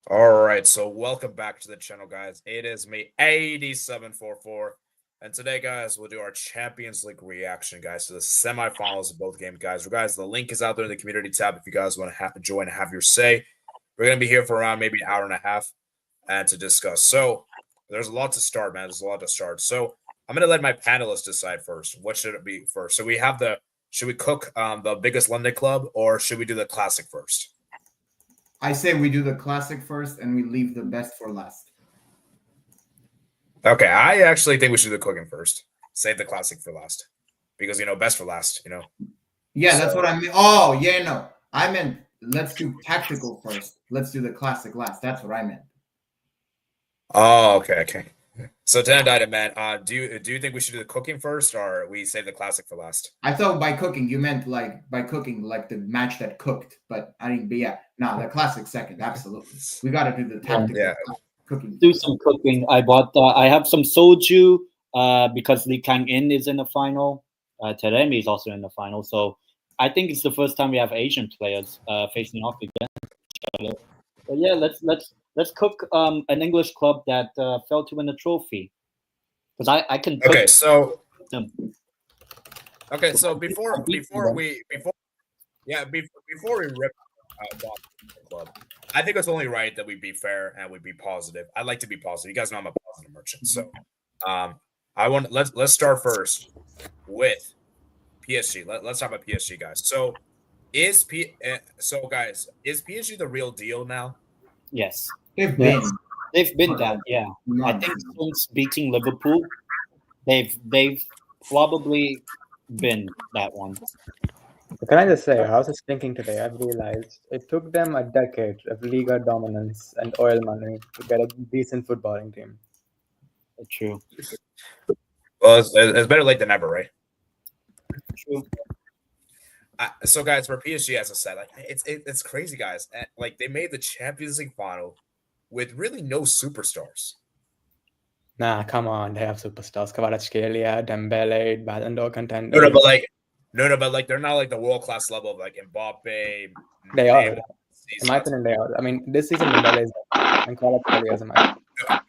All right, so welcome back to the channel, guys. It is me, 8744, and today, guys, we'll do our Champions League reaction, guys, to the semifinals of both games, guys. Guys, the link is out there in the community tab if you guys want to join and have your say. We're going to be here for around maybe an hour and a half and to discuss. So there's a lot to start, man. There's a lot to start. So I'm going to let my panelists decide first. What should it be first? So we have should we cook the biggest London club, or should we do the classic first? I say we do the classic first and we leave the best for last. Okay, I actually think we should do the cooking first. Save the classic for last. Because, best for last, Yeah, that's what I mean. Oh, yeah, no. I meant let's do tactical first. Let's do the classic last. That's what I meant. Oh, okay. So to end item, man, do you think we should do the cooking first, or we save the classic for last? I thought by cooking you meant like the match that cooked, but I didn't. But yeah, the classic second. Absolutely, we got to do the tactical cooking. Do some cooking. I bought. I have some soju because Lee Kang-in is in the final. Teremi is also in the final, so I think it's the first time we have Asian players facing off against each other. But yeah, let's cook an English club that failed to win the trophy. Because I can. Okay, so. Okay, so before we rip the club, I think it's only right that we be fair and we be positive. I like to be positive. You guys know I'm a positive merchant, so let's start first with PSG. Let's talk about PSG, guys. So is PSG the real deal now? Yes, they've been that. Yeah, I think since beating Liverpool, they've probably been that one. Can I just say, I was just thinking today, I've realized it took them a decade of Liga dominance and oil money to get a decent footballing team. True. Well, it's better late than never, right? True. So, guys, for PSG, as I said, like it's crazy, guys. Like they made the Champions League final with really no superstars. Nah, come on, they have superstars. Kvaratskhelia, Dembele, Ballon d'Or contenders. No, but like they're not like the world class level of like Mbappe. They are. In my opinion, they are. I mean, this season Dembele is and Kvaratskhelia is in my opinion.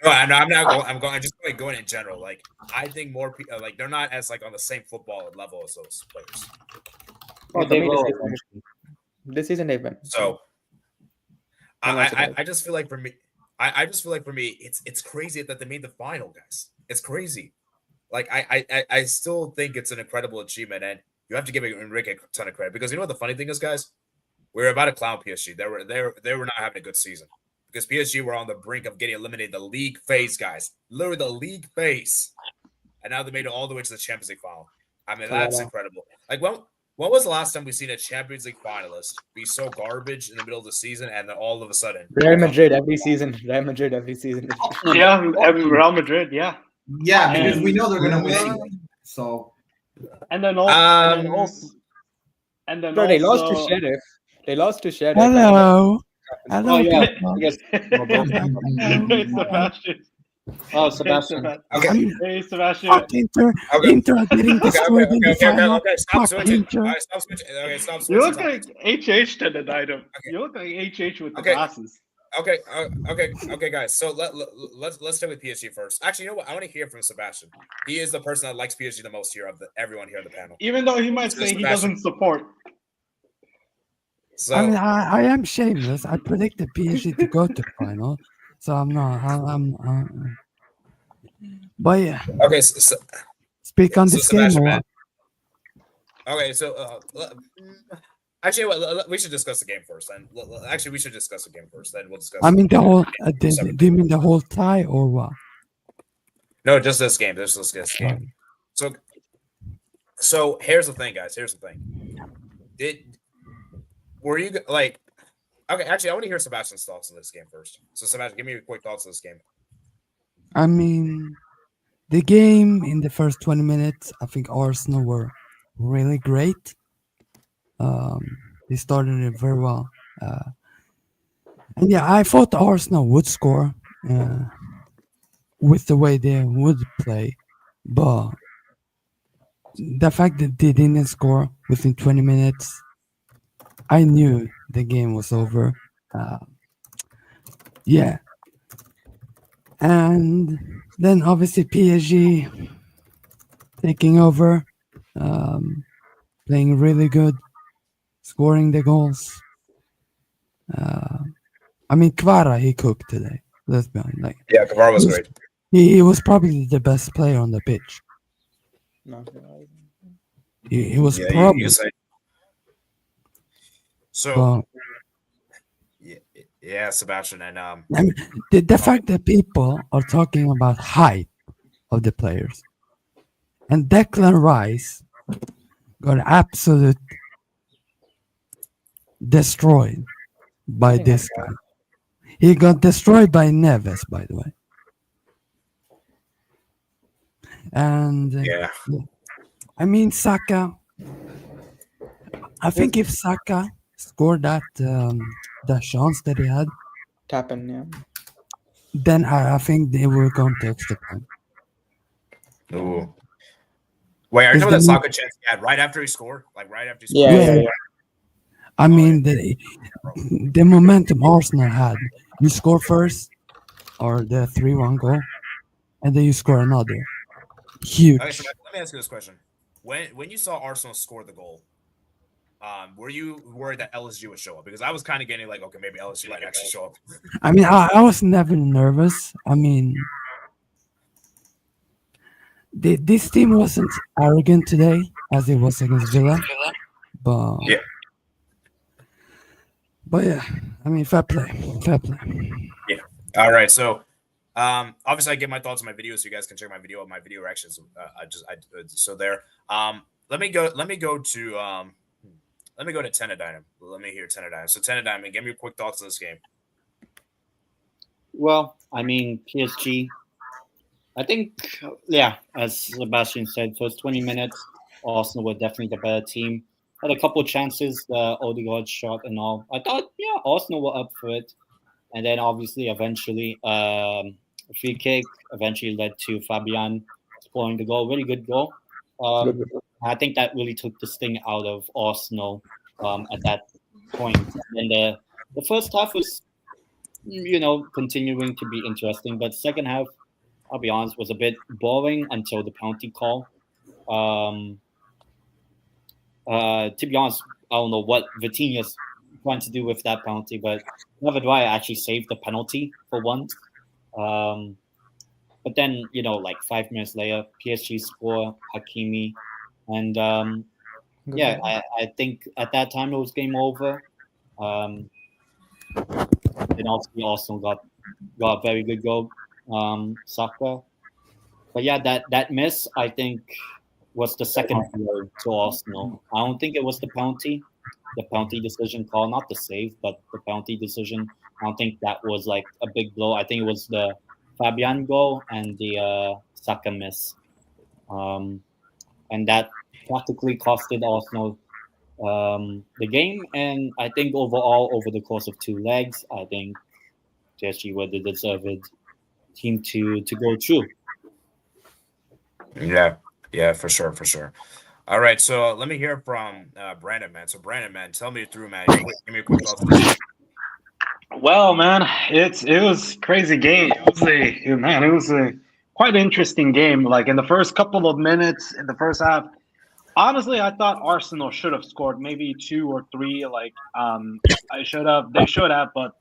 No, I'm not going. I'm just going in general. Like I think more people like they're not as like on the same football level as those players. This season they've been. So I just feel like for me, it's crazy that they made the final, guys. It's crazy. Like I still think it's an incredible achievement, and you have to give Enrique a ton of credit because you know what the funny thing is, guys. We're about to clown PSG. They were not having a good season because PSG were on the brink of getting eliminated the league phase, guys. Literally the league phase, and now they made it all the way to the Champions League final. I mean, that's incredible. Like when was the last time we seen a Champions League finalist be so garbage in the middle of the season and then all of a sudden Real Madrid every season. Yeah, Real Madrid. Yeah. Yeah, because we know they're gonna win anyway. So. And then also. Bro, they lost to Sheriff. Hello. Oh yeah. Hey, Sebastian. Oh, Sebastian. Okay. Hey, Sebastian. Fuck Inter. Inter are getting destroyed in the final. Stop switching. Inter. Stop switching. Okay, stop switching. You look like HH tonight. You look like HH with the glasses. Okay, guys. So let's start with PSG first. Actually, you know what? I want to hear from Sebastian. He is the person that likes PSG the most here of everyone here on the panel. Even though he might say he doesn't support. So, I mean, I am shameless. I predicted PSG to go to the final, so I'm not. But yeah. Okay. So, speak on this game. Okay, so actually, we should discuss the game first. Then actually, we should discuss the game first. Then we'll discuss. I mean the whole. Do you mean the whole tie or what? No, just this game. Just this game. So here's the thing, guys. Here's the thing. Were you like? Okay, actually, I want to hear Sebastian's thoughts on this game first. So, Sebastian, give me your quick thoughts on this game. I mean, the game in the first 20 minutes, I think Arsenal were really great. They started it very well. And yeah, I thought Arsenal would score with the way they would play. But the fact that they didn't score within 20 minutes, I knew the game was over. Yeah. And then obviously PSG taking over, playing really good, scoring the goals. I mean, Kvara, he cooked today. Let's be honest. Like, Yeah, Kvara was great. he was probably the best player on the pitch. No. He was Yeah, probably. you say. So, But, yeah, Sebastian, and I mean, the fact that people are talking about height of the players, and Declan Rice got absolute destroyed by this guy. He got destroyed by Neves, by the way. And yeah, I mean, Saka. I think if Saka scored that chance that he had, Tapping, yeah. then I think they were going to extra time. ooh. Wait, are you talking about that soccer chance he had right after he scored? Like right after he scored? Yeah. I mean, the momentum Arsenal had. You score first, or the 3-1 goal, and then you score another. Huge. Okay, so let me ask you this question: When you saw Arsenal score the goal, were you worried that LSG would show up? Because I was kind of getting like, okay, maybe LSG might actually show up. I mean, I was never nervous. I mean, this team wasn't arrogant today as it was against Villa, but yeah, I mean, fair play. Yeah. All right, so obviously I get my thoughts on my video, so you guys can check my video reactions. So there. Let me go to Tenadine. Let me hear Tenadine. So Tenadine, give me your quick thoughts on this game. Well, I mean, PSG, I think, yeah, as Sebastian said, first 20 minutes, Arsenal were definitely the better team. Had a couple chances, the Odegaard shot and all. I thought, yeah, Arsenal were up for it. And then obviously, eventually, a free kick eventually led to Fabian scoring the goal. Really good goal. I think that really took the sting out of Arsenal at that point. And the first half was, continuing to be interesting. But second half, I'll be honest, was a bit boring until the penalty call. To be honest, I don't know what Vitinha's trying to do with that penalty, but David Raya actually saved the penalty for once. But then, like 5 minutes later, PSG score, Hakimi. And I think at that time it was game over. And obviously Arsenal got a very good goal, Saka. But yeah, that miss, I think, was the second blow to Arsenal. I don't think it was the penalty decision call, not the save, but the penalty decision. I don't think that was like a big blow. I think it was the Fabian goal and the Saka miss. And that practically costed Arsenal the game. And I think overall, over the course of 2 legs, I think PSG were the deserved team to go through. Yeah, for sure. All right, so let me hear from Brandon, man. So Brandon, man, tell me through, man. Give me a quick thought. Well, man, it was crazy game. It was a quite interesting game. Like in the first couple of minutes in the first half, honestly, I thought Arsenal should have scored maybe 2 or 3. Like they should have, but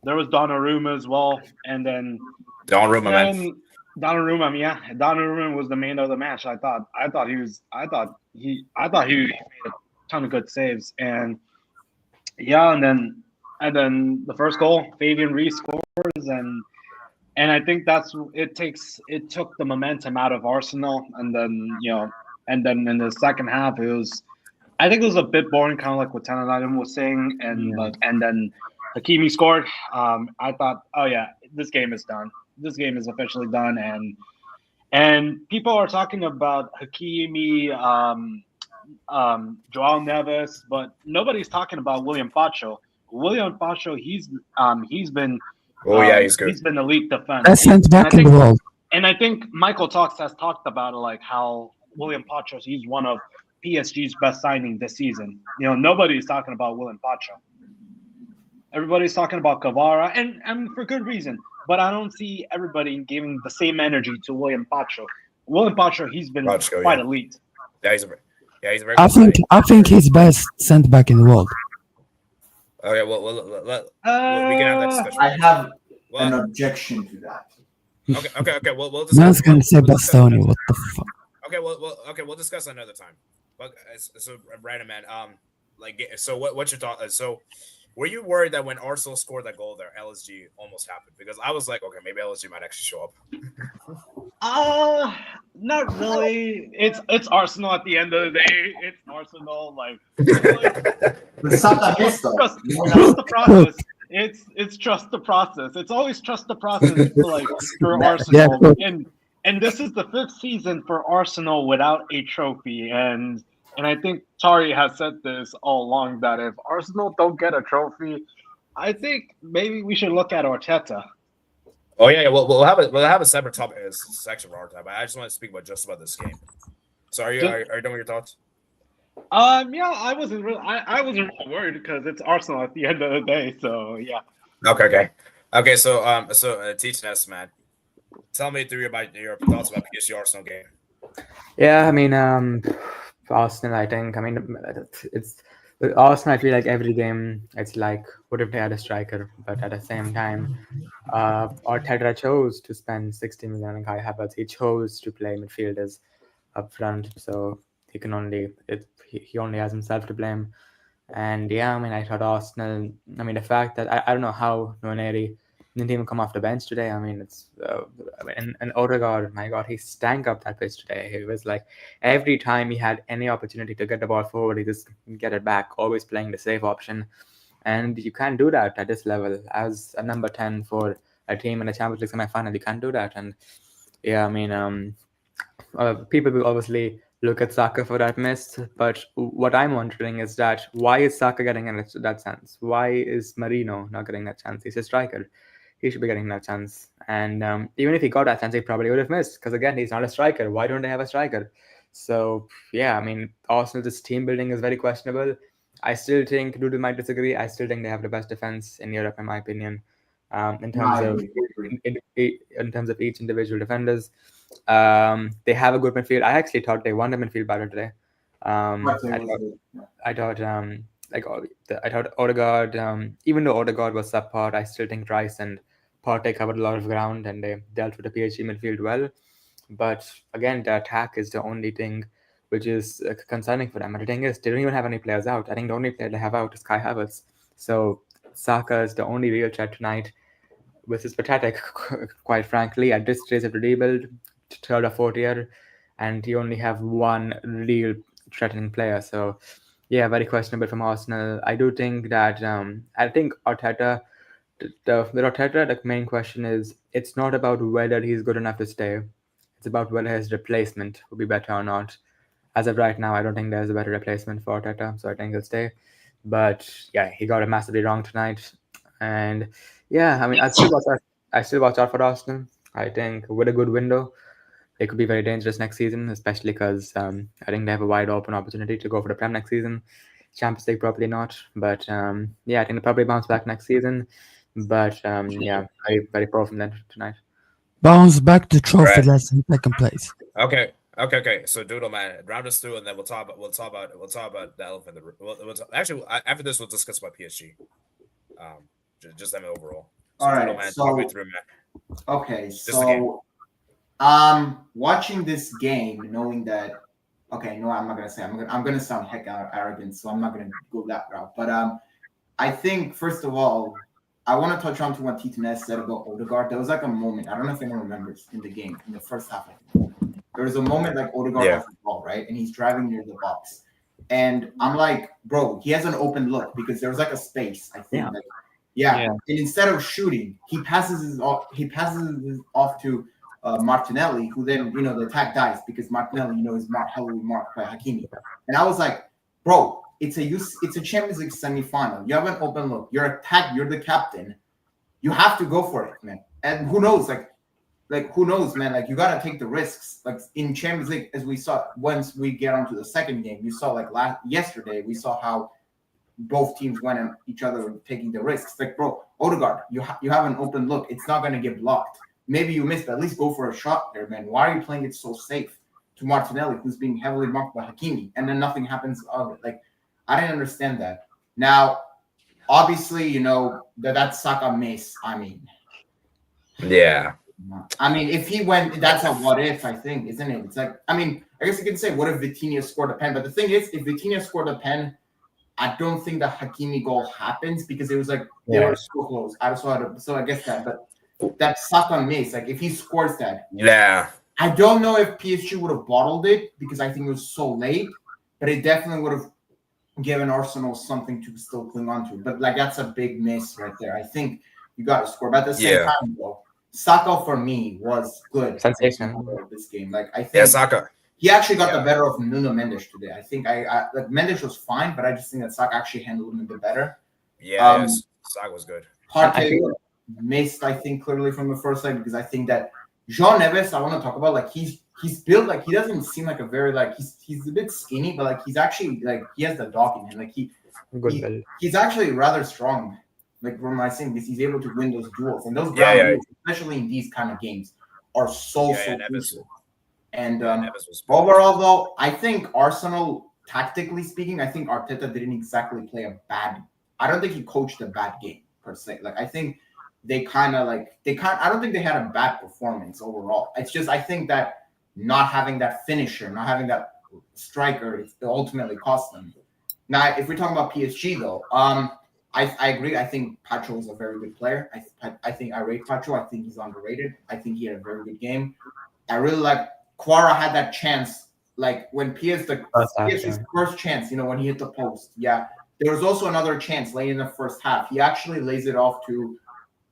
there was Donnarumma as well, and then Donnarumma, man. Donnarumma was the man of the match. I thought he made a ton of good saves, and then the first goal, Fabian re-scores, and I think it took the momentum out of Arsenal, and then in the second half I think it was a bit boring, kind of like what Tanadam was saying, and then Hakimi scored. I thought, oh yeah, this game is done. This game is officially done, and people are talking about Hakimi, Joao Neves, but nobody's talking about William Pacho. William Pacho, he's been he's good. He's been elite defense. That's sent back in the world. And I think Michael Talks has talked about it, like how William Pacho, he's one of PSG's best signing this season. Nobody's talking about William Pacho. Everybody's talking about Cavara, and for good reason. But I don't see everybody giving the same energy to William Pacho. William Pacho, he's been Pacho, quite yeah. elite. He's a very I good think player. I think he's best centre back in the world. Okay, well, we can have that discussion. I have Well, an objection to that. okay. We'll discuss. Man's gonna say we'll discuss Bastoni. another- What the fuck? Okay, we'll discuss another time. But so, Brandon, man, so what's your thought? So, were you worried that when Arsenal scored that goal there, LSG almost happened? Because I was like, okay, maybe LSG might actually show up. Not really. It's Arsenal at the end of the day. It's Arsenal. But sometimes it's though. Trust the process. It's trust the process. It's always trust the process for Arsenal. And this is the 5th season for Arsenal without a trophy. And I think Tari has said this all along that if Arsenal don't get a trophy, I think maybe we should look at Arteta. Oh yeah. We'll have a separate topic section for our time. I just want to speak about this game. So are you done with your thoughts? Yeah, I wasn't really worried because it's Arsenal at the end of the day. So yeah. Okay. So teach us, man. Tell me through your thoughts about PSG Arsenal game. Yeah, I mean, Arsenal. I think. I mean, it's with Arsenal. I feel like every game, it's like what if they had a striker, but at the same time, Arteta chose to spend 60 million on Kai Havertz. He chose to play midfielders up front, so he only has himself to blame. And yeah, I mean, I thought Arsenal. I mean, the fact that I don't know how Nwaneri didn't even come off the bench today. I mean, it's and Odegaard, my God, he stank up that pitch today. He was like every time he had any opportunity to get the ball forward, he just get it back, always playing the safe option. And you can't do that at this level as a number 10 for a team in the Champions League semi-final. You can't do that. And yeah, I mean, people will obviously look at Saka for that miss, but what I'm wondering is that why is Saka getting that chance? Why is Marino not getting that chance? He's a striker. He should be getting that chance. And even if he got that chance, he probably would have missed because, again, he's not a striker. Why don't they have a striker? So, yeah, I mean, Arsenal's team building is very questionable. I still think Dudu might disagree. I still think they have the best defense in Europe, in my opinion, in terms of each individual defenders. They have a good midfield. I actually thought they won the midfield battle today. I thought Odegaard, even though Odegaard was subpar, I still think Rice and Partey covered a lot of ground and they dealt with the PSG midfield well. But again, the attack is the only thing which is concerning for them. And the thing is, they don't even have any players out. I think the only player they have out is Kai Havertz. So Saka is the only real threat tonight, which is pathetic, quite frankly. At this stage of the rebuild, 3rd or 4th year, and you only have one real threatening player. So, yeah, very questionable from Arsenal. I do think that I think Arteta, the main question is it's not about whether he's good enough to stay. It's about whether his replacement will be better or not. As of right now, I don't think there's a better replacement for Arteta, so I think he'll stay. But yeah, he got it massively wrong tonight. And yeah, I mean, I still watch out for Arsenal. I think with a good window, they could be very dangerous next season, especially because I think they have a wide open opportunity to go for the Prem next season. Champions League probably not, but yeah, I think they'll probably bounce back next season. But yeah, very, very poor from them tonight. Bounce back to trophy that's in 2nd place. Okay. So Doodle, man, round us through, and then we'll talk about the elephant in the room. Actually, after this, we'll discuss about PSG. Just them overall. So, all right. Doodle, man, so talk me through, man. Okay. Just the game. Watching this game, knowing that. Okay, no, I'm not gonna say. I'm gonna sound heck arrogant, so I'm not gonna go that route. But I think first of all, I want to touch on to what Titanes said about Odegaard. There was like a moment. I don't know if anyone remembers in the game in the first half. There was a moment like Odegaard has the ball, right, and he's driving near the box, and I'm like, bro, he has an open look because there was like a space. I think, and instead of shooting, he passes it off to Martinelli, who then the attack dies because Martinelli is heavily marked by Hakimi, and I was like, bro. It's a Champions League semi-final. You have an open look. You're the captain. You have to go for it, man. And who knows, who knows, man? Like you gotta take the risks. Like in Champions League, as we saw once we get onto the second game, you saw yesterday, we saw how both teams went at each other and taking the risks. Like, bro, Odegaard, you have an open look. It's not going to get blocked. Maybe you missed, but at least go for a shot there, man. Why are you playing it so safe to Martinelli, who's being heavily marked by Hakimi, and then nothing happens of it? Like, I didn't understand that. Now, obviously, you know, that Saka miss, I mean, if he went, that's a what if, I think, isn't it? It's like, I mean, I guess you can say, what if Vitinha scored a pen? But the thing is, if Vitinha scored a pen, I don't think the Hakimi goal happens because it was like they were so close. So I guess that, but that Saka miss, like if he scores that, I don't know if PSG would have bottled it because I think it was so late, but it definitely would have given Arsenal something to still cling on to. But like that's a big miss right there. I think you got to score. But at the same time, though, Saka for me was good. Sensational. This game, like I think Saka. He actually got the better of Nuno Mendes today. I think I like Mendes was fine, but I just think that Saka actually handled him a bit better. Yes, Saka was good. Partey missed, I think, clearly from the first leg because I think that João Neves, I want to talk about, like he's built like he doesn't seem like a very like he's a bit skinny, but like he's actually like he has the dog in him. Like he's actually rather strong. Like from my saying, because he's able to win those duels and those duels, especially in these kind of games, are so crucial. And overall, though, I think Arsenal, tactically speaking, I think Arteta didn't exactly play a bad. I don't think he coached a bad game per se. Like I think I don't think they had a bad performance overall. It's just I think that not having that finisher, not having that striker, it ultimately cost them. Now, if we're talking about PSG, though, I agree. I think Pacho is a very good player. I think I rate Pacho. I think he's underrated. I think he had a very good game. I really like. Quara had that chance, like when PSG's first chance, you know, when he hit the post. Yeah, there was also another chance late in the first half. He actually lays it off to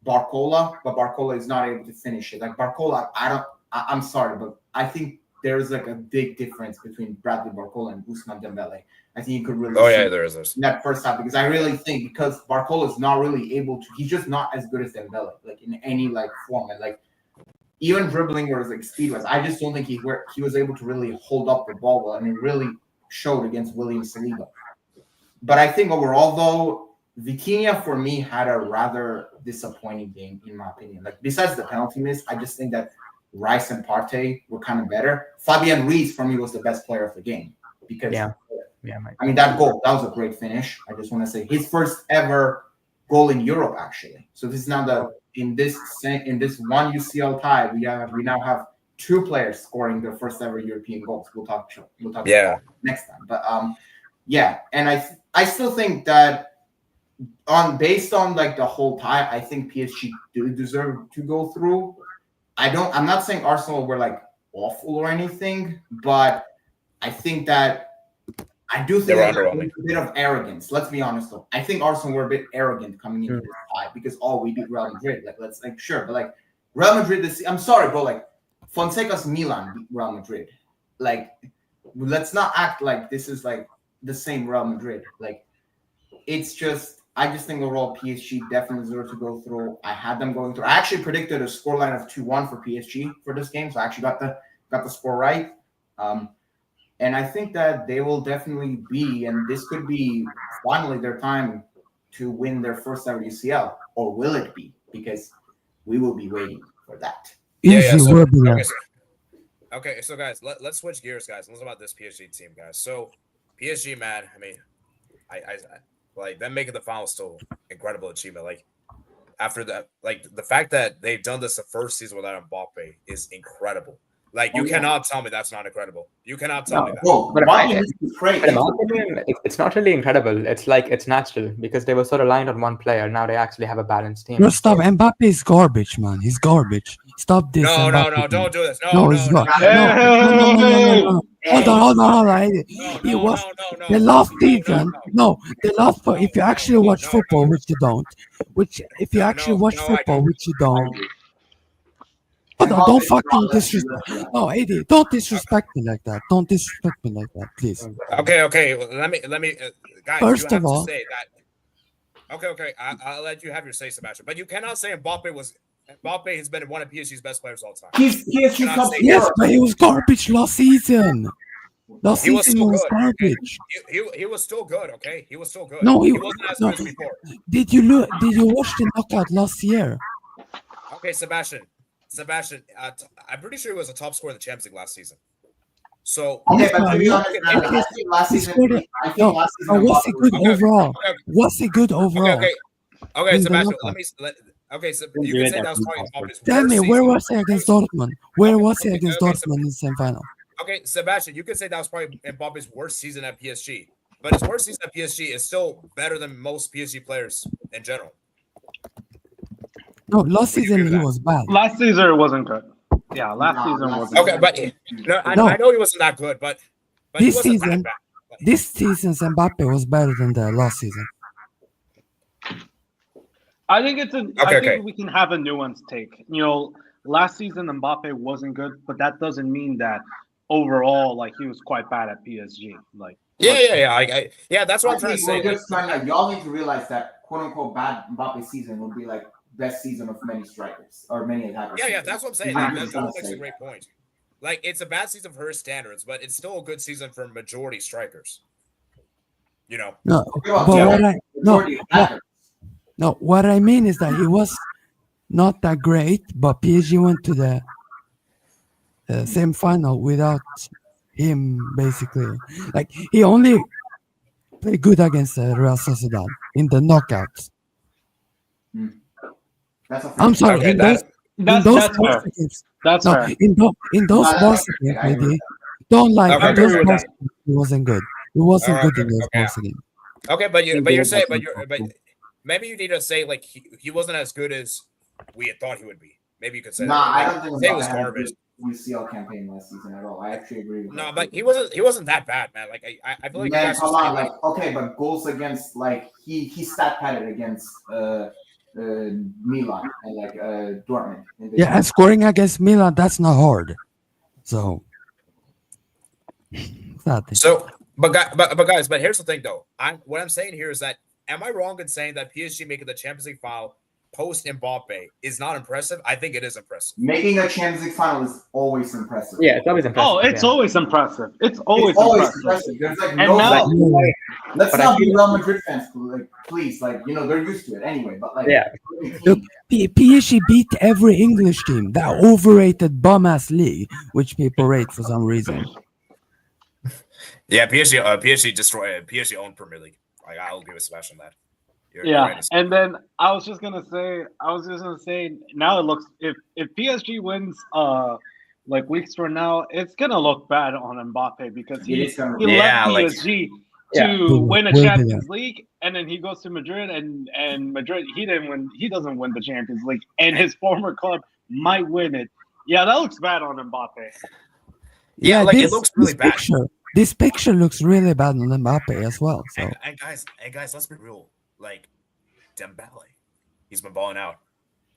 Barcola, but Barcola is not able to finish it. Like Barcola, I'm sorry, but I think there's like a big difference between Bradley Barcola and Ousmane Dembele. I think you could really there is in that first half because I really think because Barcola is not really able to. He's just not as good as Dembele, like in any like format, like. Even dribbling or like speed-wise, I just don't think he was able to really hold up the ball well, and it really showed against William Saliba. But I think overall, though, Vitinha for me had a rather disappointing game, in my opinion. Like besides the penalty miss, I just think that Rice and Partey were kind of better. Fabian Ruiz for me was the best player of the game because I mean that goal, that was a great finish. I just want to say his first ever goal in Europe, actually. So this is now in this one UCL tie, we now have two players scoring their first ever European goals. We'll talk about next time. But and I still think that based on like the whole tie, I think PSG do deserve to go through. I'm not saying Arsenal were like awful or anything, but I think that I do think there's a bit of arrogance. Let's be honest, though. I think Arsenal were a bit arrogant coming into this tie because we beat Real Madrid. Like, sure, but like Real Madrid. I'm sorry, bro. Like Fonseca's Milan beat Real Madrid. Like, let's not act like this is like the same Real Madrid. Like, it's just I just think overall PSG definitely deserve to go through. I had them going through. I actually predicted a scoreline of 2-1 for PSG for this game, so I actually got the score right. And I think that they will definitely be, and this could be finally their time to win their first ever UCL, or will it be? Because we will be waiting for that. Okay, so guys, let's switch gears, guys. Let's talk about this PSG team, guys. So PSG, man, I mean, I like them making the final still incredible achievement. Like after that, like the fact that they've done this the first season without Mbappe is incredible. Like you cannot tell me that's not incredible. You cannot tell me that. But in my opinion, it's not really incredible. It's like it's natural because they were so reliant on one player. Now they actually have a balanced team. No, stop. Mbappe is garbage, man. He's garbage. Stop this. No, don't do this. No. Hold on. He was the last season. No, the last. If you actually watch football, which you don't, which you don't. No, don't fucking disrespect. No, AD, don't disrespect me like that. Don't disrespect me like that, please. Okay. Let me, guys. First of all, say that. Okay. I'll let you have your say, Sebastian. But you cannot say Mbappe has been one of PSG's best players all time. Yes, but he was garbage last season. Last He was season still was good. Okay? garbage. He was still good. Okay, he was still good. No, He wasn't as no. good as before. Did you watch the knockout last year? Okay, Sebastian. I'm pretty sure he was a top scorer in the Champions League last season. So Okay, Yes, but to man. be honest, okay, man, I think last He season. scored it. I think No, last season. was he Mbappe good was- okay, overall? okay, Was he good overall? okay, In the Sebastian. knockout. Okay, so Don't you do can it say at that was full probably power. Mbappe's Tell worst me, where season. was he against Dortmund? Where Okay, was he okay, against okay, Dortmund in the semi-final? Okay, Sebastian, you could say that was probably Mbappe's worst season at PSG. But his worst season at PSG is still better than most PSG players in general. No, last Would you agree season with he that? was bad. Last season it wasn't good. Yeah, last Nah, season last wasn't Okay, good. but no, I No. know he wasn't that good, but he This wasn't season, that bad. this season's Mbappe was better than the last season. I think it's a. Okay, I think okay. we can have a nuanced take. Last season Mbappe wasn't good, but that doesn't mean that overall, like he was quite bad at PSG. Like, Yeah. That's what I I'm trying to think say. we're just trying to. Y'all need to realize that quote unquote bad Mbappe season would be like best season of many strikers or many attackers. Yeah, that's what I'm saying. I'm That just trying to makes say a great that. point. Like, it's a bad season for her standards, but it's still a good season for majority strikers. You know. No, Well, but yeah, what I no, majority attackers. no, what I mean is that he was not that great, but PSG went to the same final without him. Basically, like he only played good against Real Sociedad in the knockouts. That's a fair I'm sorry, Okay, in those that's fair. Barca games. That's No, fair. in those that's Barca fair. games, I agree with maybe don't lie. Okay, In those agree with Barca games, he wasn't good. He wasn't Alright, good in those okay. Barca games. Okay, but you're Don't saying, do it at but full power. maybe you need to say like he wasn't as good as we had thought he would be. Maybe you could say Nah, that. I Like, don't think say it Mbappe was had a garbage. good UCL campaign last season at all. I actually agree with No, that. but he wasn't that bad, man. Like I feel like you Man, guys come are on, saying, like okay, but goals against like he stat padded against Milan and like Dortmund. In the Yeah, and scoring against Milan, that's not hard. So, it's nothing. So, but guys, but here's the thing though. What I'm saying here is that am I wrong in saying that PSG making the Champions League final post Mbappe is not impressive? I think it is impressive. Making a Champions League final is always impressive. Yeah, it's always impressive. Oh, it's yeah. always impressive. It's always It's always impressive. impressive. There's like And no. now- Let's But I not be feel- Real Madrid fans. Like, please, like they're used to it anyway. But like, Yeah. Look, PSG beat every English team, that overrated bum-ass league, which people rate for some reason. Yeah, PSG destroyed PSG owned Premier League. Like I'll agree with Sebastian on that. You're Yeah, right. and then I was just gonna say, now it looks if PSG wins like weeks from now, it's gonna look bad on Mbappe because he It is gonna- left Yeah, like- PSG Yeah. to win a Where did Champions League, and then he goes to Madrid, and Madrid he doesn't win the Champions League, and his former club might win it. Yeah, that looks bad on Mbappe. Yeah, like it looks really bad. This picture looks really bad on Mbappe as well. So And guys, let's be real. Like Dembele, he's been balling out.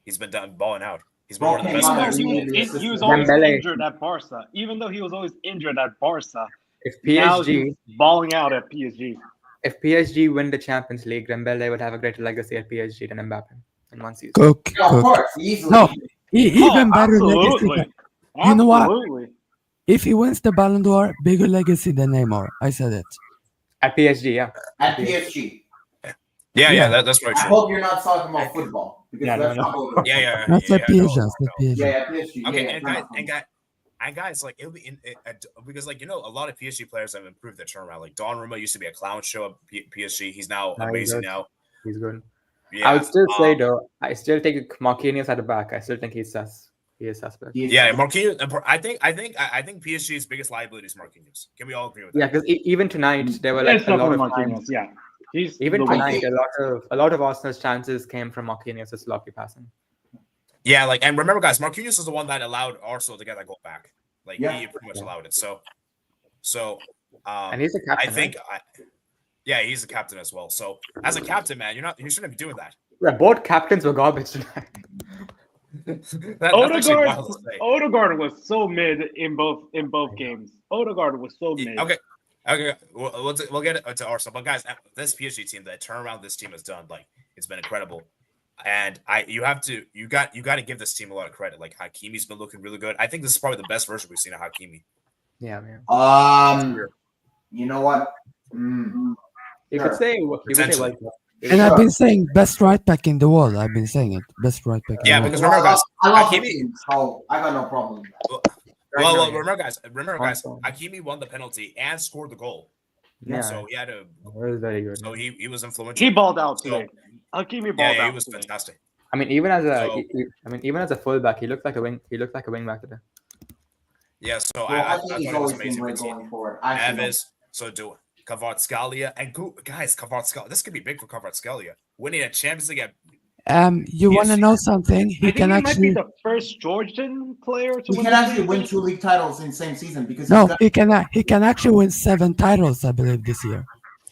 He's been balling out. He's been one of the Okay, best man, players. He was always Dembele. injured at Barca. Even though he was always injured at Barca, If now PSG he's balling out at PSG. if PSG win the Champions League, Dembele would have a greater legacy at PSG than Mbappe in one season. cook. Yeah, of course, easily. No, even better legacy. Absolutely. You know what? Absolutely. If he wins the Ballon d'Or, bigger legacy than Neymar. I said it. At PSG, yeah. At PSG. Yeah, that's very I true. hope you're not talking about football because Yeah, that's no, not what Yeah. That's like no, PSG. That's like PSG. Yeah, PSG. Okay, yeah, and guys, like it'll be because like a lot of PSG players have improved their turnaround. Like Donnarumma used to be a clown show at PSG. He's now No, he's amazing good. now. He's good. Yeah, I would still say though, I still take Marquinhos at the back. I still think he's sus. He is suspect. Yeah, Marquinhos. I think PSG's biggest liability is Marquinhos. Can we all agree with that? Yeah, because even tonight there were like It's a lot definitely of Marquinhos. times. Yeah, he's Even the tonight, one. a lot of Arsenal's chances came from Marquinhos' sloppy passing. Yeah, like and remember, guys, Marquinhos is the one that allowed Arsenal to get that goal back. Like Yeah. he pretty much allowed it. So, And he's a captain. I think, yeah, he's a captain as well. So as a captain, man, you shouldn't be doing that. right? Both captains were garbage tonight. That's actually wild to say. Odegaard was so mid in both games. Odegaard was so mid. Okay. We'll get it to Arsenal, but guys, this PSG team, that turnaround this team has done, like it's been incredible. And you got to give this team a lot of credit. Like Hakimi's been looking really good. I think this is probably the best version we've seen of Hakimi. Yeah, man. You know what? You Sure. could say you could say Potentially. World Cup. And I've Sure. been saying best right back in the world. I've been saying it. Best right back in Yeah, the world. because remember, guys, I love Hakimi. Hakimi, so I got no problem with that. Right Well, now, yeah. remember, guys, Also, Hakimi won the penalty and scored the goal. yeah, So he had a. it was very good. So man. he was influential. He balled out So, today. Hakimi yeah, balled yeah, he out was today. fantastic. I mean, even as a, So- even as a fullback, he looked like a wing. He looked like a wing back today. Yeah, so Well, I think thought he's it was always been amazing. great routine. going forward. Actually, Neves, so do Kvaratskhelia, and guys, Kvaratskhelia. This could be big for Kvaratskhelia. Winning a Champions League. You want to PSG. know something? I He think can he might be actually the first Georgian player to he win can the actually league. win 2 league titles in the same season because no. he's got, He can actually win 7 titles, I believe, this year.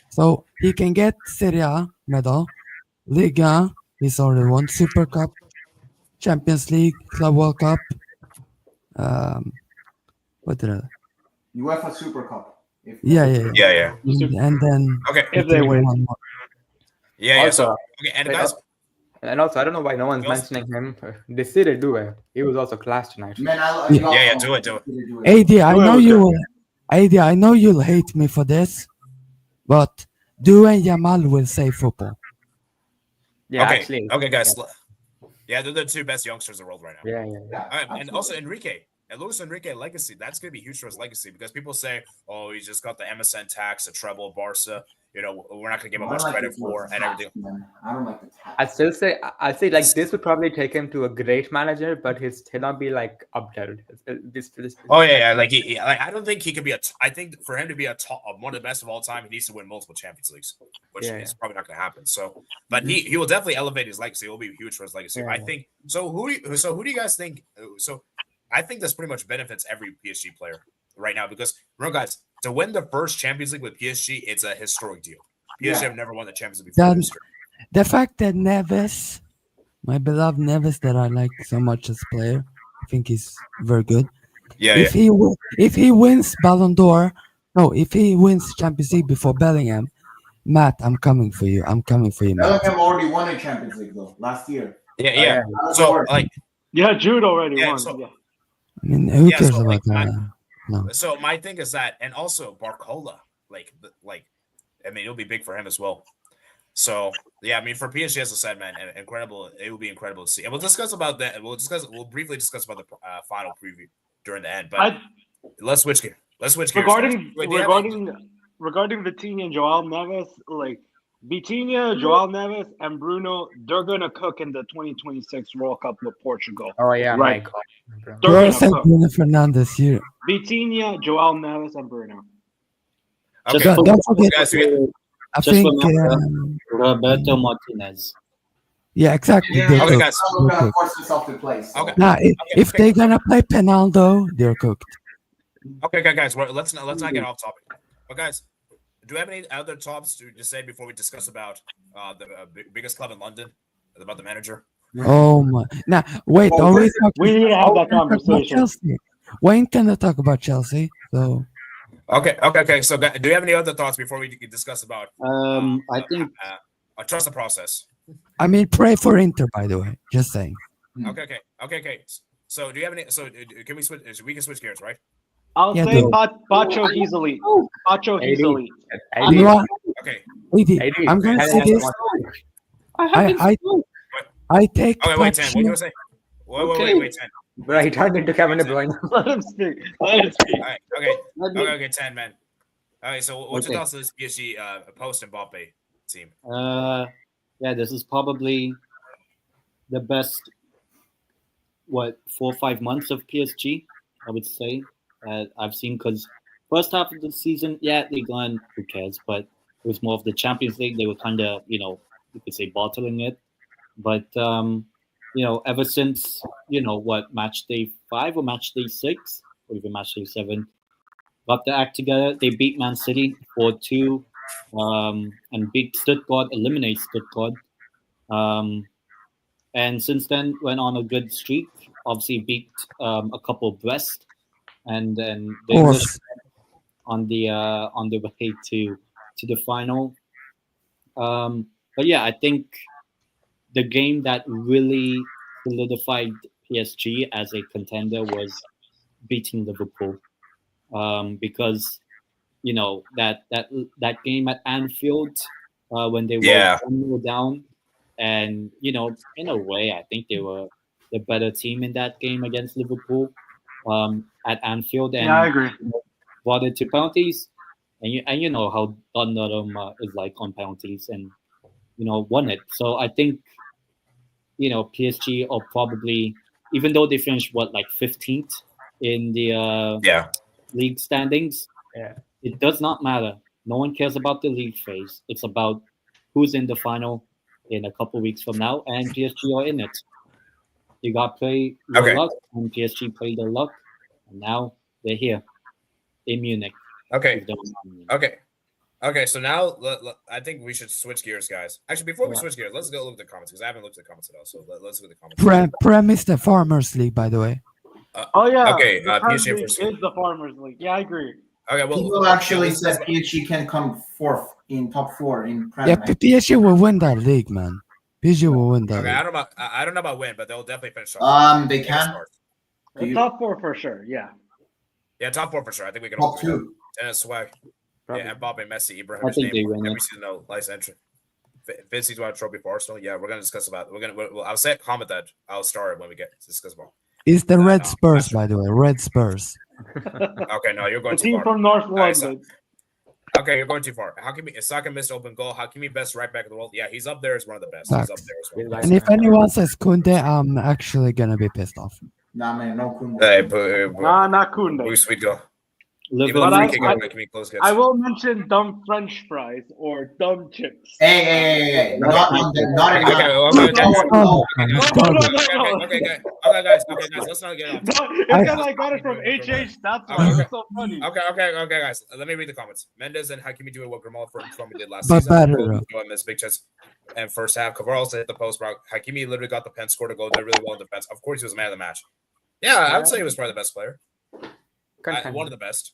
So he can get Serie A medal, Liga. He's already won Super Cup, Champions League, Club World Cup. What did I? UEFA Super Cup. Yeah. Yeah. And then Okay. If he they can win. do one more. Yeah. Also, So okay, and wait, guys, and also, I don't know why no one's Yes. mentioning him. Desire Doué. He was also class tonight. Man, I Yeah. do it. AD, I Doué know was you good. will. AD, I know you'll hate me for this, but Doué and Yamal will save football. Yeah, okay, actually. okay, guys. Yeah, they're the two best youngsters in the world right now. Yeah. Yeah, All right, and absolutely. also Enrique and Luis Enrique legacy. That's going to be huge for his legacy because people say, "Oh, he just got the MSN tax, a treble, Barca." You know, we're not going to give him much credit for and everything. Man. I don't like the tax. I'd say like this would probably take him to a great manager, but he'll not be like up there. Oh yeah. Like I don't think he could be I think for him to be one of the best of all time, he needs to win multiple Champions Leagues, which Yeah. is probably not going to happen. So, but he will definitely elevate his legacy. It will be huge for his legacy. Yeah. I think. So who do you guys think? So I think this pretty much benefits every PSG player right now because remember, guys, to win the first Champions League with PSG, it's a historic deal. PSG have never won the Champions League before in history. The fact that Neves, my beloved Neves, that I like so much as a player, I think he's very good. Yeah, If he wins Ballon d'Or, no, if he wins Champions League before Bellingham, Matt, I'm coming for you. I'm coming for you, Matt. Bellingham already won a Champions League though last year. yeah. So like, Yeah, Jude already Yeah, won. so- yeah. I mean, who Yeah, cares so, about like, that? No. So my thing is that, and also Barcola, I mean, it'll be big for him as well. So yeah, I mean, for PSG, as I said, man, incredible. It will be incredible to see, and we'll discuss about that. We'll briefly discuss about the final preview during the end. But let's switch gears. Let's switch gears. Regarding Wait, do you have any- regarding Vitinha and Joao Neves, like Vitinha, Joao Neves, and Bruno, they're gonna cook in the 2026 World Cup with Portugal. Oh yeah, Right. my God. Bro. They're gonna Yours and cook. Bruno Fernandes here. Vitinha, Joao Neves, and Bruno. Okay, Don't forget, guys, I Just think, remember- Roberto Martinez. yeah, exactly. Yeah. they're okay, cooked. guys. I'm gonna force this off the play. So. Okay. Now, if they're gonna play Penaldo, they're cooked. Okay, guys. Let's not get off topic. But guys, do you have any other topics to just say before we discuss about the biggest club in London, about the manager? Oh my! Now, wait. Oh, Are we talking? We need to have that Talk about conversation. Chelsea. Wayne gonna talk about Chelsea. So Okay. So, do you have any other thoughts before we discuss about? I think Trust the process. I mean, pray for Inter. By the way, just saying. Okay. So, do you have any? So, can we switch? We can switch gears, right? I'll Yeah, say dude. Bacho, he's elite. Bacho, he's AD. elite. You know what? Okay. AD, I'm gonna say this. I take. Okay. Wait, Ten. What are you Pacho- gonna say? Wait, Ten. Bro, he turned into Kevin De Bruyne. Let him speak. Let him speak. All right. Okay. 10, man. All right. So, what's your thoughts on this PSG post Mbappe team? yeah, this is probably the best 4 or 5 months of PSG, I would say. I've seen, because first half of the season, yeah, they gone, who cares, but it was more of the Champions League. They were kind of, you could say bottling it. But ever since, match day 5 or match day 6 or even match day 7, got the act together. They beat Man City 4-2 and beat Stuttgart, eliminate Stuttgart. And since then went on a good streak. Obviously beat a couple of Brest, and then the English on the way to the final. But yeah, I think the game that really solidified PSG as a contender was beating Liverpool. because that game at Anfield when they were Yeah. 1-0 down, and in a way, I think they were the better team in that game against Liverpool at Anfield, and Yeah, I agree. brought it to penalties, and you know how Tottenham is like on penalties, and won it. So I think PSG are probably, even though they finished like 15th in the Yeah. league standings, Yeah. it does not matter. No one cares about the league phase. It's about who's in the final in a couple weeks from now, and PSG are in it. You got to play your Okay. luck, and PSG played their luck, and now they're here in Munich. Okay. with the Munich. Okay. So now I think we should switch gears, guys. Actually, before we Yeah. switch gears, let's go look at the comments because I haven't looked at the comments at all. So let's look at the comments. Prem is the Farmers League, by the way. Oh yeah. Okay, the Prem PSG League first. is the Farmers League. Yeah, I agree. Okay. Well, People actually let's- said PSG can come fourth in top 4 in Yeah, Premier. PSG will win that league, man. PSG will win that Okay, league. I don't know about win, but they'll definitely finish top. They can. Do you- Top 4 for sure. Yeah. Yeah, top 4 for sure. I think we can all Top agree. 2. Dennis Swag. Probably. Yeah, Mbappe, Messi, I Ibrahimovic, think they Neymar. win Every it. season, no nice entry. Vince's won a trophy for Arsenal. Yeah, we're gonna discuss about. I'll say comment that. I'll start it when we get to discuss about. It's the Red Spurs, Master. by the way. Red Spurs. Okay, no, you're The going too team far. from North Alright, so- London. Okay, you're going too far. Hakimi, Saka missed open goal. Hakimi, best right back in the world. Yeah, he's up there as one of the best. He's up Facts. there as well. And if anyone says Kunde, I'm actually gonna be pissed off. Nah, man, no Kunde. Hey, Nah, not Koundé. Blue sweet goal. Even Liverpool. the But free kick I- Hakimi close hits. I will mention dumb French fries or dumb chips. Hey, not on the, not in Okay, my- okay, No, okay. no. Okay, guys, let's not get off. No, it's because I got it from HH. That's why Okay. it's so funny. Okay, guys. Let me read the comments. Mendes and Hakimi doing what Grimal from did last But season. better, Goal, though. missed big chance. And first half, Kvaral also hit the post. Bro. Hakimi literally got the pen, scored a goal, did really well in defense. Of course, he was man of the match. Yeah, I would say he was probably the best player. One of the best.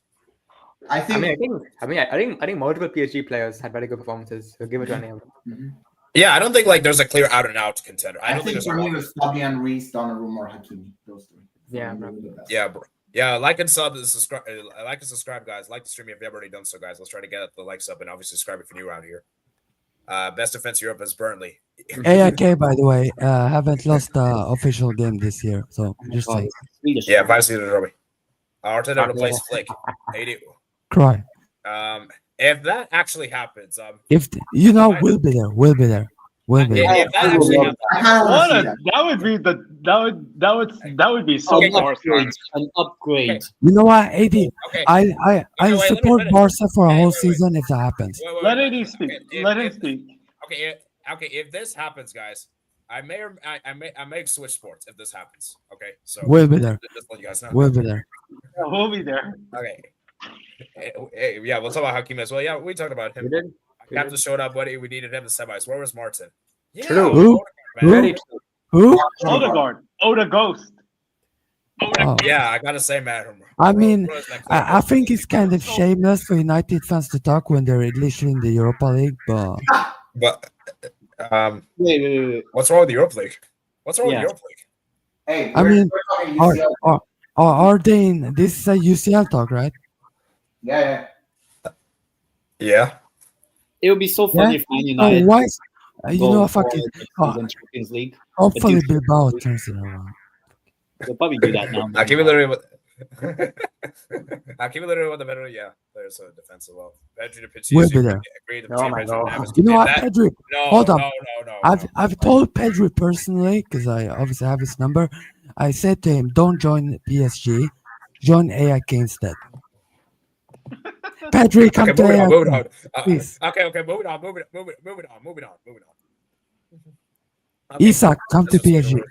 I think. I think multiple PSG players had very good performances. So give it to any of them. Mhm. Yeah, I don't think like there's a clear out and out contender. I I don't think think there's for a me it one. was Fabian Ruiz, Donnarumma, or Hakimi. Those 3. Yeah, For me, bro. they were the best. Yeah, bro. Yeah, like and subscribe, guys. Like the stream if you haven't already done so, guys. Let's try to get the likes up and obviously subscribe if you're new around here. Best defense in Europe is Burnley. AIK, by the way, haven't lost the official game this year. So just saying. Swedish. Yeah, 5-0 trophy. Arteta replaced Flick. 80. Cry. If that actually happens, If we'll be there. We'll be there. We'll be yeah, there. if that actually happens, I kind of want What to a, see that. that would be that would be so Okay, Barcelona. An upgrade. You know what, AD? okay. I wait, let me support finish. Barca for a Hey, whole wait. season if that happens. Wait, Let wait. AD speak. Okay, Let him speak. Okay. If this happens, guys, I may switch sports if this happens. Okay, so We'll be there. just let you guys know. We'll be there. Yeah, we'll be there. Okay. Yeah, we'll talk about Hakim as well. Yeah, we talked about We him. did. Captain showed up. We needed him in the semis. Where was Martin? Yeah, True. Who? man. Very true. Who? Odegaard. Oda Ghost. Oh. Yeah, I gotta say, man. I mean, Bro is next I level. think it's kind of shameless for United fans to talk when they're literally in the Europa League, but But Wait. what's wrong with the Europe League? What's wrong Yeah. with the Europe League? Hey, I we're mean, talking are, UCL. are they in this is a UCL talk, right? Yeah. Yeah. It would be so funny if Man Oh, United why? You go know, forward fucking next season Champions League. hopefully Bilbao turns it around. They'll probably do that now. Hakim literally. Hakim literally won the better. Yeah, there's a defense as well. Pedri to pitch. We'll be there. Agreed. Oh my God. You know what, Pedri? No, Hold on. No. I've told Pedri personally because I obviously have his number. I said to him, "Don't join PSG, join AIK instead." Pedri, come Okay, to AIK. moving on. Please. Okay, moving on. Isak, come to PSG.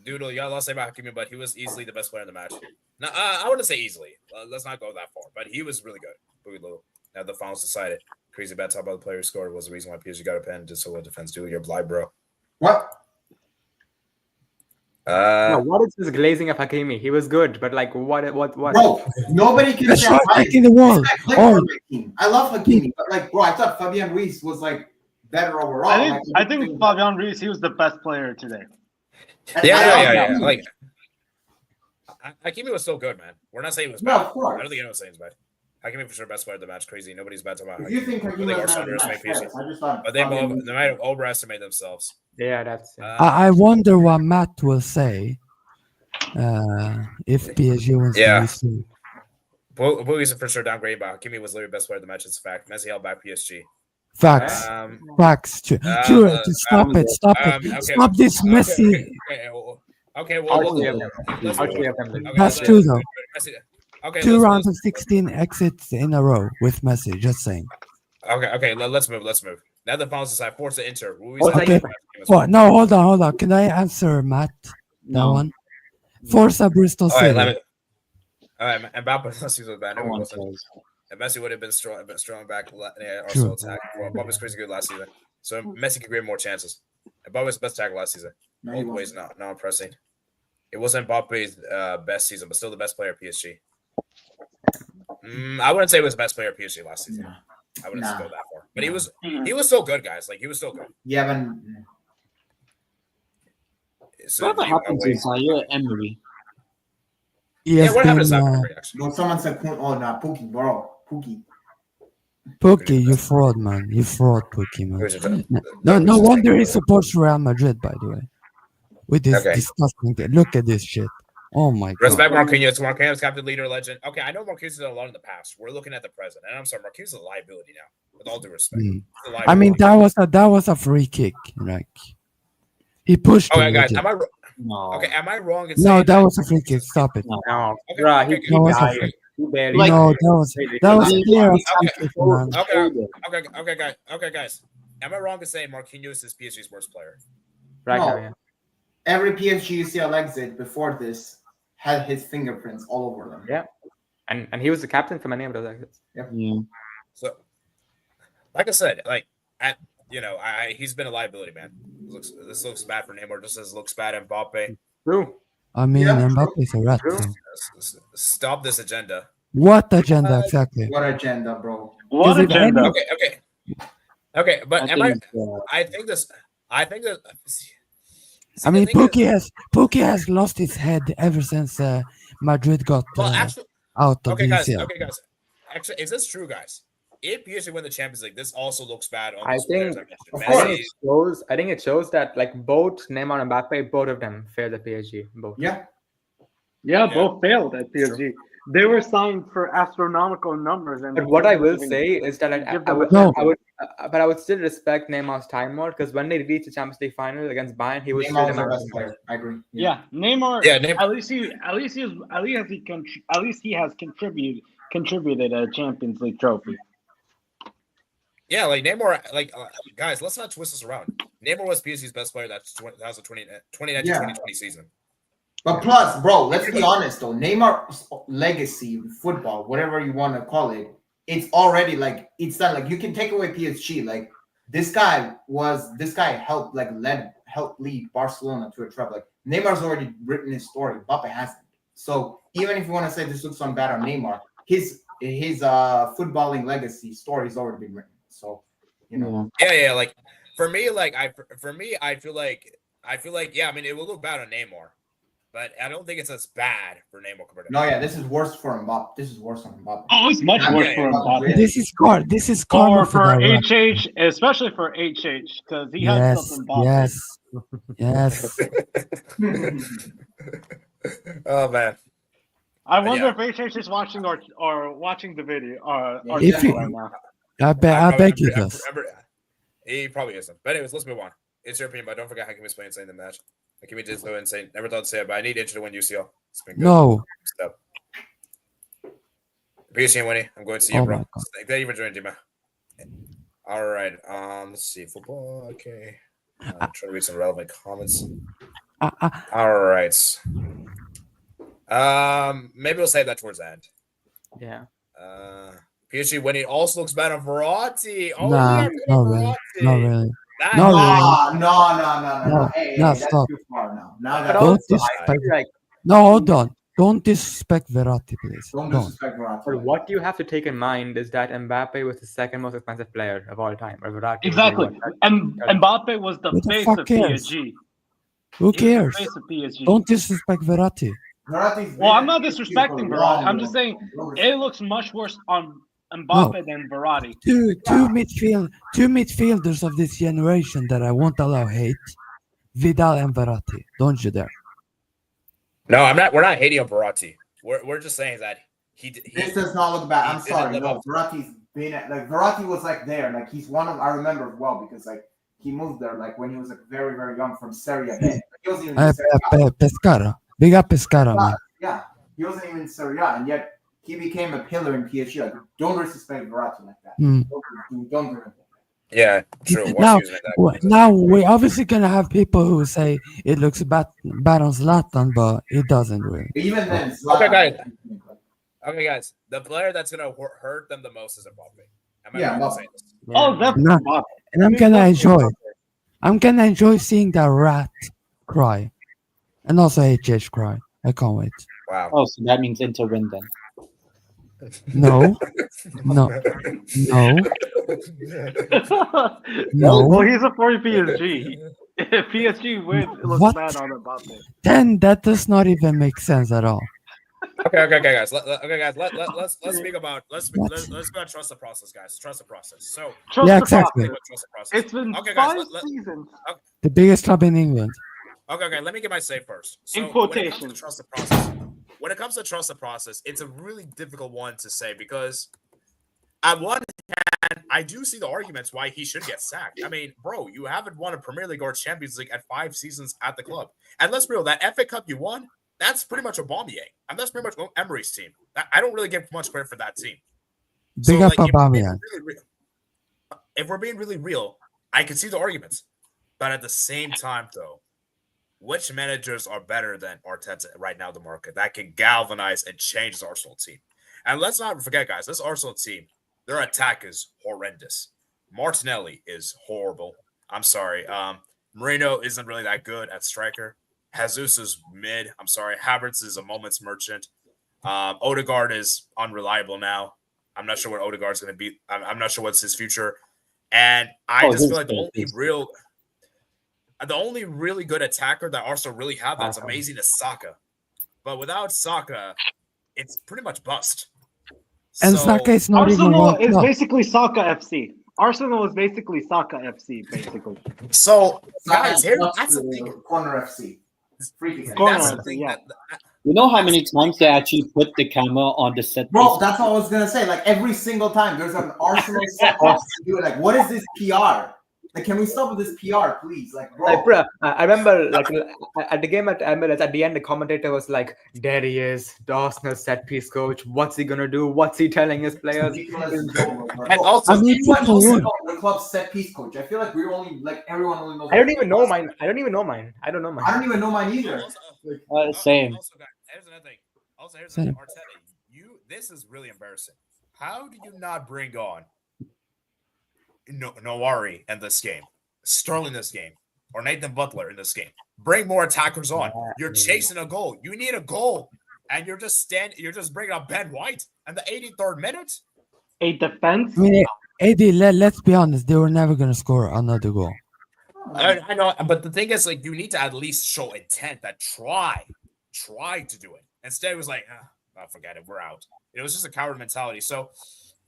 Doodle, y'all lost about Hakimi, but he was easily the best player in the match. No, I wouldn't say easily. Let's not go that far, but he was really good. Boogaloo. Now the finals decided. Crazy bad talk about the player who scored was the reason why PSG got a pen. Just so well defense. Doodle, you're blind, bro. What? No, what is this glazing of Hakimi? He was good, but like, what? Bro, nobody can Let's say try I'm taking the wall. Oh, I love Hakimi, but like, bro, I thought Fabian Ruiz was like better overall. I think Fabian Ruiz, he was the best player today. Yeah. Like, Hakimi was so good, man. We're not saying he was No, bad. of course. I don't think anyone's saying he's bad. Hakimi for sure best player of the match. Crazy. Nobody's bad talking about If you think I Hakimi think was Arsenal not underestimate match, PSG. I just thought. But they might have overestimated themselves. Yeah, that's it. I wonder what Matt will say if PSG wins the Yeah. UCL. Boogie's for sure downgraded, but Hakimi was literally best player of the match. It's a fact. Messi held back PSG. Facts. Facts. Stop it. Stop this Messi. Okay, That's true though. Okay, 2 rounds of 16 exits in a row with Messi. Just saying. Okay. Let's move. Now the finals decide. Forza Inter. Okay. What? No, hold on. Can I answer Matt? That one. Forza Bristol City. All right, Mbappe was bad. No, it wasn't. And Messi would have been strong back Arsenal attack. Well, Mbappe was crazy good last season, so Messi could create more chances. Mbappe was best tackle last season. Both ways not impressing. It wasn't Mbappe's best season, but still the best player at PSG. I wouldn't say it was the best player at PSG last season. I wouldn't go that far, but he was still good, guys. Like he was still good. Yeah, but Whatever happened to Zaire Emery? Yeah, what happened to Zaire Emery? Actually, no, someone said, "Oh, no, Pookie, bro, Pookie." Pookie, you fraud, man. You fraud, Pookie, man. No wonder he supports Real Madrid, by the way. With this disgusting thing. Look at this shit. Oh my god. Respect Marquinhos. Marquinhos, captain, leader, legend. Okay, I know Marquinhos has done a lot in the past. We're looking at the present, and I'm sorry, Marquinhos is a liability now. With all due respect, I mean that was a free kick. Like he pushed. Okay, guys, am I wrong? No. Okay, am I wrong? No, that was a free kick. Stop it. No, okay, no, that was clear. Okay, guys. Am I wrong to say Marquinhos is PSG's worst player? Right now, yeah. Every PSG UCL exit before this had his fingerprints all over them. Yeah, and he was the captain for many of those exits. Yep. Yeah. So, like I said, he's been a liability, man. This looks bad for Neymar, just as it looks bad Mbappe. True. I mean, Mbappe's a rat. Stop this agenda. What agenda exactly? What agenda, bro? What agenda? Okay, but I think that. I mean, Pookie has lost his head ever since Madrid got out of the UCL. Okay, guys. Actually, is this true, guys? If PSG win the Champions League, this also looks bad on I think it shows that like both Neymar and Mbappe, both of them failed at PSG. Both. Yeah, both failed at PSG. They were signed for astronomical numbers. But what I will say is that I would still respect Neymar's time more because when they reached the Champions League final against Bayern, he was still the best player. I agree. Yeah, Neymar. Yeah, Neymar. At least he has contributed a Champions League trophy. Yeah, like Neymar, guys, let's not twist this around. Neymar was PSG's best player that 2019-2020 season. But plus, bro, let's be honest though. Neymar's legacy, football, whatever you want to call it, it's already it's done. Like you can take away PSG. Like this guy helped lead Barcelona to a treble. Like Neymar's already written his story. Mbappe hasn't. So even if you want to say this looks bad on Neymar, his footballing legacy story has already been written. So Yeah. Like for me, I feel like yeah. I mean, it will look bad on Neymar. But I don't think it's as bad for Neymar compared to. No, yeah, this is worse for Mbappe. This is worse on Mbappe. Oh, it's much worse for Mbappe. This is karma for HH, especially for HH, because he has something Mbappe. Yes. Oh man. I wonder if HH is watching or watching the video right now. I bet he does. He probably isn't. But anyways, let's move on. It's your opinion, but don't forget Hakimi was playing insane in the match. Hakimi did so insane. Never thought to say it, but I need Inter to win UCL. It's been good. No. Step. PSG winning. I'm going to see you, bro. Thank you for joining, Jima. All right. Let's see. Football. Okay. I'm trying to read some relevant comments. All right. Maybe we'll save that towards the end. Yeah. PSG winning also looks bad on Verratti. Oh, not really. No. Hey, that's stop. too far now. Don't disrespect. No, hold on. Don't disrespect Verratti, please. Don't disrespect Verratti. But what you have to take in mind is that Mbappe was the second most expensive player of all time. Or Verratti. Exactly. And Mbappe was the face of PSG. Who cares? Face of PSG. Don't disrespect Verratti. Verratti's Well, I'm been not at PSG for disrespecting a Verratti. long, I'm just saying long it looks much worse on Mbappe than Verratti. Two midfielders of this generation that I won't allow hate. Vidal and Verratti. Don't you dare. No, I'm not. We're not hating on Verratti. We're just saying that This does not look bad. he I'm didn't sorry. live No, up. Verratti's been like Verratti was like there. Like he's one of I remember well because like he moved there like when he was like very very young from Serie A. He wasn't even in Serie A. Pescara. Big up Pescara, man. Yeah, he wasn't even in Serie A, and yet he became a pillar in PSG. Like, don't disrespect Verratti like that. Mm. Don't do it. Yeah, true. Now we're obviously gonna have people who say it looks bad on Zlatan, but it doesn't really. Even then, Okay, guys. The player that's gonna hurt them the most is Mbappe. Am I Yeah, right in saying this? Oh, definitely. Mbappe. And I'm gonna enjoy seeing that rat cry, and also HH cry. I can't wait. Wow. Oh, so that means Inter win then. No. Well, he's a for PSG. If PSG wins, it looks What? bad on Mbappe. Then that does not even make sense at all. Okay, guys. Let's speak about let's trust the process, guys. Trust the process. So Trust Yeah, the exactly. process. trust the process. It's been Okay, guys, 5 seasons. The biggest club in England. Okay. Let me get my say first. So In quotation. when it comes to trust the process, it's a really difficult one to say because on one hand, I do see the arguments why he should get sacked. I mean, bro, you haven't won a Premier League or Champions League at 5 seasons at the club. And let's be real, that FA Cup you won, that's pretty much Aubameyang. And that's pretty much Emery's team. I don't really give much credit for that team. Big up Aubameyang. If we're being really real, I can see the arguments. But at the same time, though, which managers are better than Arteta right now in the market that can galvanize and change this Arsenal team? And let's not forget, guys, this Arsenal team, their attack is horrendous. Martinelli is horrible. I'm sorry. Moreno isn't really that good at striker. Jesus is mid. I'm sorry. Havertz is a moment's merchant. Odegaard is unreliable now. I'm not sure what Odegaard's going to be. I'm not sure what's his future. And I just feel like the only really good attacker that Arsenal really have that's amazing is Saka. But without Saka, it's pretty much bust. And Saka is not even Arsenal World is Cup. basically Saka FC. Arsenal is basically Saka FC, basically. So, guys, that's the thing. Corner FC. Corner FC, yeah. You know how many times they actually put the camera on the set? Bro, that's what I was gonna say. Like every single time there's an Arsenal set piece to do it. Like, what is this PR? Like, can we stop with this PR, please? Like, bro. Like, bro, I remember, like, at the game at Emirates, at the end, the commentator was like, "There he is, the Arsenal set piece coach. What's he gonna do? What's he telling his players?" And also, I mean, the club's set piece coach. I feel like we're only like everyone only knows. I don't even know mine. I don't even know mine. I don't even know mine either. Same. Also, guys, here's another thing. Arteta, this is really embarrassing. How do you not bring on Nowari in this game, Sterling in this game, or Nathan Butler in this game? Bring more attackers on. You're chasing a goal. You need a goal, and you're just bringing up Ben White in the 83rd minute. A defense. I mean, AD, let's be honest, they were never gonna score another goal. I know, but the thing is, like, you need to at least show intent that try to do it. Instead, it was like, forget it, we're out. It was just a coward mentality. So,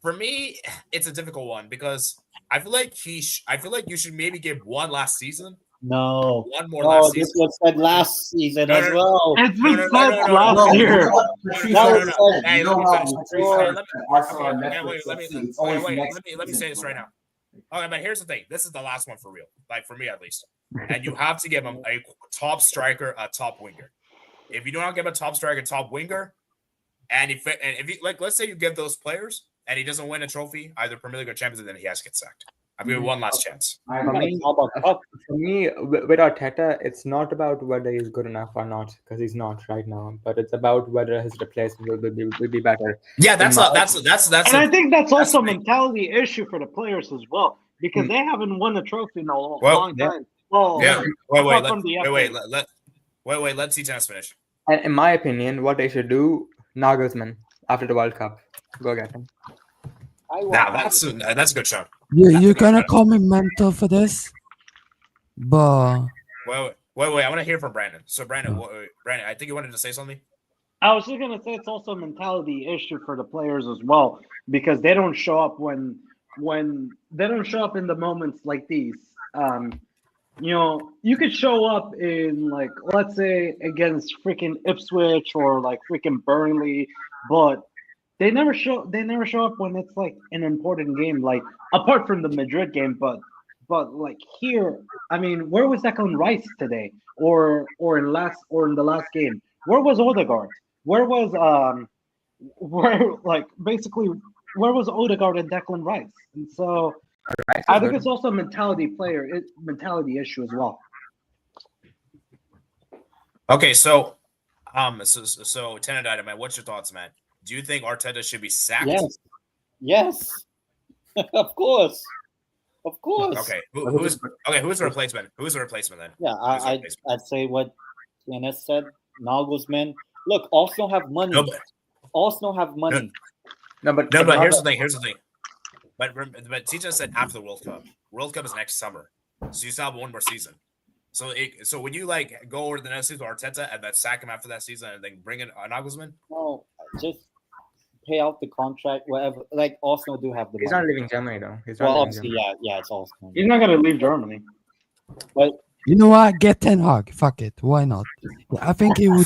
for me, it's a difficult one because I feel like you should maybe give one last season. No. One more last season. This was said last season as well. It's been said last year. Let me say this right now. Okay, but here's the thing. This is the last one for real, like for me at least. And you have to give him a top striker, a top winger. If you do not give a top striker, top winger, and if you like, let's say you give those players and he doesn't win a trophy, either Premier League or Champions League, then he has to get sacked. I'll give you one last chance. For me, with Arteta, it's not about whether he's good enough or not, because he's not right now. But it's about whether his replacement will be better. Yeah, that's. And I think that's also a mentality issue for the players as well, because they haven't won a trophy in a long time. Well, yeah. Wait. Let C-Tennis finish. And in my opinion, what they should do, Nagelsmann after the World Cup, go get him. That's a good shot. You're gonna call me mental for this, but wait. I want to hear from Brandon. So Brandon, I think you wanted to say something. I was just gonna say it's also a mentality issue for the players as well because they don't show up when they don't show up in the moments like these. You could show up in like let's say against freaking Ipswich or like freaking Burnley, but they never show up when it's like an important game, like apart from the Madrid game, but like here, I mean, where was Declan Rice today? Or in the last game? Where was Odegaard? Where was where like basically where was Odegaard and Declan Rice? And so Rice I is think good. it's also a mentality issue as well. Okay, so Tenant Dynamite, what's your thoughts, man? Do you think Arteta should be sacked? Yes. Of course. Okay. Who's the replacement? Who's the replacement then? Yeah, Who's the I'd replacement? say what TNS said. Nagelsmann. Look, Arsenal have money. No, but No, but here's the thing. Here's the thing. But Tita said after the World Cup. World Cup is next summer, so you still have one more season. So when you like go over the next season with Arteta and then sack him after that season and then bring in Nagelsmann? No, just pay out the contract, whatever. Like Arsenal do have the he's money. not leaving Germany though. He's not Well, leaving obviously, Germany. yeah, it's Arsenal. He's not gonna leave Germany. But You know what? Get Ten Hag. Fuck it. Why not? I think he would.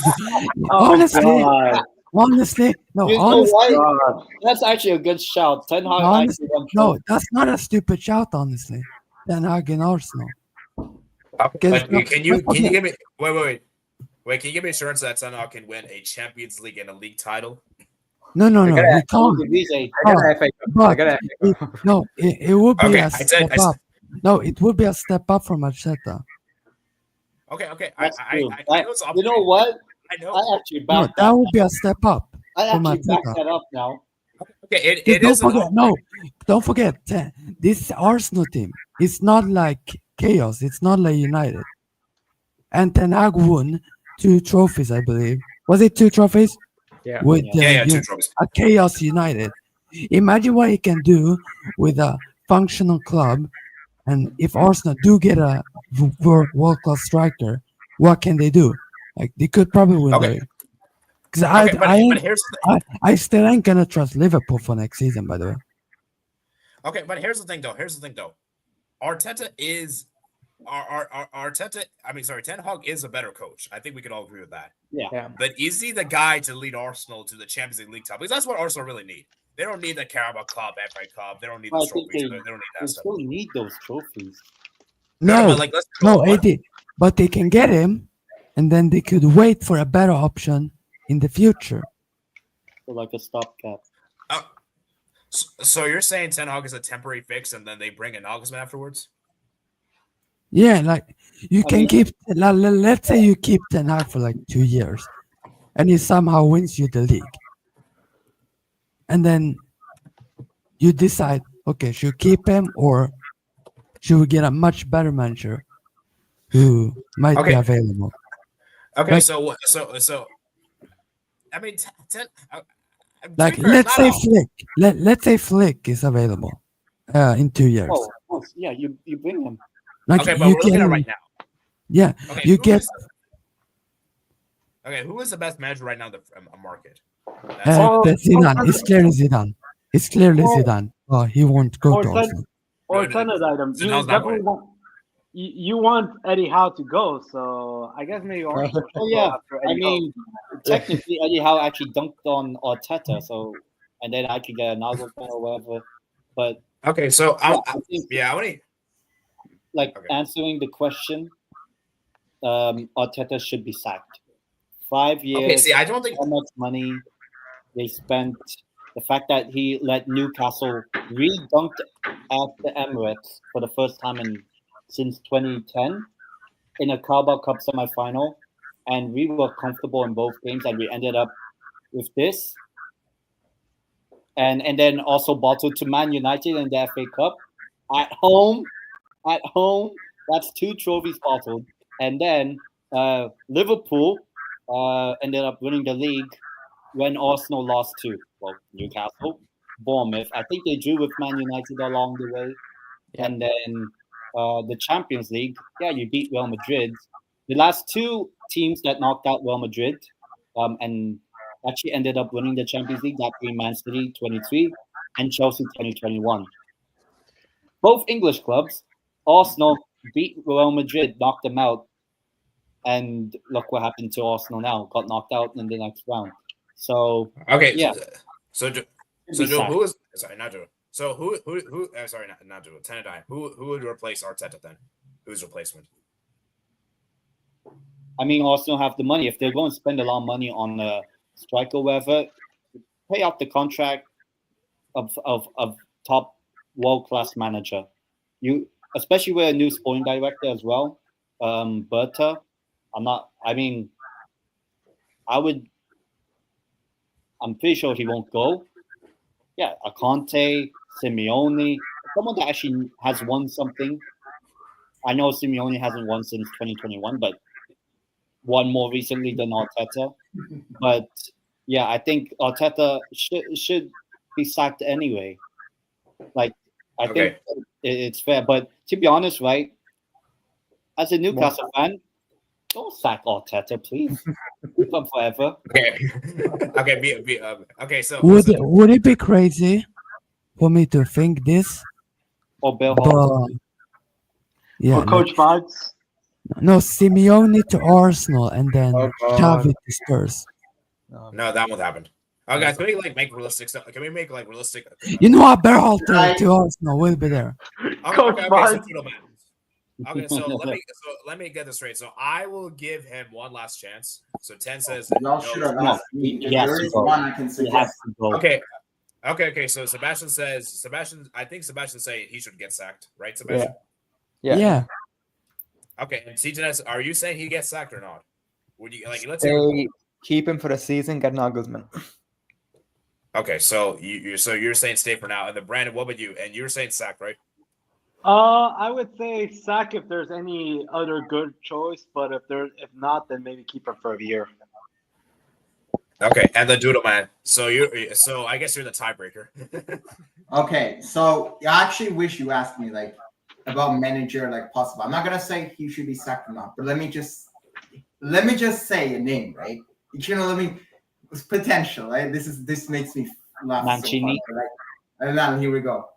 honestly, God. honestly, no, you know honestly, what? God. That's actually a good shout. Ten Hag Honestly, actually won no, trophy. that's not a stupid shout. Honestly, Ten Hag and Arsenal. But no, can you okay. give me wait? Can you give me assurance that Ten Hag can win a Champions League and a league title? No, They're he gonna- can't. Eredivisie. I got an FA Cup. I But got an FA Cup. no, it would be Okay, a I said- step I said- up. No, it would be a step up from Arteta. Okay. That's I true. know it's You know what? I know. I actually No, back that would be a step up. I from actually back Arteta. that up now. Okay, it Don't is an forget, up. no, don't forget. This Arsenal team. It's not like chaos. It's not like United. And Ten Hag won 2 trophies, I believe. Was it 2 trophies? Yeah. With Yeah, 2 trophies. a chaos United. Imagine what he can do with a functional club. And if Arsenal do get a world class striker, what can they do? Like they could probably win Okay. the league. Because Okay, but here's the thing. I still ain't gonna trust Liverpool for next season. By the way, Okay, but here's the thing though. Arteta is Arteta. I mean, sorry, Ten Hag is a better coach. I think we can all agree with that. Yeah. But is he the guy to lead Arsenal to the Champions League title? Because that's what Arsenal really need. They don't need the Carabao Cup, FA Cup. They don't need I the think trophies. they- They don't need We that stuff. still need those trophies. no, but like let's no, what- AD, but they can get him, and then they could wait for a better option in the future. So like a stopgap. So you're saying Ten Hag is a temporary fix, and then they bring in Nagelsmann afterwards? Yeah, like you I can mean- keep. Let's say you keep Ten Hag for like 2 years, and he somehow wins you the league, and then you decide, okay, should we keep him or should we get a much better manager who might be Okay. available? Okay, Like- so I mean, Like to be fair, let's say not Flick. Let's say Flick is available in 2 years. Oh, of course. Yeah, you bring him. Like okay, but you we're looking get at him- right now. Yeah, Okay, you who get. who is the best manager right now in the market? That's Oh, That's Zidane. It's clearly Zidane. It's clearly Oh. Zidane. Oh, he won't go Or to ten- Arsenal. Or No, tenant item. You Zidane's not definitely going. want. You want Eddie Howe to go, so I guess maybe Arsenal should Oh, go yeah. after I Eddie Howe. mean, technically, Eddie Howe actually dunked on Arteta, so and then I could get a Nagelsmann or whatever. But okay. So yeah, I think I want to. like Okay. answering the question, Arteta should be sacked. 5 years. Okay, see, I don't think. How much money they spent? The fact that he let Newcastle re-dunked at the Emirates for the first time since 2010 in a Carabao Cup semi-final, and we were comfortable in both games, and we ended up with this. And then also bottled to Man United in the FA Cup at home. At home, that's 2 trophies bottled, and then Liverpool ended up winning the league when Arsenal lost to Newcastle, Bournemouth. I think they drew with Man United along the way, and then the Champions League. Yeah, you beat Real Madrid. The last 2 teams that knocked out Real Madrid, and actually ended up winning the Champions League that being Man City 23 and Chelsea 2021. Both English clubs, Arsenal beat Real Madrid, knocked them out, and look what happened to Arsenal now. Got knocked out in the next round. So Okay, yeah. So Joe, who is sorry, not Joe. So who sorry, not Joe, Tenadine. Who would replace Arteta then? Who's replacement? I mean, Arsenal have the money. If they're going to spend a lot of money on a striker, whatever, pay out the contract of top world class manager. You especially with a new sporting director as well, Berta. I'm pretty sure he won't go. Yeah, a Conte, Simeone, someone that actually has won something. I know Simeone hasn't won since 2021, but won more recently than Arteta. But yeah, I think Arteta should be sacked anyway. Like, I think it's fair. But to be honest, right, as a Newcastle fan, don't sack Arteta, please. Keep him forever. Okay. So would it be crazy for me to think this? Or Bill But, Hall. yeah, Or Coach Vibes. no, Simeone to Arsenal and then Xavi to Spurs. no, that won't happen. Oh, guys, can we make realistic stuff? Can we make realistic? You know what? Berhalter to Arsenal will be there. Coach Vibes. Okay, so let me get this straight. So I will give him one last chance. So 10 says Y'all should have asked me. If there is one I can suggest. Okay. So Sebastian. I think Sebastian say he should get sacked, right, Sebastian? Yeah. Okay, and CTNS, are you saying he gets sacked or not? Would you let's say keep him for a season, get Nagelsmann. Okay, so you're saying stay for now, and then Brandon, what about you? And you're saying sack, right? I would say sack if there's any other good choice, but if not, then maybe keep him for a year. Okay, and the Doodle Man. So I guess you're the tiebreaker. Okay, so I actually wish you asked me about manager possible. I'm not gonna say he should be sacked or not, but let me just say a name, right? It's potential, right? This makes me laugh. Mancini. So hard, right? And now here we go.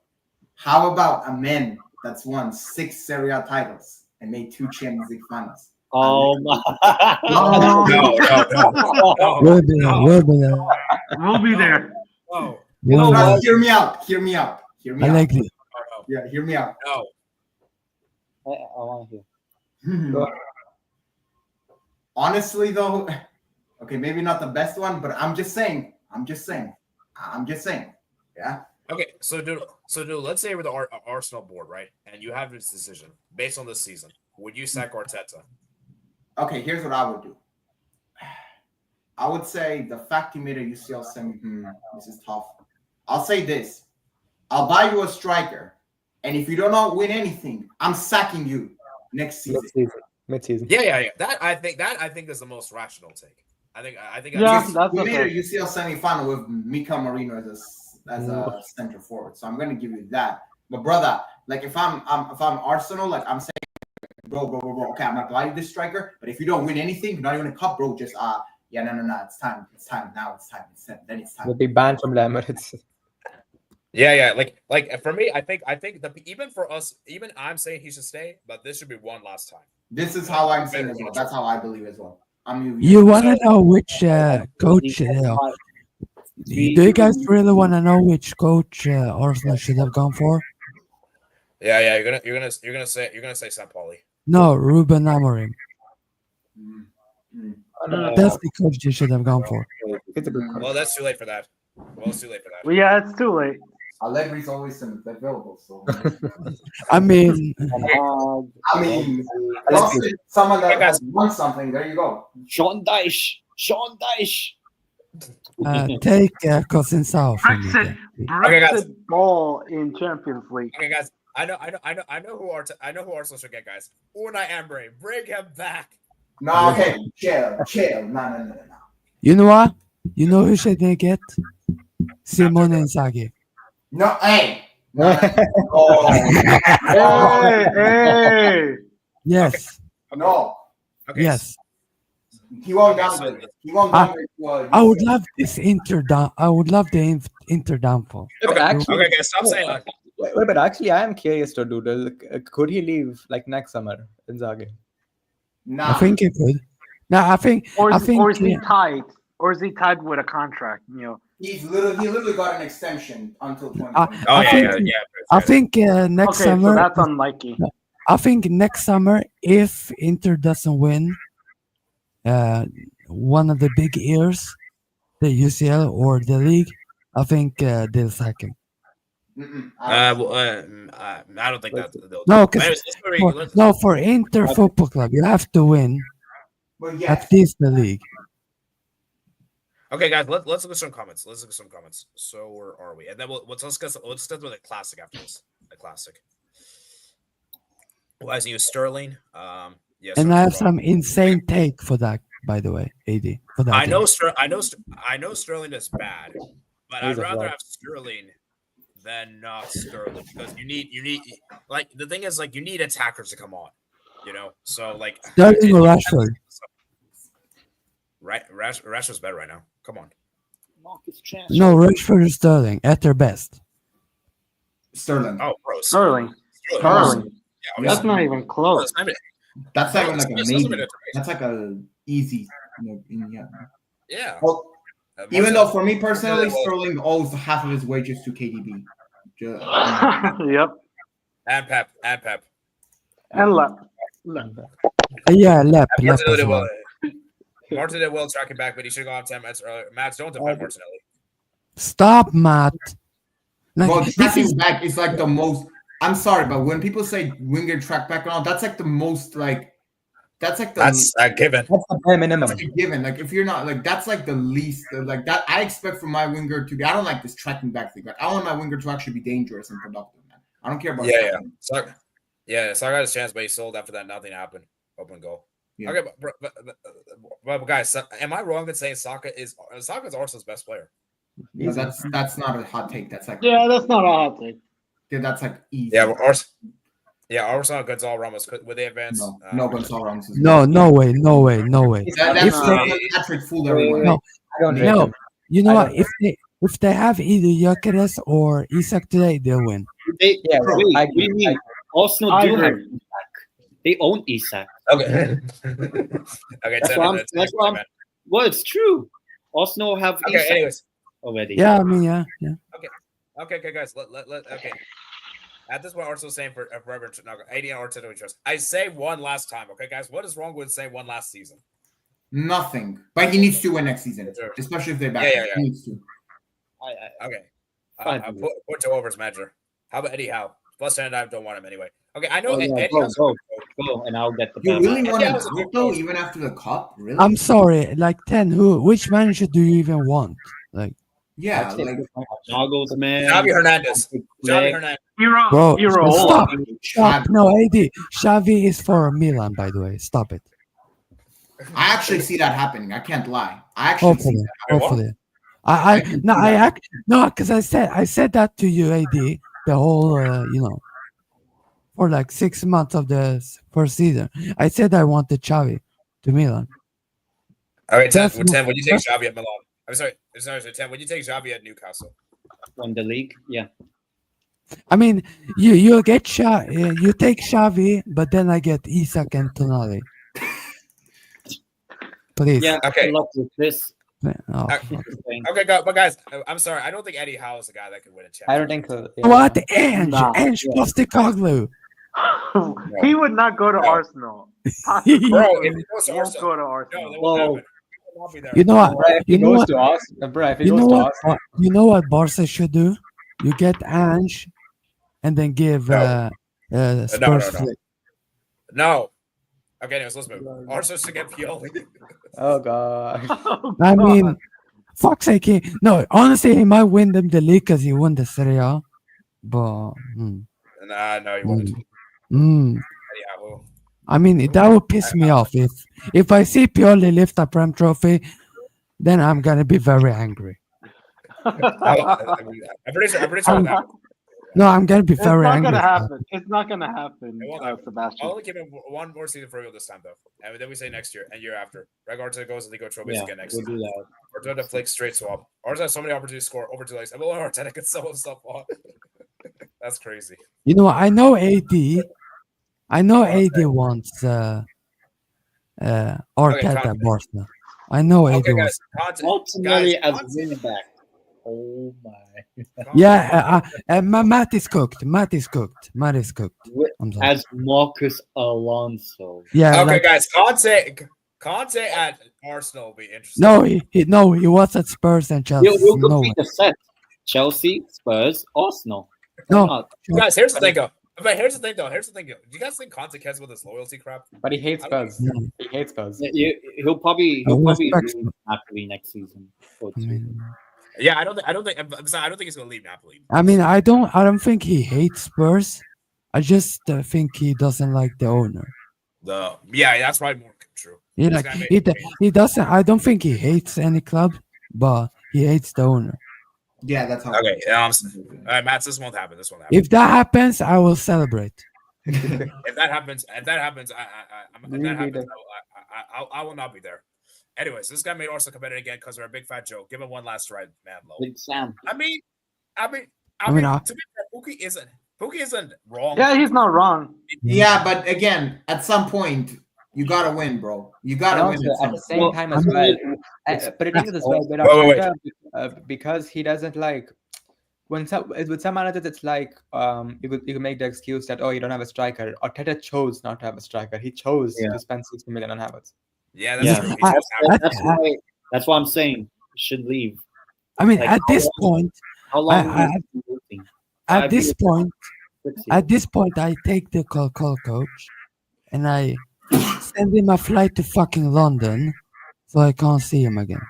How about a man that's won 6 Serie A titles and made 2 Champions League finals? Oh my! No. We'll be there. We'll be there. No. No, hear me out. I like this. Yeah, hear me out. No. I want to hear. Honestly, though, okay, maybe not the best one, but I'm just saying. Yeah. Okay, so dude, let's say we're the Arsenal board, right? And you have this decision based on this season. Would you sack Arteta? Okay, here's what I would do. I would say the fact he made a UCL semi, this is tough. I'll say this. I'll buy you a striker, and if you do not win anything, I'm sacking you next season. Mid-season. Yeah. That I think is the most rational take. I think we made a UCL semi-final with Mika Marino as a center forward, so I'm gonna give you that. But brother, if I'm Arsenal, I'm saying, bro, okay, I'm not buying this striker, but if you don't win anything, not even a cup, bro, just no, it's time now, then it's time. We'll be banned from the Emirates. Yeah. Like for me, I think even for us, even I'm saying he should stay, but this should be one last time. This is how I'm saying as well. That's how I believe as well. You want to know which coach? Do you guys really want to know which coach Arsenal should have gone for? Yeah. You're gonna say St. Pauli. No, Ruben Amorim. That's the coach they should have gone for. It's a good coach. Well, that's too late for that. Well, yeah, it's too late. Allegri's always available, so. I mean, someone that wants something. There you go. Sean Dyche. take Cousins from me. Brexit ball in Champions League. Okay, guys. I know who Arsenal should get, guys. Unai Emery, bring him back. No, okay, chill. No. You know what? You know who should they get? Simone Inzaghi. No, hey. Hey. Yes. No. Okay. Yes. He won't Okay, downgrade. so- He won't I- downgrade to a I would UCL. love this Inter down. I would love the Inter downfall. But Okay, actually, okay, guys, stop saying that. wait, but actually, I am curious to Doodle. Could he leave like next summer, Inzaghi? Nah. I think he could. No, I think. Or I is, think. or is he tied? Or is he tied with a contract? You know. He literally got an extension until 2020. Oh I yeah, think- yeah. I think next Okay, summer. so that's unlikely. I think next summer, if Inter doesn't win, one of the big ears, the UCL or the league, I think they'll sack him. I don't think that. No, 'cause Anyways, let's go- let's- No, for Inter Football Club, you have to win But at yes, least the league. Okay, guys, let's look at some comments. So where are we? And then let's discuss with the classic after this. The classic. Why is he Sterling? Yes. And I have some insane take for that, by the way, AD. For that, I know, game. I know Sterling is bad, but I'd He's a rather fraud. have Sterling than not Sterling because you need like the thing is like you need attackers to come on, you know. So like Sterling or Rashford? Right, Rashford's better right now. Come on. No, Rashford or Sterling at their best. Sterling. Oh, bro, Sterling. Sterling. Yeah, That's not even close. That's not even like a It's maybe. not even a- That's like a easy. Yeah. Yeah. Well, even Marcelo- though for me personally, Marcelo- Sterling owes half of his wages to KDB. Yep. and Pep. And Yeah, Lep as Martinelli well. will. Martinelli will track him back, but he should go off 10 minutes earlier. Mats, don't defend Martinelli. Stop, Matt. Like, Well, this tracking is back is like the most. I'm sorry, but when people say winger track back and all, that's like the most like. That's like the. That's a given. That's the bare minimum. That's like a given. Like if you're not like that's like the least like that I expect from my winger to be. I don't like this tracking back thing. Like I want my winger to actually be dangerous and productive, man. I don't care about. Yeah. tracking. Saka got his chance, but he sold after that. Nothing happened. Open goal. Yeah. Okay, but guys, am I wrong in saying Saka's Arsenal's best player? No, that's not a hot take. That's like yeah, that's not a hot take. that's like easy. Yeah, Arsenal, Gonzalo Ramos with the advance. No, Gonzalo Ramos. no way. That's If Patrick fooled everyone. No. I don't rate No, him. you know I what? don't If they have either Gyökeres or Isak today, they'll win. Yeah, Wait, I what do you agree. mean? Arsenal I do have agree. Isak. They own Isak. Okay. Okay. That's why I'm. Well, it's true. Arsenal have Okay. Isak Anyways. already. Yeah, I mean, yeah. Okay, guys. Okay. At this point, Arsenal's saying for forever. No, 80 on Arteta we trust. I say one last time. Okay, guys. What is wrong with saying one last season? Nothing. But he needs to win next season, Sure. especially if they're back. Yeah. He needs to. Okay. Fine. Put to overs manager. How about Eddie Howe? Plus, and I don't want him anyway. Okay, I know Oh, yeah, Eddie go, Howe's go, and I'll get the You ball. really want Yeah, to it was a do good it though, goal. even after the cup? Really? I'm sorry. Like 10, which manager do you even want? Like, yeah, I'd say like Goggles, man. Xavi Hernandez. Xavi Hernandez. bro, You're old. stop. Xavi. No, AD. Xavi is for Milan, by the way. Stop it. I actually see that happening. I can't lie. I actually see Hopefully, that. hopefully. Because I said that to you, AD, the whole, for like 6 months of the first season. I said I wanted Xavi to Milan. All right, 10. That's- 10. Would you take Xavi at Milan? I'm sorry. 10. Would you take Xavi at Newcastle? From the league, yeah. I mean, you get you take Xavi, but then I get Isak and Tonali. Please. Yeah, Okay. good luck with this. Oh, thing. Okay, but guys, I'm sorry. I don't think Eddie Howe is the guy that could win a championship. I don't think so. Yeah. What? Ange Nah. Postecoglou. He would not go to Arsenal. Bro, if he goes to He won't Arsenal, go to no, Arsenal. they won't Whoa. happen. He will not be there. You know what? Bro, if he You know goes what? to Arsenal, bro, if he You goes know to what? Arsenal, You know what Barca should do? You get Ange, and then give No. Spurs no. flick. No. Okay, anyways, let's move. Arsenal should get Pioli. oh god. I mean, fuck's sake. No, honestly, he might win them the league because he won the Serie A. But, Nah, no, he won't. mm. Eddie Howe. I mean, that would piss me off. If I see Pioli lift a Prem trophy, then I'm gonna be very angry. I'm pretty sure. No, I'm gonna be It's very not angry. gonna happen. It's not gonna happen, It won't happen. Sebastian. I'll only give him one more season for real this time, though. And then we say next year and year after. Greg Arteta goes and they go trophies Yeah, again next we'll year. do that. Arteta flicks straight swap. Arteta has so many opportunities to score over 2 legs. I mean, Arteta can sell himself off. That's crazy. You know, I know AD. I know Well, AD wants Arteta Conte. Barca. I know AD Okay, wants. guys. Ultimately, Guys, as winning back. Oh my! Yeah, Matt is cooked. Matt is cooked. Matt is cooked. I'm sorry. As Marcus Alonso. Yeah. Okay, like, guys. Conte at Arsenal will be interesting. no, he was at Spurs and Chelsea. He'll No complete way. the set. Chelsea, Spurs, Arsenal. No. Why not? Guys, here's the thing, though. But here's the thing, though. Do you guys think Conte cares with his loyalty crap? But he hates I don't Spurs. No. He hates Spurs. He'll probably I leave respect- Napoli next season. Or I two. mean, Yeah, I don't think he's gonna leave Napoli. I don't think he hates Spurs. I just think he doesn't like the owner. Yeah, that's probably more true. He This like guy made- he doesn't. I don't think he hates any club, but he hates the owner. Yeah, that's how. Okay, all right, Matt, this won't happen. This won't happen. If that happens, I will celebrate. If that happens, You'll be there. I will not be there. Anyways, this guy made Arsenal competitive again because they're a big fat joke. Give him one last ride, man. Low. Big Sam. I mean, I to mean, be fair, Pookie isn't wrong. Yeah, he's not wrong. Yeah, but again, at some point, you gotta win, bro. You And gotta also, win. at the same Well, time I as mean, well, but the thing is as well, with Wait, wait. Arteta, because he doesn't like with some managers, it's like you could make the excuse that you don't have a striker. Arteta chose not to have a striker. He chose Yeah. to spend 60 million on Havertz. Yeah, that's Yeah. true. He chose Havertz. That's why I'm saying he should leave. I mean, Like, at this point, How long? I- will he be waiting? at 5 this years? point, 6 years? at this point, I take the call coach, and I send him a flight to fucking London, so I can't see him again.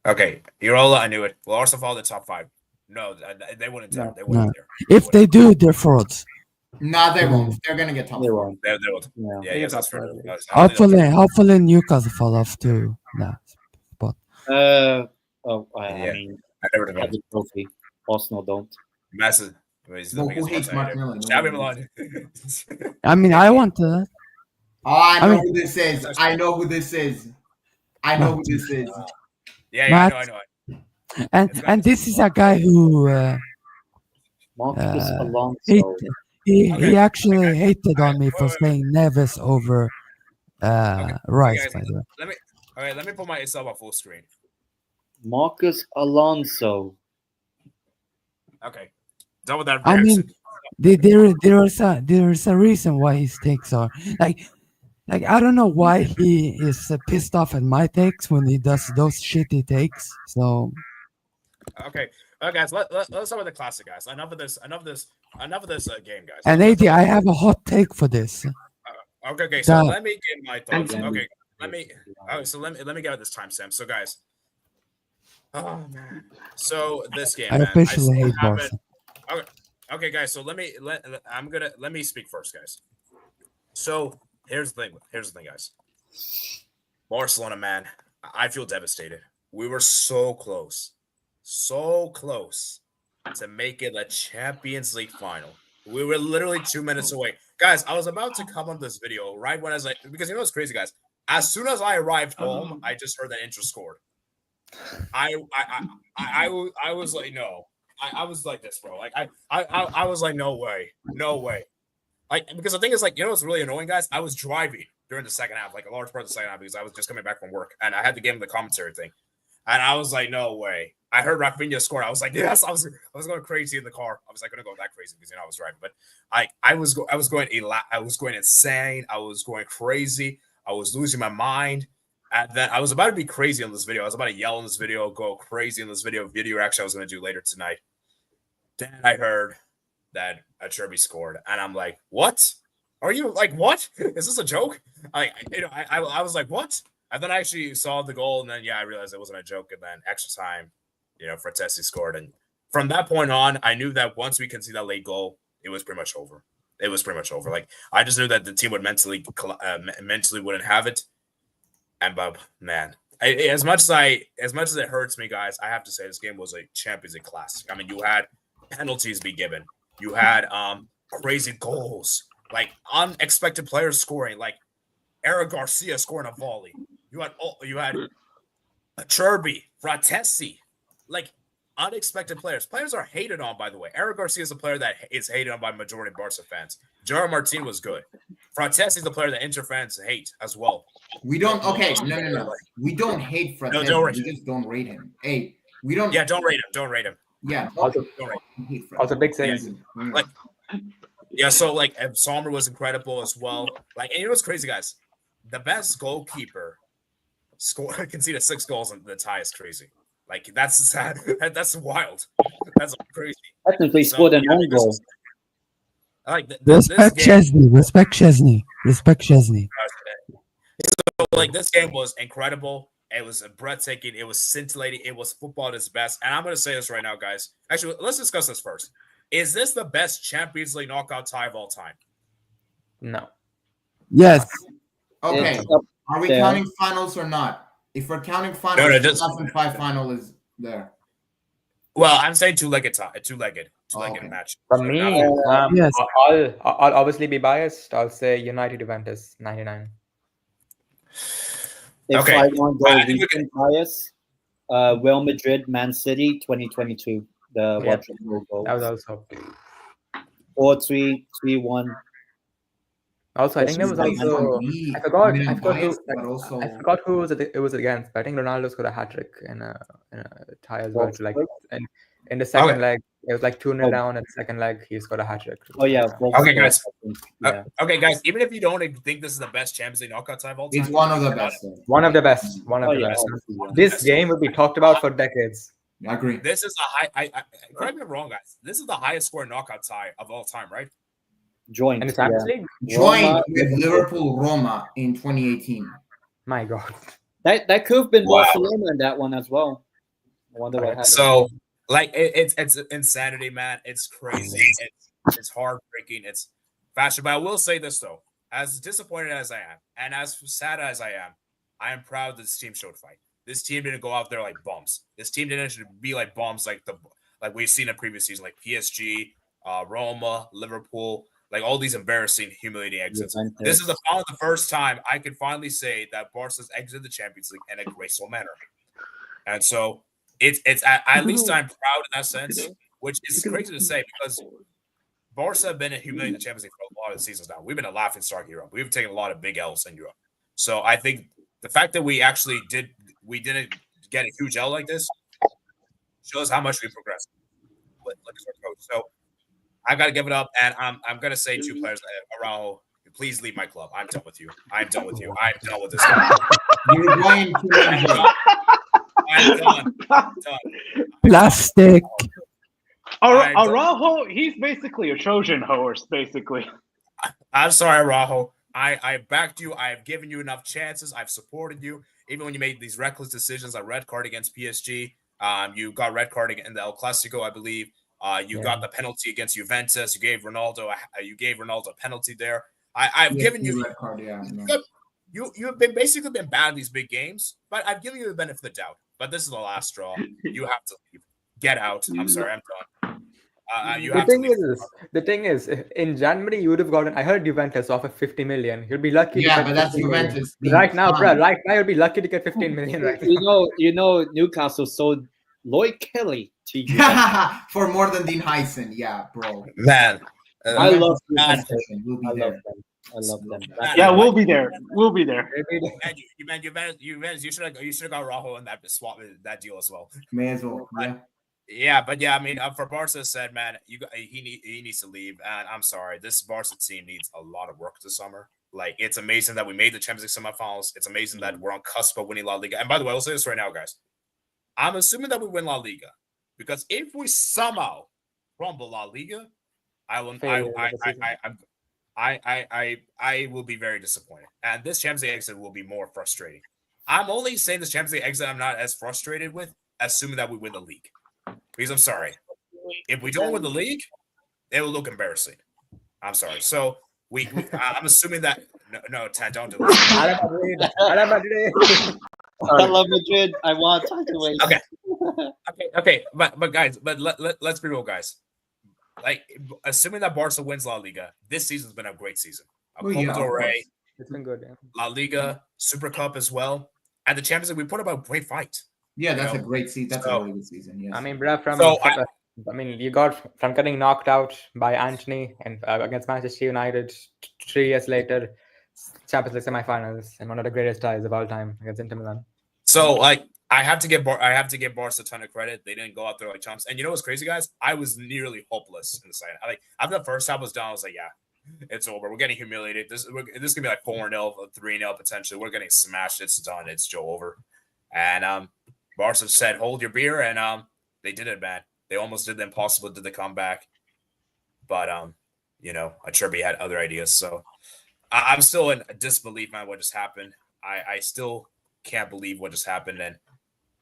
Okay, Irola, I knew it. Will Arsenal fall in the top 5? No, they wouldn't dare. No. They wouldn't No. dare. If they do, they're frauds. Nah, they won't. They're gonna get top They four. won't. They would. Yeah. Yeah, They yes, get that's top fair. four. That's- I don't think that's Hopefully Newcastle fall off too. Nah. I Yeah. mean, I never have done. the trophy. Arsenal don't. Massive. He's the Well, who biggest hates Barca Mark hater. Millen? Xavi Nobody Milan. I mean, I want to. Oh, I know I mean- who this is. I know who this is. I know who this is. Yeah, Matt- I know. And this is a guy who Marcus Alonso. he Okay. actually hated on Alright, me for wait. saying Neves over Rice, guys, by the way. Let me put myself on full screen. Marcus Alonso. Okay, done with that. I mean, embarrassing. there's a reason why his takes are like I don't know why he is pissed off at my takes when he does those shitty takes. So Okay, guys, let's start with the classic, guys. Enough of this game, guys. and AD, I have a hot take for this. Okay, so That- let me get my thoughts. And- Okay, let me get this timestamp. So, guys, oh man, so this game, I man, officially still hate haven't- Barca. Okay, guys, so let me speak first, guys. So here's the thing, guys. Barcelona, man, I feel devastated. We were so close to make it a Champions League final. We were literally 2 minutes away, guys. I was about to come on this video right when I was like, because you know what's crazy, guys. As soon as I arrived home, I just heard that Inter scored. I was like, no. I was like this, bro. Like I was like, no way. Like, because the thing is, like, you know what's really annoying, guys? I was driving during the second half, like a large part of the second half, because I was just coming back from work and I had to get in the commentary thing. And I was like, no way. I heard Rafinha score. I was like, yes. I was going crazy in the car. I was like, gonna go that crazy because I was driving. But I was going insane. I was going crazy. I was losing my mind. And then I was about to be crazy on this video. I was about to yell in this video, go crazy in this video actually I was going to do later tonight. Then I heard that Acerbi scored, and I'm like, what? Are you like, what? Is this a joke? I was like, what? And then I actually saw the goal, and then, I realized it wasn't a joke. And then extra time, Frattesi scored. And from that point on, I knew that once we conceded that late goal, it was pretty much over. Like, I just knew that the team would mentally wouldn't have it. And Bob, man, as much as it hurts me, guys, I have to say this game was a Champions League classic. I mean, you had penalties be given. You had crazy goals, like unexpected players scoring, like Eric Garcia scoring a volley. You had Cherby, Fratesi, like unexpected players. Players are hated on, by the way. Eric Garcia is a player that is hated on by majority of Barca fans. Gerard Martin was good. Fratesi is the player that Inter fans hate as well. We don't. Okay, no. We don't hate Fratesi. No, we just don't rate him. Hey, we don't. Yeah, don't rate him. Don't rate him. Yeah, Also, Don't rate him. also big saves. Like, yeah, so like Sommer was incredible as well. Like, and you know what's crazy, guys? The best goalkeeper conceded 6 goals in the tie is crazy. Like, that's sad. That's wild. That's crazy. Technically scored an own goal. Like Respect Chesney. Respect Chesney. Respect Chesney. So, like, this game was incredible. It was breathtaking. It was scintillating. It was football at its best. And I'm going to say this right now, guys. Actually, let's discuss this first. Is this the best Champions League knockout tie of all time? No. Yes. Okay. It's up Are we there. counting finals or not? If we're counting finals, No, the just- 2005 final is there. Well, I'm saying two-legged Okay. match. For So me, now- Yes. I'll obviously be biased. I'll say United Juventus 99. If Okay. I want to go I think we recent bias, Real Madrid, Man City, 2022. The Yeah. Waterloo goal. That was also. 4-3, 3-1. Also, I think there was also. I forgot who it was against. But I think Ronaldo scored a hat trick in a tie as well. To like in the second Okay. leg, it was like 2-0 down. And the second leg, he scored a hat trick. Oh yeah. Okay, guys. Yeah. Okay, guys. Even if you don't think this is the best Champions League knockout tie of all time, It's one of the best. Though. One of the best. One of Oh the yeah. best. obviously, This game will be talked about for decades. I agree. this is a high. I correct me if I'm wrong, guys. This is the highest score knockout tie of all time, right? Joint. And the yeah. Champions League. Joined Roma, with Liverpool Roma in 2018. My God. That could have been Wow. Barcelona in that one as well. I wonder what happened. So, like, it's insanity, man. It's crazy. It's heartbreaking. It's fashion. But I will say this though: as disappointed as I am, and as sad as I am proud this team showed fight. This team didn't go out there like bums. This team didn't be like bums like we've seen in previous seasons, like PSG, Roma, Liverpool, like all these embarrassing, humiliating exits. Juventus. This is the first time I can finally say that Barca's exited the Champions League in a graceful manner. And so it's at least I'm proud in that sense, which is crazy to say because Barca have been humiliating the Champions League for a lot of seasons now. We've been a laughing stock in Europe. We've taken a lot of big L's in Europe. So I think the fact that we didn't get a huge L like this shows how much we progressed. Look at our coach. So I got to give it up, and I'm gonna say 2 players. Araujo, please leave my club. I'm done with you. I'm done with you. I'm done with this guy. Uruguayan Tuesday. I'm done. I'm done. Plastic. Araujo, he's basically a Trojan horse, basically. I'm sorry, Araujo. I backed you. I have given you enough chances. I've supported you. Even when you made these reckless decisions, a red card against PSG, you got red card in the El Clasico, I believe. You got the penalty against Juventus. You gave Ronaldo a penalty there. I've given you red card. Yeah. you've been basically been bad in these big games, but I've given you the benefit of the doubt. But this is the last straw. You have to leave. Get out. I'm sorry. I'm done. You have to leave. The thing is, in January you would have gotten. I heard Juventus offer 50 million. You'd be lucky. Yeah, to get but that's 50 million. Juventus. Right now, bro. Right now, you'd be lucky to get 15 million. Right now. You know, Newcastle sold Lloyd Kelly to you. For more than Dean Heisen. Yeah, bro. Man, I love man, We'll be I there. love them. I love them. Yeah, we'll be there. We'll be there. you should have got Rajo in that swap that deal as well. May as well. Yeah. Yeah, but yeah, I mean, for Barca said, man, he needs to leave, and I'm sorry, this Barca team needs a lot of work this summer. Like, it's amazing that we made the Champions League semifinals. It's amazing that we're on cusp of winning La Liga. And by the way, I'll say this right now, guys. I'm assuming that we win La Liga because if we somehow crumble La Liga, I will be very disappointed, and this Champions League exit will be more frustrating. I'm only saying this Champions League exit I'm not as frustrated with, assuming that we win the league. Because I'm sorry, if we don't win the league, it will look embarrassing. I'm sorry. So I'm assuming that no, Tad, don't do this. I love Madrid. I want to wait. Okay. Okay. But guys, let's be real, guys. like assuming that Barca wins La Liga, this season's been a great season. Oh, yeah, Copa del of Rey, course. It's been good. Yeah. La Liga, Super Cup as well, and the Champions League. We put up a great fight. Yeah, that's a great season. That's a So- really good season. Yes. I mean, bruh, So I mean, you got from getting knocked out by Anthony and against Manchester United 3 years later, Champions League semifinals, and one of the greatest ties of all time against Inter Milan. So like I have to give Barca a ton of credit. They didn't go out there like chumps. And you know what's crazy, guys? I was nearly hopeless in the second. After the first half was done, I was like, yeah, it's over. We're getting humiliated. This is gonna be like 4-0, 3-0 potentially. We're getting smashed. It's done. It's Joe over. And Barca said, hold your beer, and they did it, man. They almost did the impossible, did the comeback. But Acerbi had other ideas. So I'm still in disbelief, man, what just happened. I still can't believe what just happened. And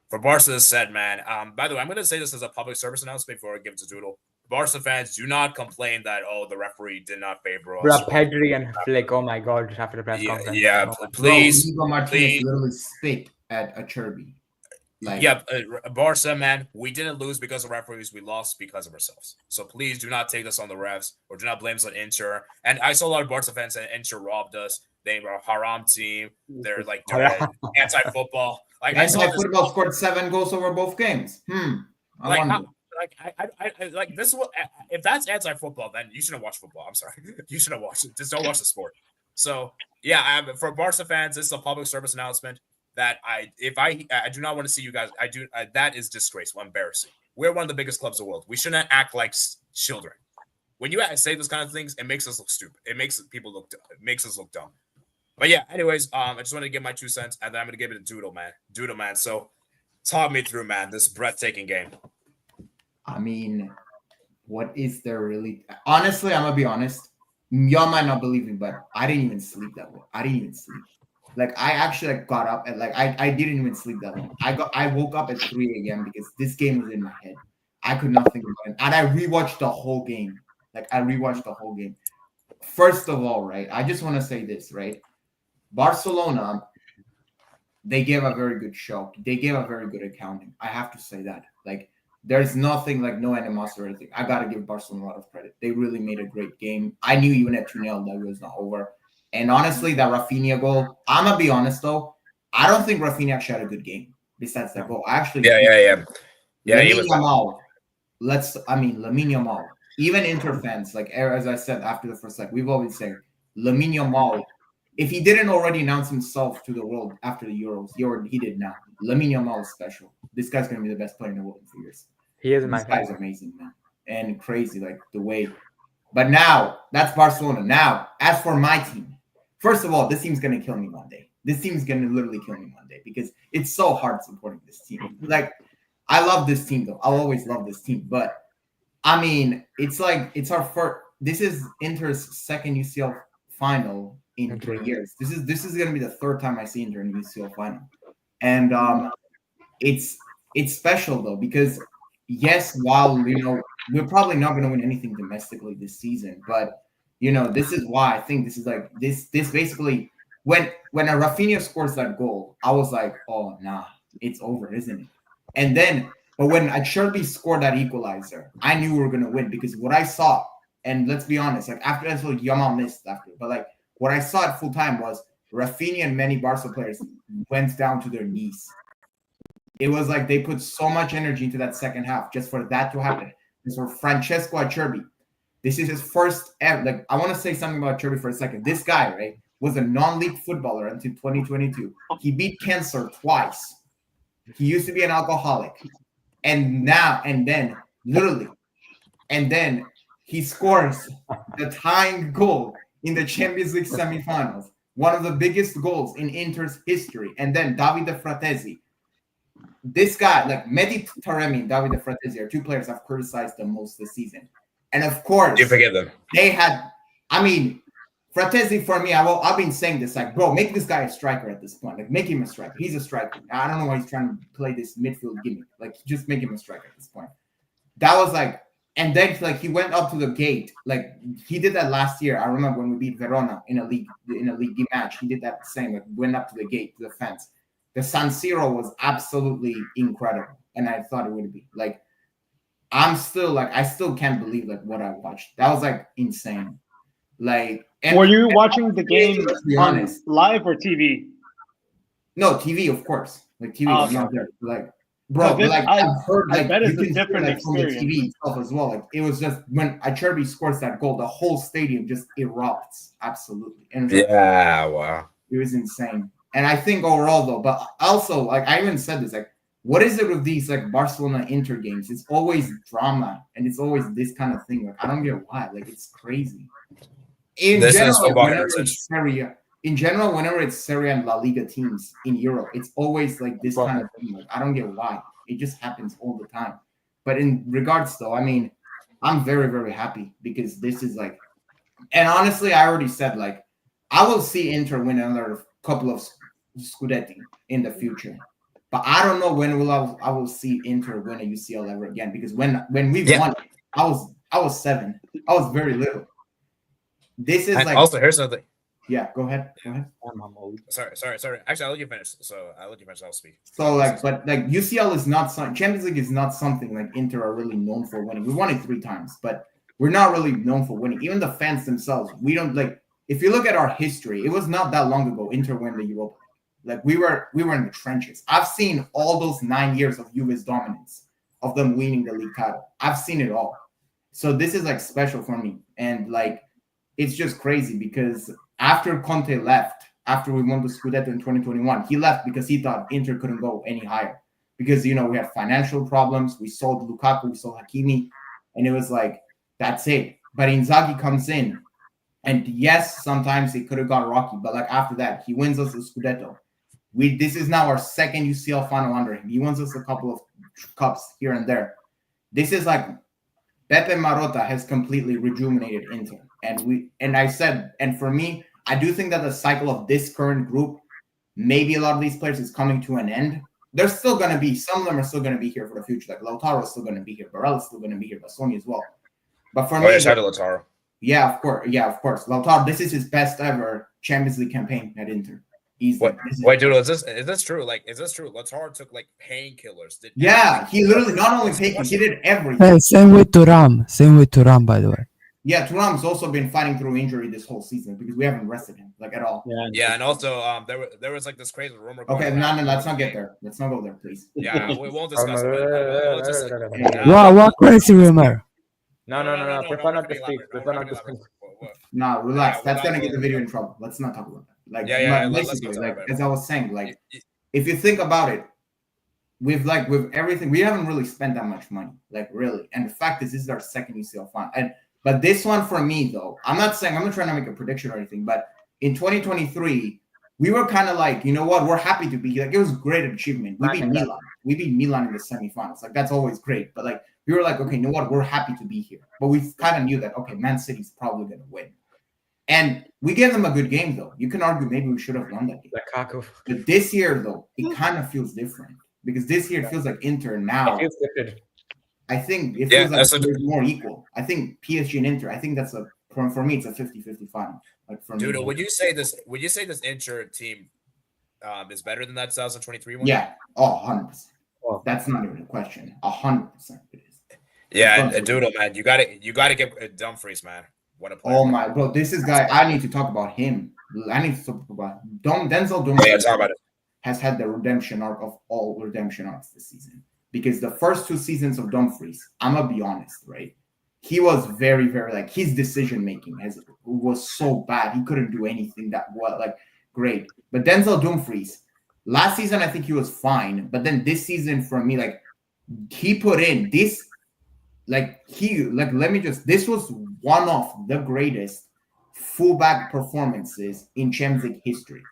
for Barca said, man, by the way, I'm going to say this as a public service announcement before I give it to Doodle. Barca fans, do not complain that, the referee did not favor us. Bruh, Pedri and Flick, oh my God, after the press conference. Yeah, Oh, please. Inigo Martinez literally spit at Acerbi. Barca, man, we didn't lose because of referees. We lost because of ourselves. So please do not take this on the refs or do not blame us on Inter. And I saw a lot of Barca fans saying Inter robbed us. They were a haram team. They're like anti-football. Like anti-football scored 7 goals over both games. I wonder. Like this is what, if that's anti-football, then you shouldn't watch football. I'm sorry, you shouldn't watch it. Just don't watch the sport. So yeah, for Barca fans, this is a public service announcement that I do not want to see you guys. That is disgraceful, embarrassing. We're one of the biggest clubs in the world. We shouldn't act like children. When you say those kind of things, it makes us look stupid. It makes people look. It makes us look dumb. But yeah, anyways, I just wanted to give my 2 cents, and then I'm gonna give it to Doodle man. So talk me through, man, this breathtaking game. I mean, what is there really? Honestly, I'm gonna be honest. Y'all might not believe me, but I didn't even sleep that well. I didn't even sleep. Like I actually got up and I didn't even sleep that long. I woke up at 3 a.m. because this game was in my head. I could not think about it, and I rewatched the whole game. First of all, right, I just want to say this, right? Barcelona, they gave a very good show. They gave a very good accounting. I have to say that. Like, there's nothing like no animosity or anything. I got to give Barcelona a lot of credit. They really made a great game. I knew even at 2-0 that it was not over. And honestly, that Rafinha goal, I'm going to be honest, though. I don't think Rafinha actually had a good game besides that goal. Actually, Yeah. Lamine Yamal. Lamine Yamal. Even Inter fans, like as I said after the first leg, we've always said Lamine Yamal. If he didn't already announce himself to the world after the Euros, he did now. Lamine Yamal is special. This guy's going to be the best player in the world in 4 years. He is This guy's amazing, man. And crazy, like the way. But now, that's Barcelona. Now, as for my team, first of all, this team's going to kill me one day. This team's going to literally kill me one day because it's so hard supporting this team. Like, I love this team, though. I'll always love this team. But, I mean, it's our first. This is Inter's second UCL final in 3 years. This is going to be the third time I see Inter in the UCL final. And it's special, though, because, yes, while, we're probably not going to win anything domestically this season, but, this is why I think this is like this basically when a Rafinha scores that goal, I was like, oh, nah, it's over, isn't it? And then, but when Acerbi scored that equalizer, I knew we were going to win because what I saw, and let's be honest, like after that's what Yamal missed after, but like what I saw at full time was Rafinha and many Barca players went down to their knees. It was like they put so much energy into that second half just for that to happen. This was Francesco Acerbi. This is his first ever. Like, I want to say something about Acerbi for a second. This guy, right, was a non-league footballer until 2022. He beat cancer twice. He used to be an alcoholic. And then he scores the tying goal in the Champions League semifinals. One of the biggest goals in Inter's history. And then Davide Fratesi. This guy, like Mehdi Taremi and Davide Fratesi, are 2 players I've criticized the most this season. And of course, you forget them. Fratesi for me, I've been saying this, like, bro, make this guy a striker at this point. Like, make him a striker. He's a striker. I don't know why he's trying to play this midfield gimmick. Like, just make him a striker at this point. That was like, and then like he went up to the gate. Like he did that last year. I remember when we beat Verona in a league match. He did that same, like went up to the gate, to the fence. The San Siro was absolutely incredible, and I thought it would be like I'm still like, I still can't believe like what I watched. That was like insane. Like, Were you watching the game let's be on honest. live or TV? No, TV, of course. Like TV was not there. Like, bro, this- like I- I've heard, I like bet you it's a can hear, different like from the experience. TV itself as well. Like it was just when Acerbi scores that goal, the whole stadium just erupts. Absolutely, and Yeah, wow. it was insane. And I think overall though, but also like I even said this, like what is it with these like Barcelona Inter games? It's always drama and it's always this kind of thing. Like I don't get why. Like it's crazy. This is football Whenever it's Serie and La Liga teams in Europe, it's always like this kind of thing. Like I don't get why. It just happens all the time. But in regards though, I mean, I'm very, very happy because this is like, and honestly, I already said like I will see Inter win another couple of Scudetti in the future. But I don't know when I will see Inter win a UCL ever again because when we won, I was 7. I was very little. This is and like also here's another thing. Yeah, go ahead. Sorry. Actually, I'll let you finish. So I'll let you finish. I'll speak. So like, but like UCL is not Champions League is not something like Inter are really known for winning. We won it 3 times, but we're not really known for winning. Even the fans themselves, we don't like. If you look at our history, it was not that long ago Inter won the Europa League. Like we were in the trenches. I've seen all those 9 years of Juve's dominance, of them winning the league title. I've seen it all. So this is like special for me, and like it's just crazy because after Conte left, after we won the Scudetto in 2021, he left because he thought Inter couldn't go any higher because we had financial problems. We sold Lukaku, we sold Hakimi, and it was like that's it. But Inzaghi comes in, and yes, sometimes it could have got rocky, but like after that, he wins us the Scudetto. This is now our second UCL final under him. He wins us a couple of cups here and there. This is like Pepe Marotta has completely rejuvenated Inter, and for me, I do think that the cycle of this current group, maybe a lot of these players is coming to an end. There's still going to be, some of them are still going to be here for the future. Like Lautaro is still going to be here. Barella is still going to be here. Bastoni as well. But for me, Lautaro. Yeah, of course. Lautaro, this is his best ever Champions League campaign at Inter. Wait, dude, is this true? Like, is this true? Lautaro took like painkillers. He literally not only taken, he did everything. Hey, same with Thuram, by the way. Yeah, Thuram's also been fighting through injury this whole season because we haven't rested him like at all. Yeah, and also there was like this crazy rumor. Okay, no, let's not get there. Let's not go there, please. Yeah, we won't discuss it. What crazy rumor? No. Prefer not to speak. No, relax. That's gonna get the video in trouble. Let's not talk about that. Like, basically, like as I was saying, like if you think about it, with everything, we haven't really spent that much money, like really. And the fact is, this is our second UCL final. But this one for me, though, I'm not trying to make a prediction or anything, but in 2023, we were kind of like, you know what, we're happy to be here. Like, it was a great achievement. We beat Milan. We beat Milan in the semifinals. Like, that's always great. But like, we were like, okay, you know what, we're happy to be here. But we kind of knew that, okay, Man City's probably going to win. And we gave them a good game, though. You can argue maybe we should have won that game. But this year, though, it kind of feels different. Because this year it feels like Inter now. I think it feels like it's more equal. I think PSG and Inter, I think that's for me, it's a 50-50 final. Like for Dude, me. would you say this Inter team is better than that 2023 one? Yeah. 100%. That's not even a question. 100% it is. Yeah, and Doodle, man, you gotta get Dumfries, man. What a player. Oh my bro, this is guy. I need to talk about him. I need to talk about Denzel Dumfries. Yeah, talk about it. Has had the redemption arc of all redemption arcs this season. Because the first 2 seasons of Dumfries, I'm gonna be honest, right? He was very, very like his decision making was so bad. He couldn't do anything that well, like great. But Denzel Dumfries, last season I think he was fine, but then this season for me, like he put in this, this was one of the greatest fullback performances in Champions League history.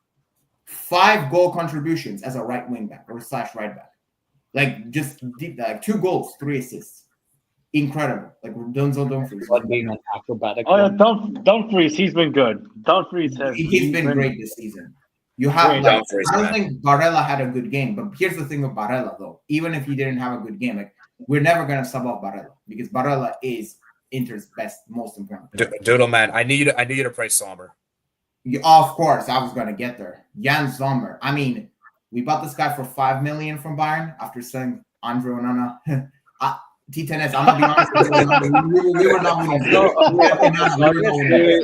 5 goal contributions as a right wing back or / right back. Like just deep, like 2 goals, 3 assists. Incredible. Like Denzel Dumfries. Being an acrobatic. Oh yeah, Dumfries, he's been good. Dumfries he's been great this season. You have I don't think Barella had a good game, but here's the thing with Barella though. Even if he didn't have a good game, like we're never gonna sub off Barella because Barella is Inter's best, most important. Doodle man, I need you to praise Sommer. Of course, I was gonna get there. Jan Sommer. I mean, we bought this guy for $5 million from Bayern after selling Andre Onana. T10S, I'm gonna be honest with you, we were not winning.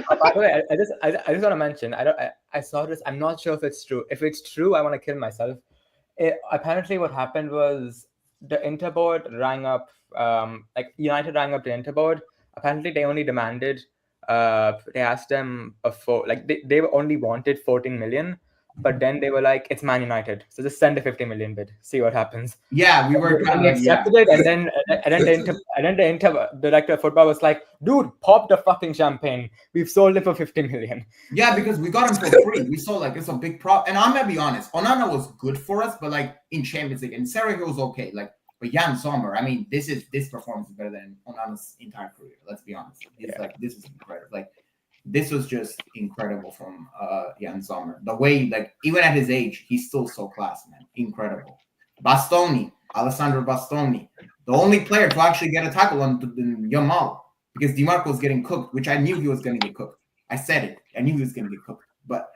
By the way, I just want to mention. I saw this. I'm not sure if it's true. If it's true, I want to kill myself. Apparently, what happened was the Inter board rang up. Like United rang up the Inter board. Apparently, they only demanded. They asked them they only wanted 14 million. But then they were like, "It's Man United, so just send a 50 million bid. See what happens." Yeah, we were kind of accepted it, and then the Inter director of football was like, "Dude, pop the fucking champagne. We've sold it for 50 million." Yeah, because we got him for free. We saw like it's a big prop, and I'm gonna be honest, Onana was good for us, but like in Champions League, and Serie A was okay. Like, but Jan Sommer, I mean, this performance is better than Onana's entire career. Let's be honest. It's like this is incredible. Like. This was just incredible from Jan Sommer. The way, like, even at his age, he's still so class, man. Incredible. Alessandro Bastoni, the only player to actually get a tackle on Yamal because Di Marco was getting cooked, which I knew he was going to get cooked. I said it. I knew he was going to get cooked. But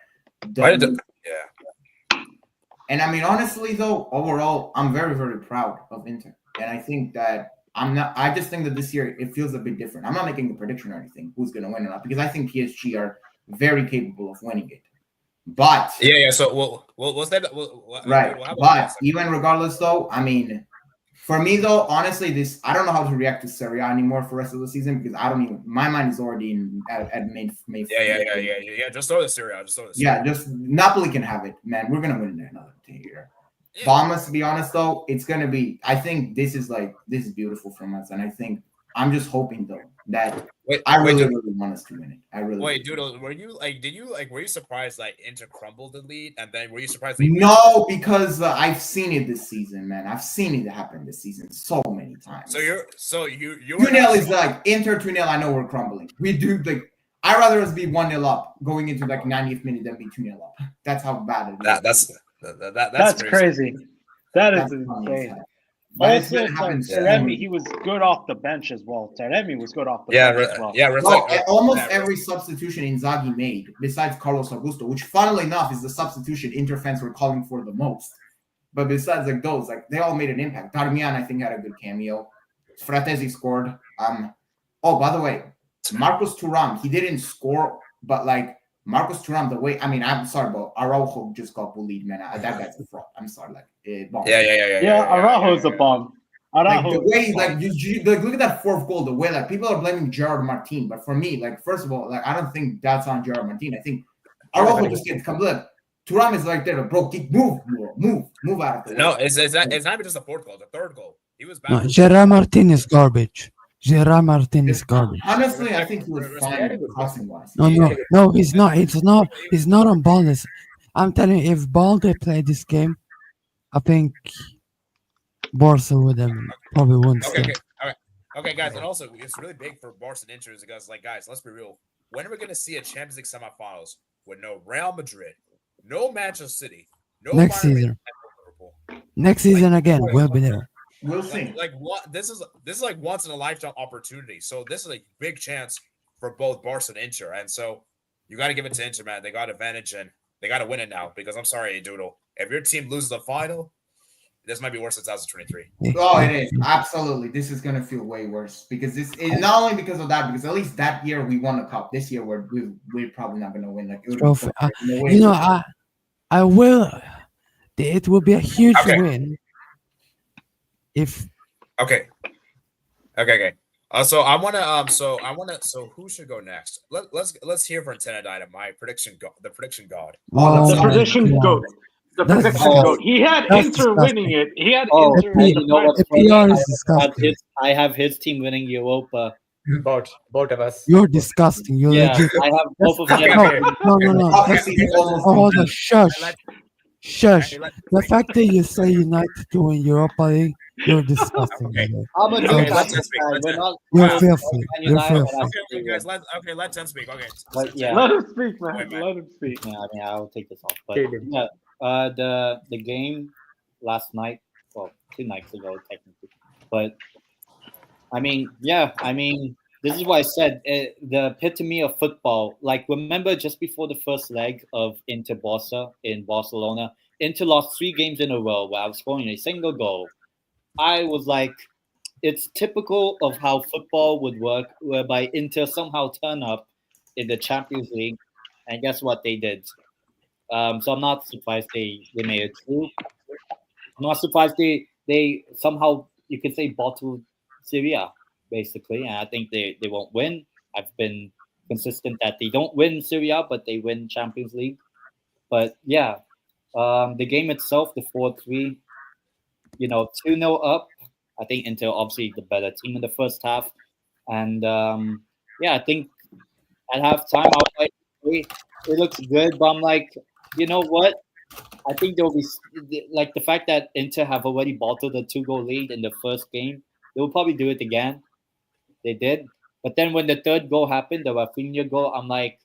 and I mean, honestly, though, overall, I'm very, very proud of Inter, and I think that. I just think that this year it feels a bit different. I'm not making a prediction or anything who's going to win or not because I think PSG are very capable of winning it. But So was that right? But even regardless, though, I mean, for me though, honestly, I don't know how to react to Serie A anymore for the rest of the season because my mind is already at May. Yeah. Just throw the Serie A. Just Napoli can have it, man. We're gonna win another year. Yeah. Bombers, to be honest, though, it's gonna be. I think this is beautiful from us, and I think I'm just hoping though that I really want us to win it. I really. Doodle, were you surprised Inter crumbled the lead, and then were you surprised? No, because I've seen it this season, man. I've seen it happen this season so many times. So you 2-0 is like Inter 2-0. I know we're crumbling. We do like. I'd rather us be 1-0 up going into like 90th minute than be 2-0 up. That's how bad it is. That's crazy. That is insane. Also, Taremi, he was good off the bench as well. Taremi was good off the bench as well. Almost every substitution Inzaghi made, besides Carlos Augusto, which funnily enough is the substitution Inter fans were calling for the most. But besides like those, like they all made an impact. Darmian, I think, had a good cameo. Fratesi scored. By the way, Marcus Thuram, he didn't score, but like Marcus Thuram, the way, I mean, I'm sorry, but Araujo just got bullied, man. That guy's a fraud. I'm sorry, Araujo's a bomb. Like the way, like you look at that fourth goal, the way like people are blaming Gerard Martin, but for me, like first of all, like I don't think that's on Gerard Martin. I think Araujo just gets complete. Thuram is like there, bro. Move out of the way. No, it's not even just the fourth goal, the third goal. He was bad. No, Gerard Martin is garbage. Gerard Martin is garbage. Honestly, I think he was fine crossing wise. No, he's not. He's not on ball. I'm telling you, if Balde played this game, I think Barca would have probably won. Okay, guys, and also it's really big for Barca and Inter because, like, guys, let's be real. When are we going to see a Champions League semifinals with no Real Madrid, no Manchester City, no next season? Next season again, we'll be there. We'll see. Like what? This is like once in a lifetime opportunity. So this is a big chance for both Barca and Inter, and so you got to give it to Inter, man. They got advantage and they got to win it now because I'm sorry, Doodle. If your team loses the final, this might be worse than 2023. Oh, it is absolutely. This is gonna feel way worse because this is not only because of that. Because at least that year we won a cup. This year we're probably not gonna win. Like trophy. I will. It will be a huge win. If okay. So who should go next? Let's hear from Tenadina, my prediction the prediction god. The prediction goat. The prediction goat. He had Inter winning it. He had Inter. You know what's funny? I have his team winning Europa. Both of us. You're disgusting. You're legit. I have both of them. No. Hold on. Shush. The fact that you say United to win Europa League, you're disgusting. You're filthy. Okay, guys. Let Tim speak. Okay. Let him speak, man. Let him speak. Yeah, I mean, I'll take this off. But the game last night, well, 2 nights ago, technically. But I mean, this is what I said. The epitome of football. Like, remember just before the first leg of Inter Barca in Barcelona, Inter lost 3 games in a row where I was scoring a single goal. I was like, it's typical of how football would work, whereby Inter somehow turn up in the Champions League, and guess what they did? So I'm not surprised they made it through. I'm not surprised they somehow, you could say, bottled Syria basically, and I think they won't win. I've been consistent that they don't win Syria, but they win Champions League. But yeah, the game itself, the 4-3, 2-0 up. I think Inter obviously the better team in the first half, and yeah, I think at halftime I was like, "Hey, it looks good," but I'm like, you know what? I think there'll be like the fact that Inter have already bottled a 2-goal lead in the first game. They will probably do it again. They did, but then when the third goal happened, the Rafinha goal, I'm like,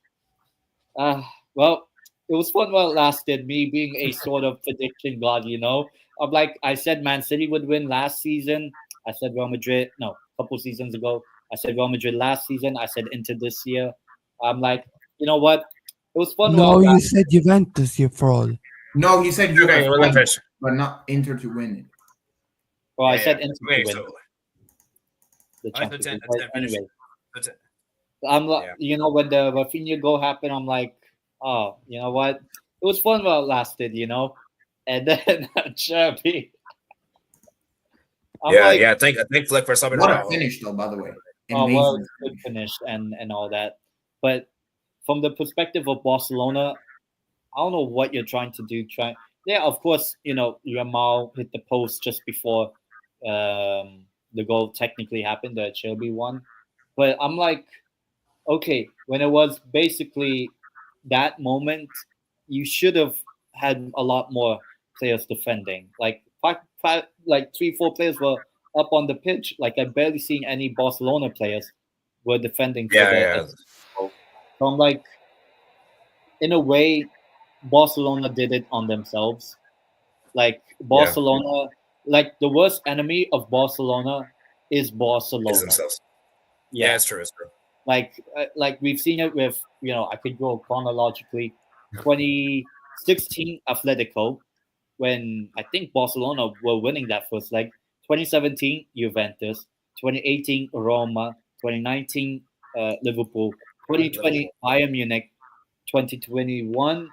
well, it was fun while it lasted. Me being a sort of prediction god, I'm like, I said Man City would win last season. I said Real Madrid, no, a couple seasons ago. I said Real Madrid last season. I said Inter this year. I'm like, you know what? It was fun while No, it you lasted. said Juventus, you fraud. No, he said you Okay, have we're gonna won, finish. but not Inter to win it. Well, I Yeah, said yeah. Inter to Wait, win so the all right, Champions that's League. it. But That's it. Finish. anyway, That's it. I'm like, Yeah. when the Rafinha goal happened, I'm like, oh, you know what? It was fun while it lasted, And then Cherby, I'm Yeah, like, yeah. I think Flick for something What a wrong. finish, though, by the way. oh well, Amazing good finish. finish and all that. But from the perspective of Barcelona, I don't know what you're trying to do. Yeah, of course, Yamal hit the post just before the goal technically happened, the Cherby one. But I'm like, okay, when it was basically that moment, you should have had a lot more players defending. Like like 3, 4 players were up on the pitch. Like I barely seen any Barcelona players were defending for Yeah, the. yeah. So I'm like, in a way, Barcelona did it on themselves. Like Yeah. Barcelona, like the worst enemy of Barcelona is Is Barcelona. themselves. Yeah, Yeah, it's true. It's true. Like we've seen it with, I could go chronologically. 2016 Atletico, when I think Barcelona were winning that first leg. 2017 Juventus, 2018 Roma, 2019 Liverpool, 2020 Bayern Munich, 2021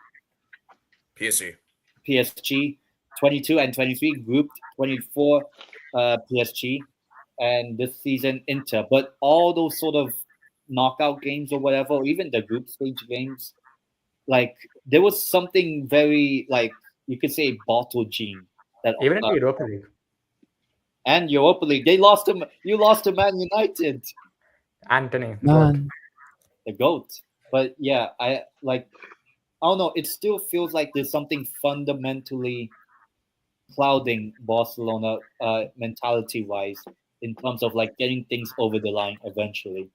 PSG. PSG, 22 and 23 grouped, 24 PSG, and this season Inter. But all those sort of knockout games or whatever, or even the group stage games, like there was something very, like, you could say, bottle gene that Even in the Europa League. and Europa League, they lost to you lost to Man United, Anthony, GOAT. Man, the goat. But yeah, I don't know. It still feels like there's something fundamentally clouding Barcelona mentality wise in terms of like getting things over the line eventually.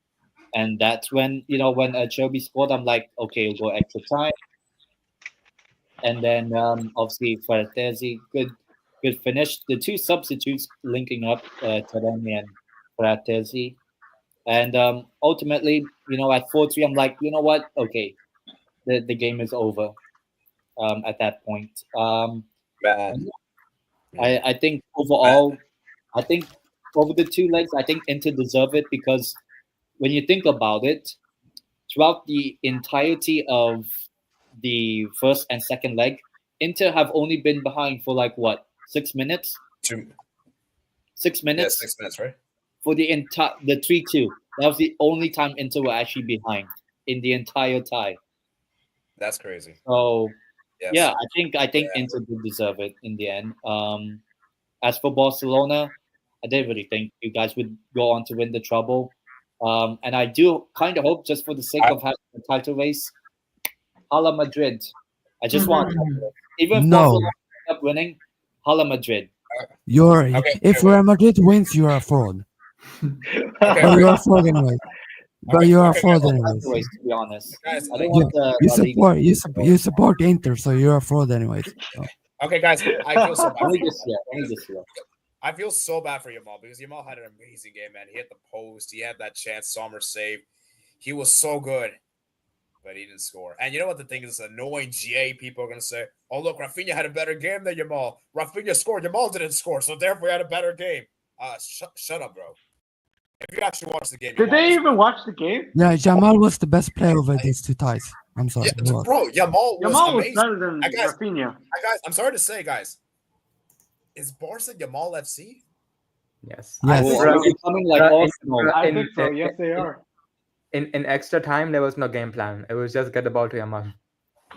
And that's when, when Cherby scored, I'm like, okay, we'll go extra time. And then obviously Fratesi, good finish. The two substitutes linking up, Taremi and Fratesi. And ultimately, at 4-3, I'm like, you know what? Okay, the game is over at that point. Man. I think overall, I think over the 2 legs, I think Inter deserve it because when you think about it, throughout the entirety of the first and second leg, Inter have only been behind for like what, 6 minutes? 2. 6 Yeah, minutes 6 minutes, right? for the 3-2. That was the only time Inter were actually behind in the entire tie. That's crazy. So Yes. yeah, I think Inter did deserve it in the end. As for Barcelona, I didn't really think you guys would go on to win the treble. And I do kind of hope, just for the sake of having the title race, Hala Madrid. I just want, even if no. Barcelona end up winning, Hala Madrid. If Real Madrid wins, you are a fraud. But you are a fraud anyway. But you are a fraud anyways. To be honest, Guys, I don't want the You support Inter, so you're a fraud anyways. So. okay, guys, I feel so bad. only this year. I feel so bad for Yamal because Yamal had an amazing game, man. He hit the post. He had that chance. Sommer save. He was so good, but he didn't score. And you know what the thing is? Annoying GA people are going to say, oh, look, Rafinha had a better game than Yamal. Rafinha scored. Yamal didn't score, so therefore he had a better game. Shut up, bro. If you actually watch the game, Did they even watch the game? Yeah, Jamal was the best player over these two ties. I'm sorry. Yeah, bro, Yamal was Yamal was amazing. better than Guys, Rafinha. guys, I'm sorry to say, guys, is Barca Yamal FC? Yes. Yes. Oh, Bro, are we becoming like in- Arsenal? I in- think so. in- Yes, they are. In extra time, there was no game plan. It was just get the ball to Yamal.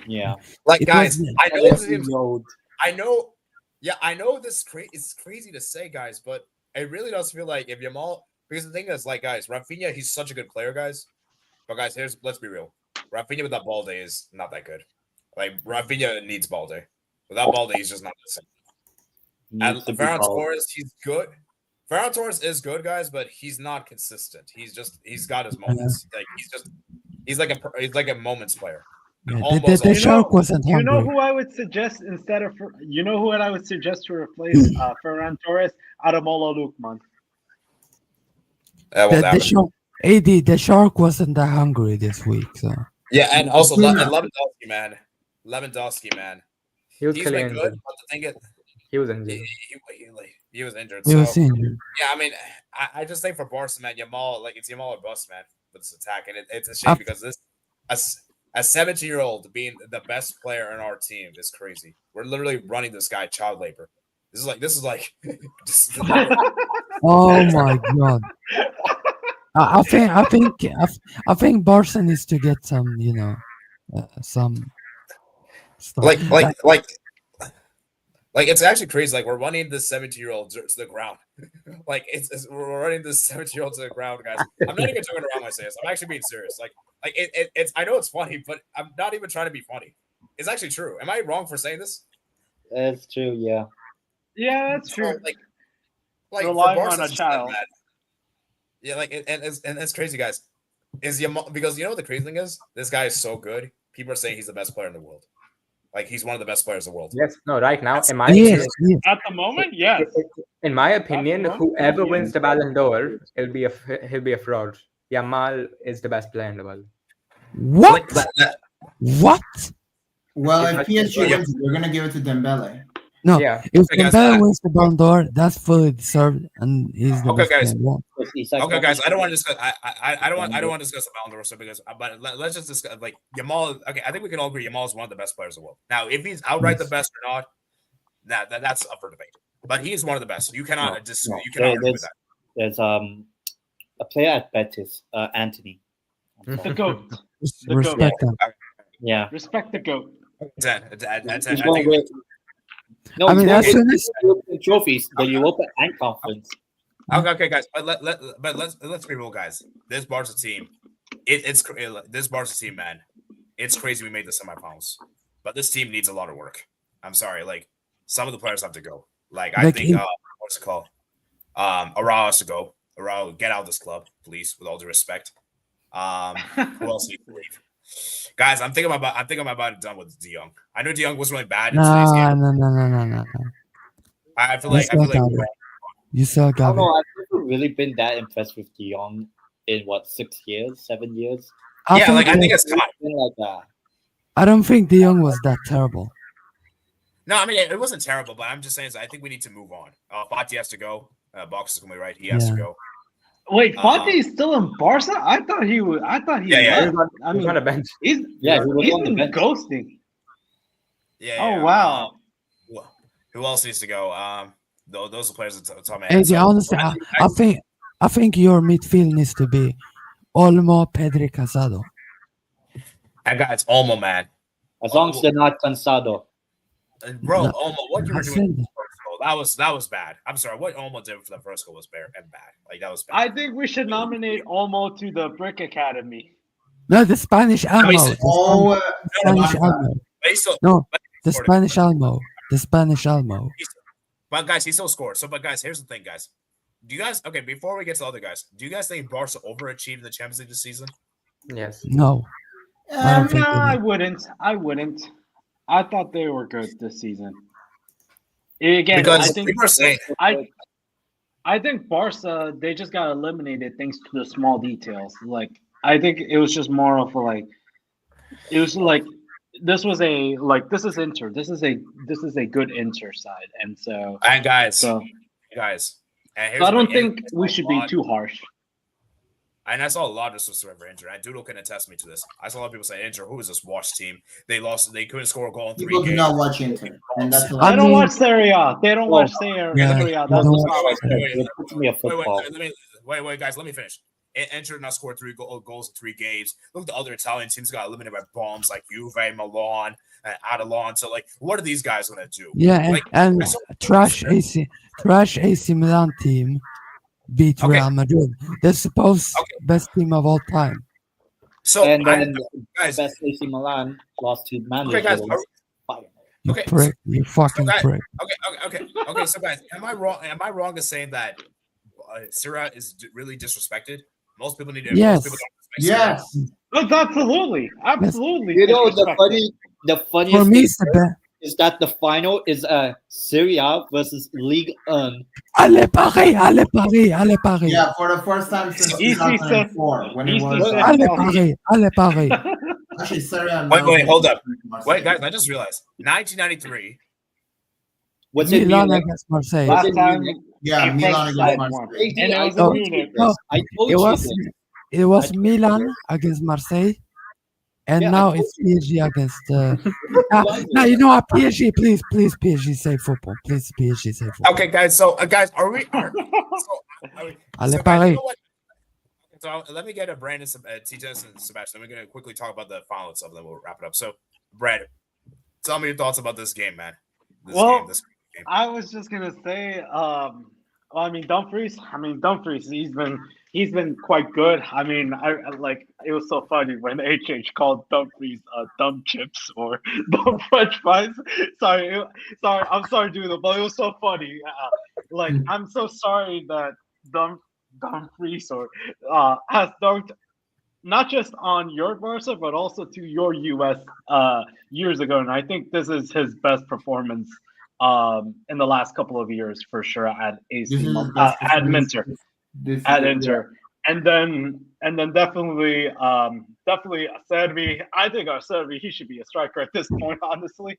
Yeah. Like, It guys, was- I know this. 17-year-old. I know. Yeah, I know this. It's crazy to say, guys, but it really does feel like if Yamal. Because the thing is, like, guys, Rafinha, he's such a good player, guys. But guys, let's be real. Rafinha without Balde is not that good. Like, Rafinha needs Balde. Without Balde, he's just not the same. And Needs to be Ferran called. Torres, he's good. Ferran Torres is good, guys, but he's not consistent. He's got his moments. Like he's like a moments player. Yeah, Almost the all- shark wasn't You know hungry. who I would suggest instead of you know who I would suggest to replace Ferran Torres? Ademola Lookman. Well, The that- shark, AD, the shark wasn't that hungry this week. So yeah, and also Yeah. Lewandowski, man. Lewandowski, man. He was He's clearly been good, injured. but the thing is, He was injured. he was injured. he So was injured. yeah, I mean, I just think for Barca, man, Yamal, like it's Yamal or bust, man, with this attack, and it's a shame because this a 17-year-old being the best player in our team is crazy. We're literally running this guy child labor. This is like Oh my god! I think Barca needs to get some, some stuff. like it's actually crazy. Like we're running this 17-year-old to the ground. Like we're running this 17-year-old to the ground, guys. I'm not even joking around when I say this. I'm actually being serious. Like it's I know it's funny, but I'm not even trying to be funny. It's actually true. Am I wrong for saying this? That's true, yeah. Yeah, that's true. Like Relying for on a Barca's child. man, yeah, like and it's crazy, guys. Is Yamal, because you know what the crazy thing is? This guy is so good. People are saying he's the best player in the world. Like he's one of the best players in the world. Yes, no, right now, in my Yes, opinion, yes. At the moment, yes. in my opinion, That's whoever one. wins the Ballon d'Or, he'll be a fraud. Yamal is the best player in the world. What? Like, What? Well, If if I- PSG wins, we're gonna give it to Dembele. No, Yeah. if Okay, guys, Dembele wins the Ballon d'Or, that's fully deserved, and he's the Okay, best guys. player. Yeah. Because he's like okay, guys, I don't want to discuss. I don't want to discuss the Ballon d'Or stuff because, but let's just discuss like Yamal. Okay, I think we can all agree Yamal is one of the best players in the world. Now, if he's outright the best or not, that's up for debate. But he is one of the best. You cannot No, you cannot argue with that. There's a player at Betis, Anthony. The GOAT. Respect them. Yeah. Respect the GOAT. 10. He's I going think with- No, I mean, he's as going soon with as European trophies, the Europa and Conference. okay, guys, but let's be real, guys. This Barca team, this Barca team, man. It's crazy we made the semifinals, but this team needs a lot of work. I'm sorry, like some of the players have to go. Like I Like think what's it called? Arao has to go. Arao, get out of this club, please, with all due respect. Who else needs to leave? Guys, I think I'm about done with De Jong. I know De Jong was really bad in today's no, game. no. I feel You like still got it. You still I got don't know. it. I've never really been that impressed with De Jong in 6 years, 7 years. I think it's time. Been like that. I don't think De Jong was that terrible. No, I mean it wasn't terrible, but I'm just saying I think we need to move on. Fati has to go. Box is gonna be right. He has to Yeah. go. Wait, Fati is still in Barca? I thought he was. Yeah. left. I He's mean, on a bench. he's Yeah, he was he's on the been bench. ghosting. Yeah. Oh wow. Who else needs to go? Those are players at the top. Hey, honestly, I think your midfield needs to be Olmo, Pedri, Casado. I got it's Olmo, man. As long as they're not Cansado. Bro, No, Olmo, what you were I doing said for the first goal, that was bad. I'm sorry, what Olmo did for the first goal was bad. Like that was bad. I think we should nominate Olmo to the Brick Academy. No, the Spanish Elmo. mean, The Spanish no, Elmo. But he's still, No, but the he's scored. Spanish Elmo. The Spanish Elmo. But guys, he still scored. So, but guys, here's the thing, guys. Do you guys okay? Before we get to the other guys, do you guys think Barca overachieved in the Champions League this season? Yes. No. I don't think No, they I did. wouldn't. I thought they were good this season. Again, Because I think people are saying I think Barca, they just got eliminated thanks to the small details. Like I think it was just more of it was like this is Inter. This is a good Inter side, and so and guys, so guys, And So I don't and think I saw we a should be lot- too harsh. And I saw a lot of this for Inter. And Doodle can attest me to this. I saw a lot of people say Inter, who is this washed team? They lost. They couldn't score a goal in 3 People do games. not watch Inter, and that's They don't watch Serie A. They don't watch Serie A. Yeah, Serie A. they That's don't the watch problem. It puts me a football. Wait, guys, let me finish. Inter did not score 3 goals in 3 games. Look at the other Italian teams got eliminated by bombs like Juve, Milan, and Atalanta. So, like, what are these guys going to do? Yeah, Like, and I saw- trash AC Milan team beat Okay. Real Madrid. They're supposed Okay. best team of all time. So, And then guys, best AC Milan lost to Man okay, guys, United. You Okay, prick, you fucking guys- prick. okay. So, guys, am I wrong? Am I wrong in saying that Serie A is really disrespected? Most people need to. Yes. Most people don't respect Serie A. yes. Look, absolutely. You know, the For funniest me, thing it's the best. is that the final is Serie A versus Ligue 1. Allez Paris, allez Paris, allez Paris. Yeah, for the first time since Easy 2004, when it easy was set. Allez Paris, allez Paris. actually Serie A. Wait, hold up. Marseille. Wait, guys, I just realized 1993. Was it Milan Munich? against Marseille. Was Last it time, Munich? Yeah, He Milan French against side Marseille. won. And it I was told in you Munich. this. I told It you was this. it was I told you Milan this. against Marseille, and Yeah, I now told it's PSG against. Now you know what? PSG, please, PSG, say football. Please, PSG, say football. Okay, guys. So, guys, are we? Allez guys, Paris. you know what? So let me get a Brandon, TJS, and Sebastian. We're gonna quickly talk about the final itself, then we'll wrap it up. So, Brad, tell me your thoughts about this game, man. This game. I was just gonna say, Dumfries. He's been quite good. I mean, I like it was so funny when HH called Dumfries dumb chips or dumb French fries. Sorry, I'm sorry, dude, but it was so funny. I'm so sorry that Dumfries or has dunked not just on your Barca, but also to your US years ago. And I think this is his best performance in the last couple of years for sure at AC This is Milan, best at performance. Inter, This at is- Inter. And then definitely Acerbi. I think Acerbi, he should be a striker at this point, honestly.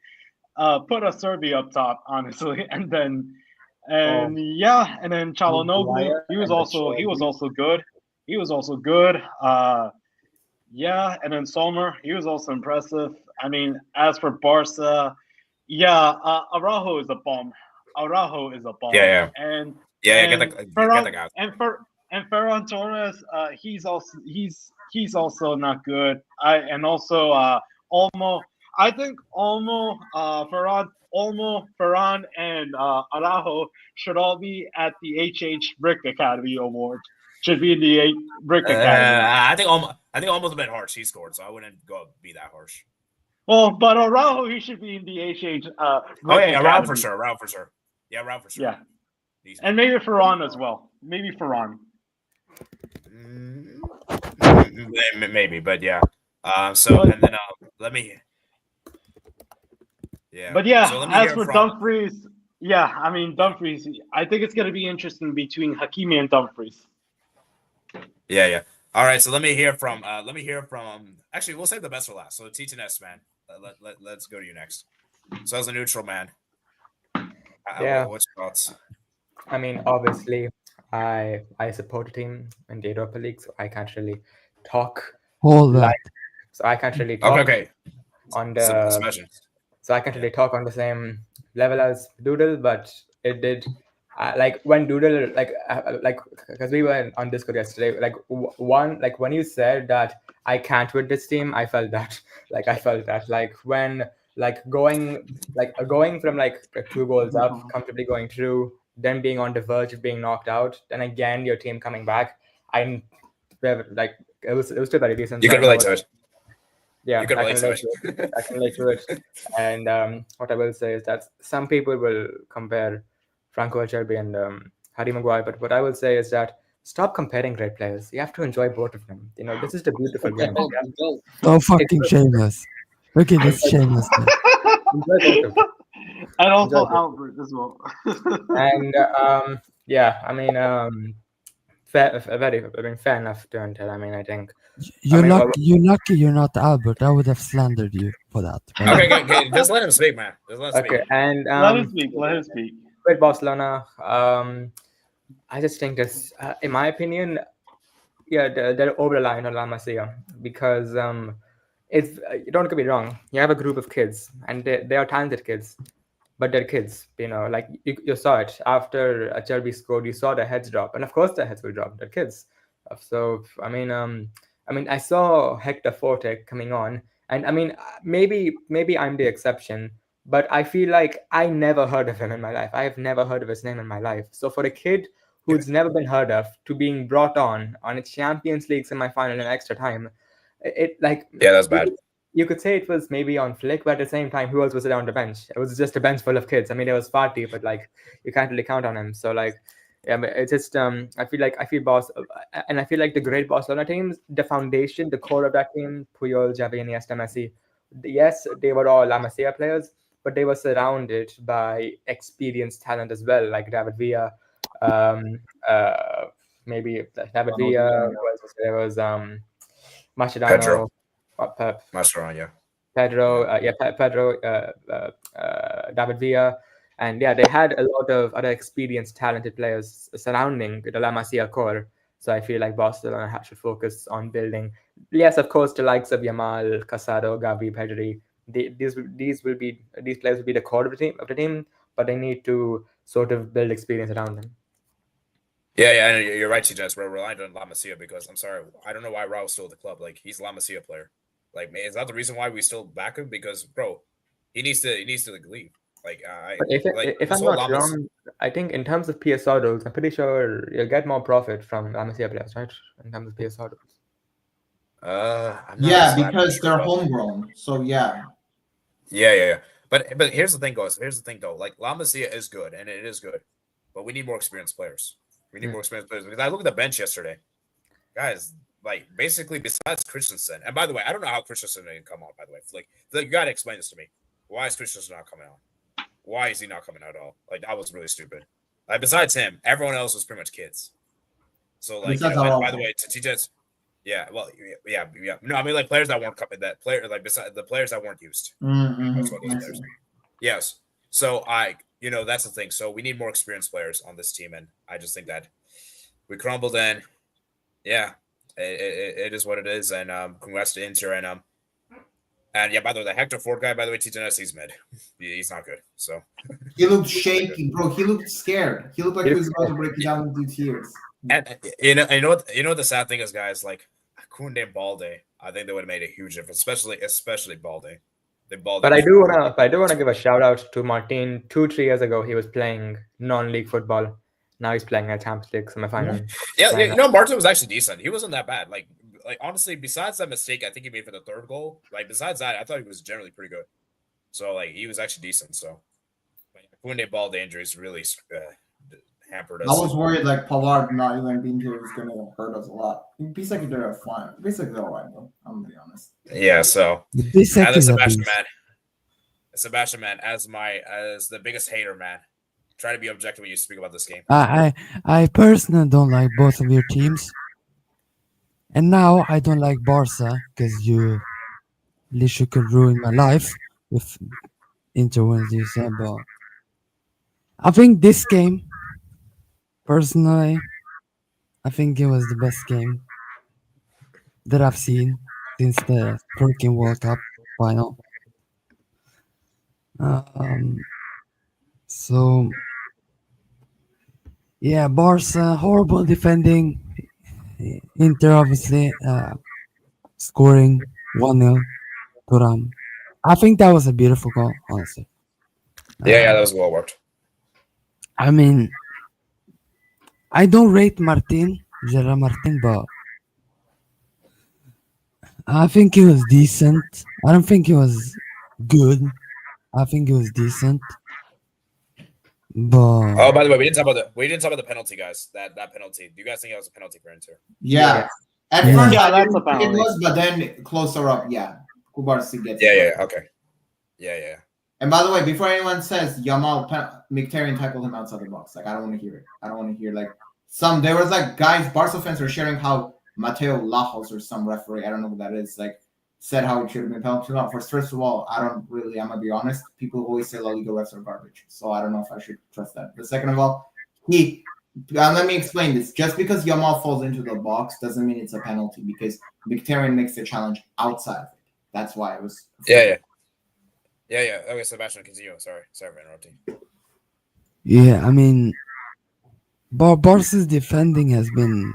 Put Acerbi up top, honestly, and then Çalhanoğlu, he was also good. He was also good. And then Sommer, he was also impressive. I mean, as for Barca, Araujo is a bomb. Yeah. And Get the Ferran, guy. and Ferran Torres, he's also not good. Olmo. I think Olmo, Ferran, and Araujo should all be at the HH Brick Academy Award. Should be in the Brick Academy. I think almost a bit harsh. He scored, so I wouldn't be that harsh. Well, but Araujo, he should be in the HH. Around for sure. Yeah, around for sure. Yeah, Decent. and maybe Ferran as well. Maybe Ferran. Maybe, but yeah. And then let me. Yeah. But yeah, So let me as hear for from- Dumfries, Dumfries. I think it's going to be interesting between Hakimi and Dumfries. Yeah. All right, so let me hear from. Actually, we'll save the best for last. So T2S, man. Let's go to you next. So as a neutral man, Yeah. what's your thoughts? I mean, obviously, I support a team in the Europa League, so I can't really talk. Hold that. So I can't really talk Okay. on the. Submission. So I can't really talk on the same level as Doodle, but it did. Like when Doodle, because we were on Discord yesterday. When you said that I can't with this team, I felt that. Like when going from 2 goals up, comfortably going through, then being on the verge of being knocked out, then again your team coming back. It was still very decent. You can relate to it. Yeah, You can relate to it. I can relate to it. And what I will say is that some people will compare Franco Acerbi and Harry Maguire, but what I will say is that stop comparing great players. You have to enjoy both of them. This is the beautiful game. So fucking shameless. Look at this shamelessness. Enjoy both of them. And also Exactly. Albert as well. And fair enough to Inter. I mean, I think You're mean, lucky you're not Albert. I would have slandered you for that. Okay. Just let him speak, man. Just let him okay. speak. And Let him speak. with Barcelona, I just think this, in my opinion, yeah, they're over the line on La Masia because it's don't get me wrong. You have a group of kids, and they are talented kids, but they're kids. Like you saw it after a Cherby scored. You saw their heads drop, and of course their heads will drop. They're kids. So I saw Hector Forte coming on, and maybe I'm the exception, but I feel like I never heard of him in my life. I have never heard of his name in my life. So for a kid who's never been heard of to being brought on a Champions League semi-final in extra time, it like Yeah, that's bad. You could say it was maybe on flick, but at the same time, who else was around the bench? It was just a bench full of kids. I mean, it was Fati, but like you can't really count on him. So like, yeah, but it's just I feel and I feel like the great Barcelona teams, the foundation, the core of that team, Puyol, Xavi, Iniesta, Messi. Yes, they were all La Masia players, but they were surrounded by experienced talent as well, like David Villa, maybe David Villa. There was Mascherano, Pep, Mascherano, yeah. Pedro, Pedro, David Villa, and yeah, they had a lot of other experienced, talented players surrounding the La Masia core. So I feel like Barcelona should focus on building. Yes, of course, the likes of Yamal, Casado, Gavi, Pedri. These players will be the core of the team, but they need to sort of build experience around them. Yeah, you're right, TJ. We're relying on La Masia because I'm sorry, I don't know why Raul's still at the club. Like he's a La Masia player. Like, is that the reason why we still back him? Because, bro, he needs to like, leave. Like, if I'm not wrong, I think in terms of PSR rules, I'm pretty sure you'll get more profit from La Masia players, right? In terms of PSR rules. Yeah, because they're homegrown. So yeah. Yeah. But here's the thing, guys. Here's the thing, though. Like, La Masia is good, and it is good, but we need more experienced players. We need more experienced players because I looked at the bench yesterday, guys. Like basically, besides Christensen, and by the way, I don't know how Christensen didn't come on. By the way, like you gotta explain this to me. Why is Christensen not coming on? Why is he not coming out at all? Like that was really stupid. Like besides him, everyone else was pretty much kids. So like, by the way, to TJ's, yeah, well, yeah. No, I mean like players that weren't coming. That player, like besides the players that weren't used. That's what those players. Yes. So that's the thing. So we need more experienced players on this team, and I just think that we crumbled. And yeah. It is what it is, and congrats to Inter, and yeah. By the way, the Hector Ford guy, by the way, TJS, he's mid. He's not good. So he looked shaky, bro. He looked scared. He looked like he was about to break down into tears. And you know what the sad thing is, guys. Like Koundé and Balde, I think they would have made a huge difference, especially Balde. But I do wanna give a shout out to Martin. 2-3 years ago, he was playing non-league football. Now he's playing at Champions League semi-final. Yeah, Martin was actually decent. He wasn't that bad. Like honestly, besides that mistake, I think he made for the third goal. Like besides that, I thought he was generally pretty good. So like he was actually decent. So Koundé Balde injuries really hampered us. I was worried like Pavard not even being here was gonna hurt us a lot. Basically, they're fine. Basically, they're alright though. I'm gonna be honest. Yeah. So Sebastian, man, as the biggest hater, man. Try to be objective when you speak about this game. I personally don't like both of your teams. And now I don't like Barca because you literally could ruin my life if Inter wins this. But I think this game, personally, I think it was the best game that I've seen since the freaking World Cup final. So yeah, Barca horrible defending. Inter obviously scoring 1-0 to Ram. I think that was a beautiful goal, honestly. Yeah, that was well worked. I mean, I don't rate Gerard Martin, but I think he was decent. I don't think he was good. I think he was decent. But by the way, we didn't talk about the penalty, guys. That penalty. Do you guys think that was a penalty for Inter? Yeah. At first, that's a penalty. It was, but then closer up, yeah. Kubarsi gets. Yeah. Okay. Yeah. And by the way, before anyone says Yamal, Mkhitaryan tackled him outside the box. Like I don't want to hear it. I don't want to hear like there was like guys, Barca fans were sharing how Mateo Lajos or some referee, I don't know who that is, like said how it should have been penalty. First of all, I'm gonna be honest. People always say La Liga refs are garbage, so I don't know if I should trust that. But second of all, let me explain this. Just because Yamal falls into the box doesn't mean it's a penalty because Mkhitaryan makes the challenge outside of it. That's why it was. Yeah. Okay, Sebastian, continue. Sorry for interrupting. Yeah, I mean, Barca's defending has been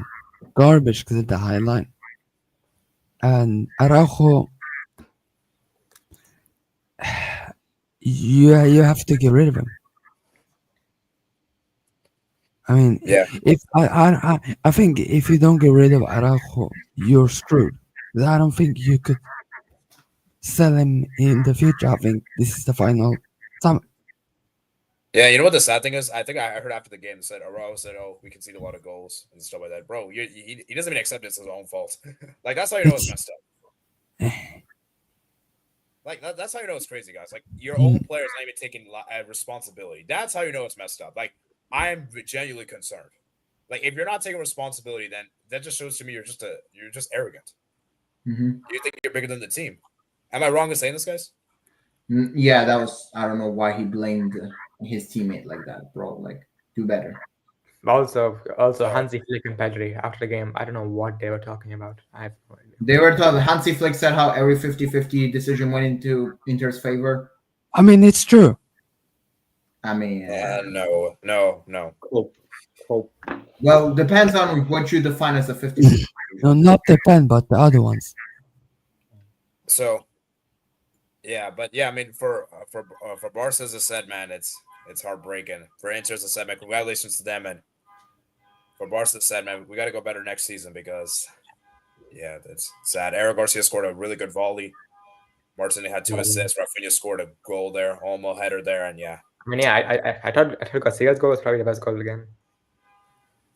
garbage because of the high line. And Araujo, you have to get rid of him. I mean, Yeah. if I think if you don't get rid of Araujo, you're screwed. I don't think you could sell him in the future. I think this is the final time. Yeah, you know what the sad thing is? I think I heard after the game said Araujo said, "Oh, we conceded a lot of goals and stuff like that." Bro, he doesn't even accept it's his own fault. Like that's how you know it's messed up. Like that's how you know it's crazy, guys. Like your own players not even taking responsibility. That's how you know it's messed up. Like I am genuinely concerned. Like if you're not taking responsibility, then that just shows to me you're just arrogant. Mm-hmm. You think you're bigger than the team. Am I wrong in saying this, guys? Yeah, that was. I don't know why he blamed his teammate like that, bro. Like, do better. Also, Hansi Flick and Pedri after the game. I don't know what they were talking about. I have no idea. They were talking. Hansi Flick said how every 50-50 decision went into Inter's favor. I mean, it's true. I mean, no. Cool. well, depends on what you define as a 50-50. No, not the pen, but the other ones. So, yeah, but yeah, I mean, for Barca, as I said, man, it's heartbreaking. For Inter, as I said, man, congratulations to them, and for Barca, as I said, man, we got to go better next season because, yeah, that's sad. Eric Garcia scored a really good volley. Martinelli had 2 assists. Rafinha scored a goal there, Olmo header there, and yeah. I mean, yeah, I thought Garcia's goal was probably the best goal of the game.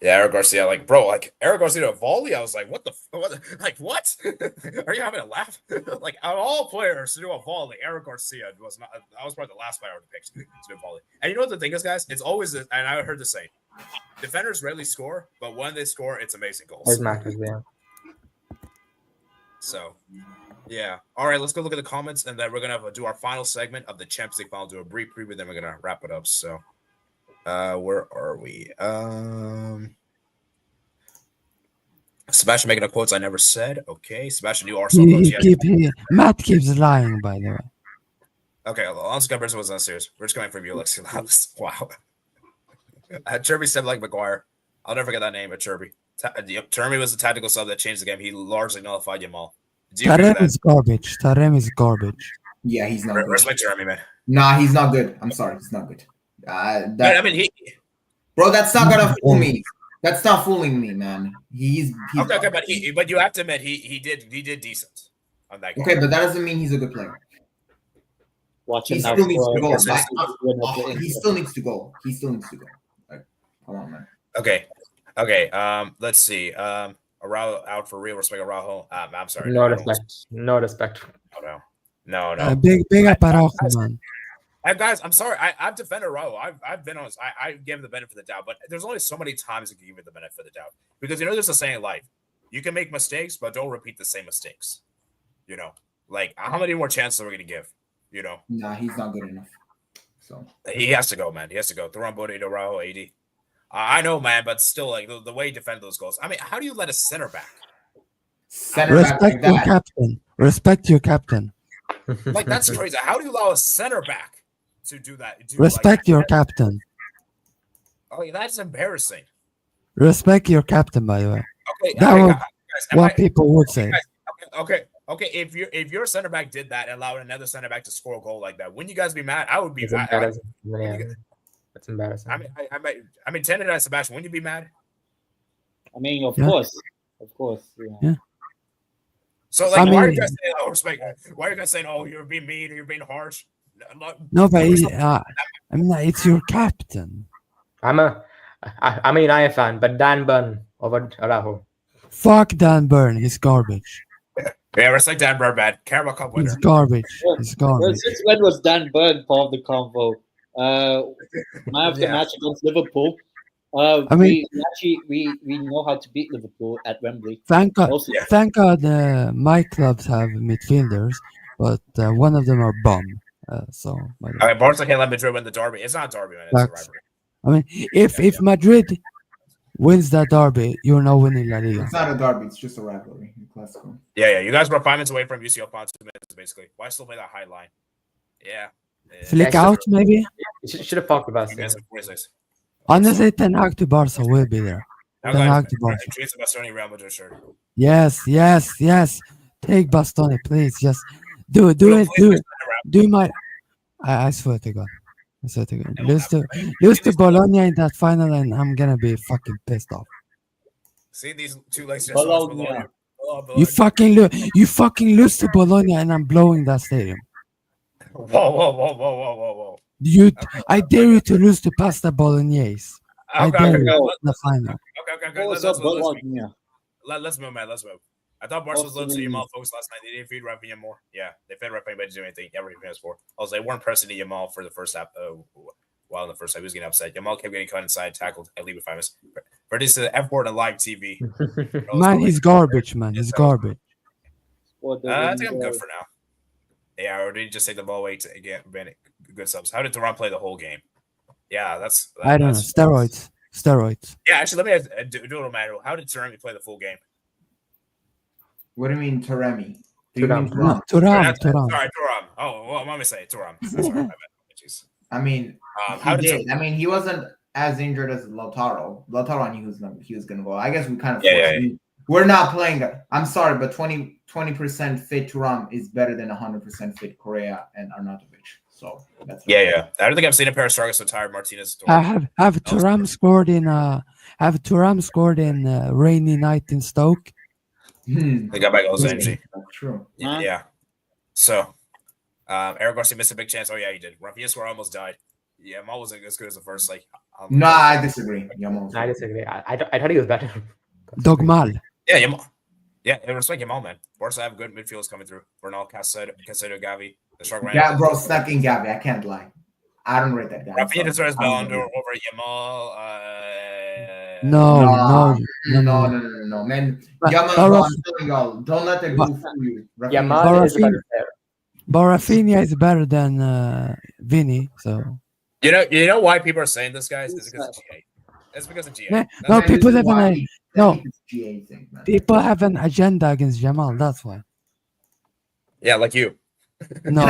Yeah, Eric Garcia, like, bro, like, Eric Garcia a volley, I was like, what? Are you having a laugh? Like, out of all players to do a volley, Eric Garcia was not, I was probably the last player I would have picked to do a volley. And you know what the thing is, guys? It's always, and I heard this say, defenders rarely score, but when they score, it's amazing goals. It matters, yeah. So, yeah. All right, let's go look at the comments, and then we're going to do our final segment of the Champions League final, do a brief preview, then we're going to wrap it up, so. Where are we? Sebastian making a quotes I never said. Okay, Sebastian new Arsenal quotes. Matt keeps lying, by the way. Okay, Alonso Gabriel was not serious. We're just coming from you, Alexi Lalas. Wow. Cherby said like McGuire. I'll never forget that name, but Cherby. Cherby was the tactical sub that changed the game. He largely nullified Yamal. Tarem is garbage. Tarem is garbage. Yeah, he's not good. Respect Jeremy, man. Nah, he's not good. I'm sorry, he's not good. I mean, bro, that's not gonna fool me. That's not fooling me, man. He's okay, but you have to admit he did decent on that game. Okay, but that doesn't mean he's a good player. Watch He him now. still needs to go. He still needs to go. He still needs to go. Like, come on, man. Okay. Let's see. Araujo out for real. Respect Araujo. I'm sorry. No respect. No. Big up Araujo, man. Guys, I'm sorry. I've defended Araujo. I've been honest. I gave him the benefit of the doubt, but there's only so many times you can give me the benefit of the doubt because there's a saying in life: you can make mistakes, but don't repeat the same mistakes. Like how many more chances are we going to give? Nah, he's not good enough. So he has to go, man. He has to go. Throw on Bodie to Araujo, AD. I know, man, but still, like the way he defended those goals. I mean, how do you let a center back? Respect your captain. Respect your captain. Like that's crazy. How do you allow a center back to do that? Respect your captain. Oh, that's embarrassing. Respect your captain, by the way. Okay, that was what people would say. Okay. If your center back did that and allowed another center back to score a goal like that, wouldn't you guys be mad? I would be mad. That's embarrassing. I mean, Tenet and Sebastian, wouldn't you be mad? I mean, of course. Yeah. So, like, why are you guys saying, "Oh, respect"? Why are you guys saying, "Oh, you're being mean or you're being harsh"? No, but I mean, it's your captain. I'm a United fan, but Dan Burn over Araujo. Fuck Dan Burn. He's garbage. Yeah, respect Dan Burn, man. Carabao Cup winner. He's garbage. He's garbage. Well, since when was Dan Burn part of the convo? Man of the match against Liverpool. I mean, we know how to beat Liverpool at Wembley. Thank God, my clubs have midfielders, but one of them are bum. So Barca can't let Madrid win the derby. It's not a derby, man. It's a rivalry. I mean, if Madrid wins that derby, you're not winning La Liga. It's not a derby. It's just a rivalry. Classical. Yeah. You guys were 5 minutes away from UCL Final 2 minutes, basically. Why still play that high line? Yeah. Flick out, maybe? You should have talked about it. Honestly, Ten Hag to Barca will be there. Ten Hag to Barca. Real Madrid shirt. Yes. Take Bastoni, please. Just do it. Do my. I swear to God. Lose to Bologna in that final, and I'm gonna be fucking pissed off. See these two legs just Bologna. You fucking lose to Bologna, and I'm blowing that stadium. Whoa. I dare you to lose to Pasta Bolognese. I dare you in the final. Okay. Let's move, man. Let's move. I thought Barca was low to Yamal focused last night. They didn't feed Rafinha more. Yeah, they fed Rafinha, but didn't do anything. Yeah, Rafinha was 4. I was like, weren't pressing Yamal for the first half. While in the first half, he was getting upset. Yamal kept getting caught inside, tackled, and leaving 5 minutes. Produced the F word on live TV. Man, he's garbage, man. He's garbage. I think I'm good for now. Yeah, or did he just take the ball away to get good subs? How did Thuram play the whole game? Yeah, I don't know. Steroids. Yeah, actually, let me do it no matter. How did Thuram play the full game? What do you mean, Taremi? Thuram. Sorry, Thuram. Oh, well, let me say Thuram. Sorry, my bad. Jeez. I mean, he wasn't as injured as Lautaro. Lautaro knew he was going to go. I guess we kind of we're not playing that. I'm sorry, but 20% fit Thuram is better than 100% fit Correa and Arnautovic. So that's I don't think I've seen a pair of strikers so tired. Martinez. Have Thuram scored in rainy night in Stoke? They got back all his energy. That's true. Yeah. So, Eric Garcia missed a big chance. Oh yeah, he did. Rafinha score almost died. Yeah, Yamal wasn't as good as the first. No, I disagree. I disagree. I thought he was better. Dogmal. Yeah, Yamal. Yeah, respect Yamal, man. Barca have good midfielders coming through. Bernal, Caicedo, Gavi. Yeah, bro, stuck in Gavi. I can't lie. I don't rate that guy. Rafinha deserves Ballon d'Or over Yamal. No, man. Yamal, I'm telling y'all, don't let that go fool you. Yamal is a better player. Rafinha is better than Vini, so. You know why people are saying this, guys? It's because of GA. It's because of GA. No, people have an agenda against Jamal. That's why. Yeah, like you. No,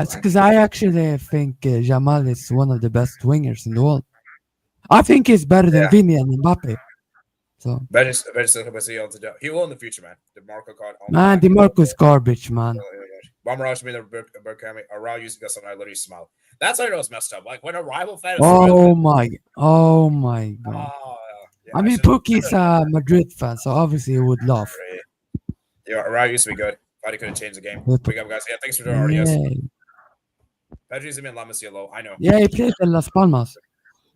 because I actually think Jamal is one of the best wingers in the world. I think he's better than Vini and Mbappe. So he will in the future, man. DeMarco caught. Man, DeMarco is garbage, man. Bombarash made the Berkami. Around used to get something. I literally smiled. That's how I know it's messed up. Like when a rival fan. Oh my god. I mean, Pookie's a Madrid fan, so obviously he would laugh. Yeah, Around used to be good. Thought he could have changed the game. Wake up, guys. Yeah, thanks for doing RDS. Pedri's in La Masia. I know. Yeah, he played in Las Palmas.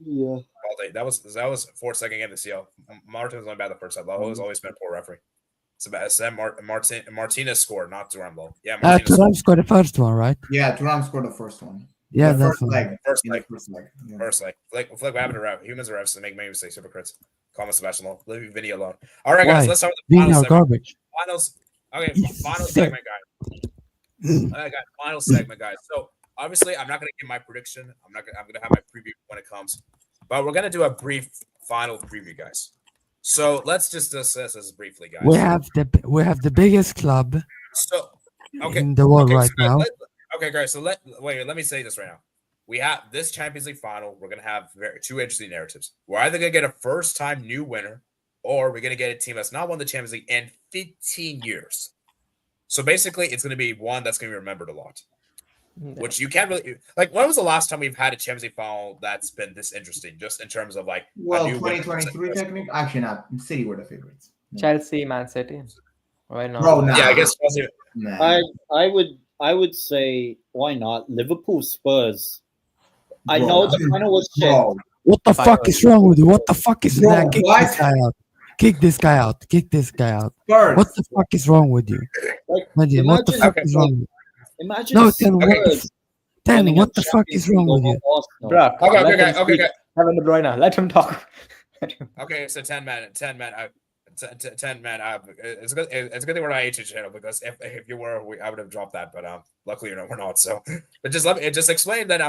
Yeah. All day. That was 4-second game to CL. Martin was only bad the first half. Laho has always been a poor referee. Martinez scored, not Thuram. Yeah, Thuram scored the first one, right? Yeah, Thuram scored the first one. Yeah, the that's first leg. Yeah. First leg. Like what happened to ref? Humans are refs to make many mistakes. Hypocrites. Call Sebastian Lowe. Leave Vinny alone. All right, guys. Let's start with the final segment. Garbage. Final segment, guys. Final segment, guys. So obviously, I'm not going to give my prediction. I'm going to have my preview when it comes, but we're going to do a brief final preview, guys. So let's just assess this briefly, guys. We have the biggest club in the world now. Okay, guys. So let me say this right now. We have this Champions League final. We're gonna have two interesting narratives. We're either gonna get a first-time new winner, or we're gonna get a team that's not won the Champions League in 15 years. So basically, it's gonna be one that's gonna be remembered a lot. Which you can't really like. When was the last time we've had a Champions League final that's been this interesting? Just in terms of like, 2023 technically. Actually, not. City were the favorites. Chelsea, Man City. Right now. Bro, yeah, I guess. I would say why not Liverpool Spurs. I know the final was shit. What the fuck is wrong with you? What the fuck is that? Kick this guy out. Kick this guy out. What the fuck is wrong with you? Imagine, what the fuck is wrong with you? Imagine no, Ten, what the fuck is wrong with you? Bro, okay. Kevin De Bruyne, let him talk. Okay, so 10 men. 10, man. It's good. It's a good thing we're not a YouTube channel because if you were, I would have dropped that. But luckily, we're not. So, but just let me just explain. Then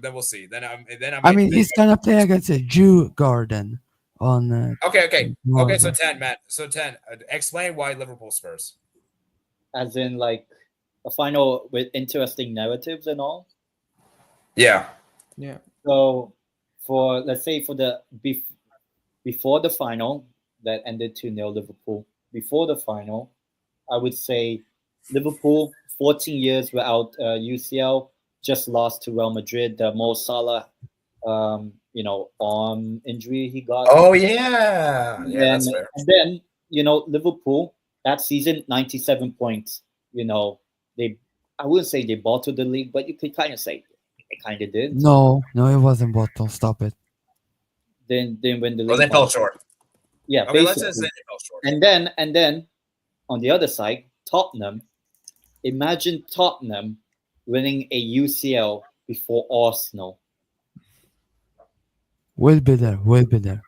then we'll see. I mean, he's gonna play against a Jew Garden on. Okay. So Tomorrow. 10, man. So 10. Explain why Liverpool Spurs. As in, like, a final with interesting narratives and all. Yeah. Yeah. So, let's say for the before the final that ended 2-0 Liverpool. Before the final, I would say Liverpool 14 years without UCL, just lost to Real Madrid. The Mo Salah, arm injury he got. Oh yeah, that's fair. And then Liverpool that season 97 points. I wouldn't say they bottled the league, but you could kind of say they kind of did. No, it wasn't bottle. Stop it. Then when the Well, league they fell short. Yeah, Okay, let's basically. just say they fell short. And then on the other side, Tottenham. Imagine Tottenham winning a UCL before Arsenal. We'll be there. Unfortunately,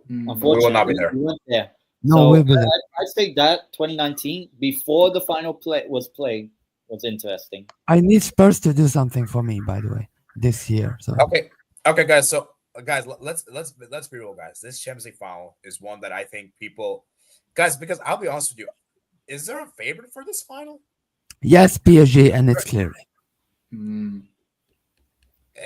We will not be there. we weren't there. No, So we'll be there. I say that 2019, before the final play was played, was interesting. I need Spurs to do something for me, by the way, this year. So Okay, guys. So, guys, let's be real, guys. This Champions League final is one that I think people, guys, because I'll be honest with you, is there a favorite for this final? yes, PSG, and it's clearly.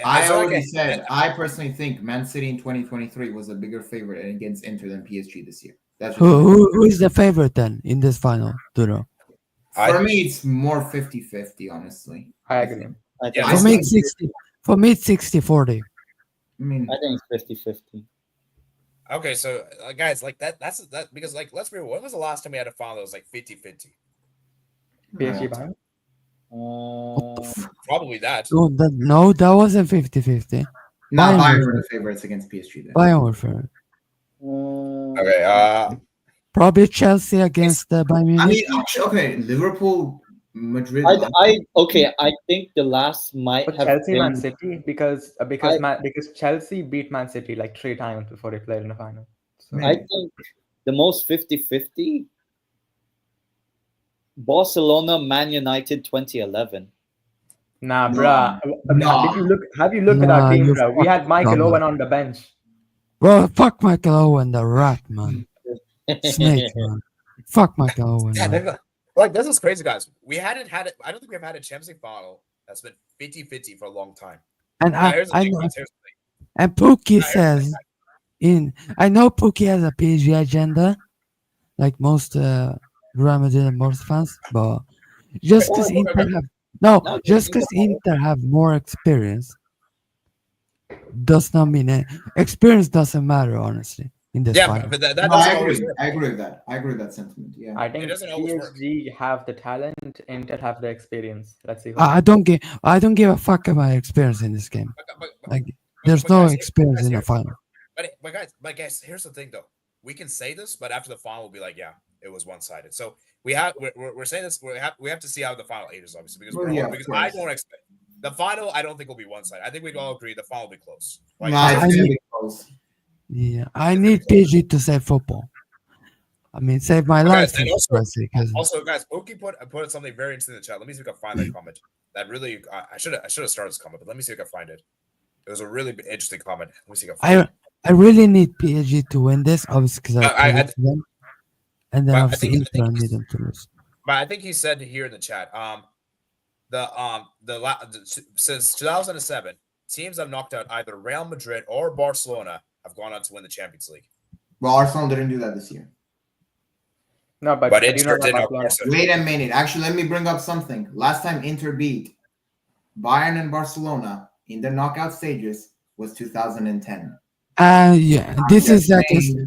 I already said I personally think Man City in 2023 was a bigger favorite against Inter than PSG this year. That's just Who is the favorite then in this final, Duro? for me. It's more 50-50, honestly. I agree. I think, Yeah, For me, it's 60. For me, it's 60-40. I mean, I think it's 50-50. Okay, so guys, like that's because, like, let's be real. When was the last time we had a final that was like 50-50? PSG Bayern. Probably that. No, that wasn't 50-50. no, Bayern Bayern were were the favorites against PSG. Then. Bayern were favorite. Okay. Probably Chelsea against the Bayern Munich. I mean, actually, okay, Liverpool, Madrid. I think the last might But have Chelsea, been, Man City, because Chelsea beat Man City like 3 times before they played in the final. So, I think the most 50-50 Barcelona Man United 2011. nah, No. bruh. No. Have you looked at our Nah, team, you bruh? We had Michael dumb. Owen on the bench. Bro, fuck Michael Owen, the rat, man. Snake, man. Fuck Michael Owen, Yeah, man. like, this is crazy, guys. We hadn't had it. I don't think we've had a Champions League final that's been 50-50 for a long time. And Now, here's the I thing, know, guys. Here's the thing. and Pookie Now, here's the says I know Pookie has a PSG agenda, like most Real Madrid and Barca fans, but just because Inter have more experience does not mean experience doesn't matter, honestly, in this Yeah, final. but that No, doesn't I always agree. work. I agree with that. I agree with that sentiment. Yeah. I think doesn't always work. PSG have the talent, Inter have the experience. Let's see. I don't give a fuck about experience in this game. Like, there's no experience in the final. But guys, here's the thing, though. We can say this, but after the final, we'll be like, yeah, it was one-sided. So we're saying this. We have to see how the final ages, obviously, because I don't expect the final. I don't think will be one-sided. I think we all agree the final will be close. Like, No, it's gonna be close. Yeah, I need PSG to save football. I mean, save my life. And Because also, guys, Oki put something very interesting in the chat. Let me see if I can find that comment. That really, I should have started this comment, but let me see if I can find it. It was a really interesting comment. Let me see if I can find it. I really need PSG to win this, obviously, because I them, and then But I obviously think- Inter need them to lose. But I think he said here in the chat, since 2007, teams have knocked out either Real Madrid or Barcelona have gone on to win the Champions League. Well, Arsenal didn't do that this year. No, but Inter you know did not. Barcelona. Wait a minute. Actually, let me bring up something. Last time Inter beat Bayern and Barcelona in the knockout stages was 2010. Yeah, this is against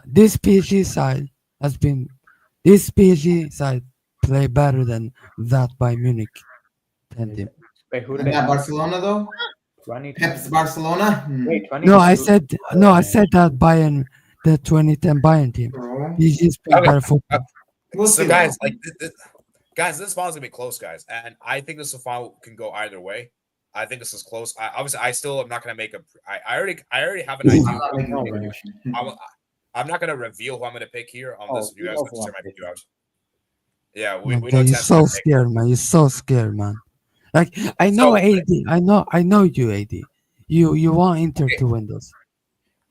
this PSG side has been this PSG side play better than that by Munich. Wait, who did And they that have? Barcelona though? 2010. Pep's Barcelona? Wait, 2010. No, I said that Bayern, the 2010 Bayern team. PSG is playing better football. We'll So, see. guys, this final's gonna be close, guys, and I think this final can go either way. I think this is close. I still am not gonna make a. I already have an idea. I'm not making a prediction. I'm not gonna reveal who I'm gonna pick here on this. You you guys know can who share I'm my picking. view out. Yeah, Man, we bro, know you're Ten's so gonna pick. scared, man. You're so scared, man. Like I know So- AD. I know you, AD. You want Inter to win this.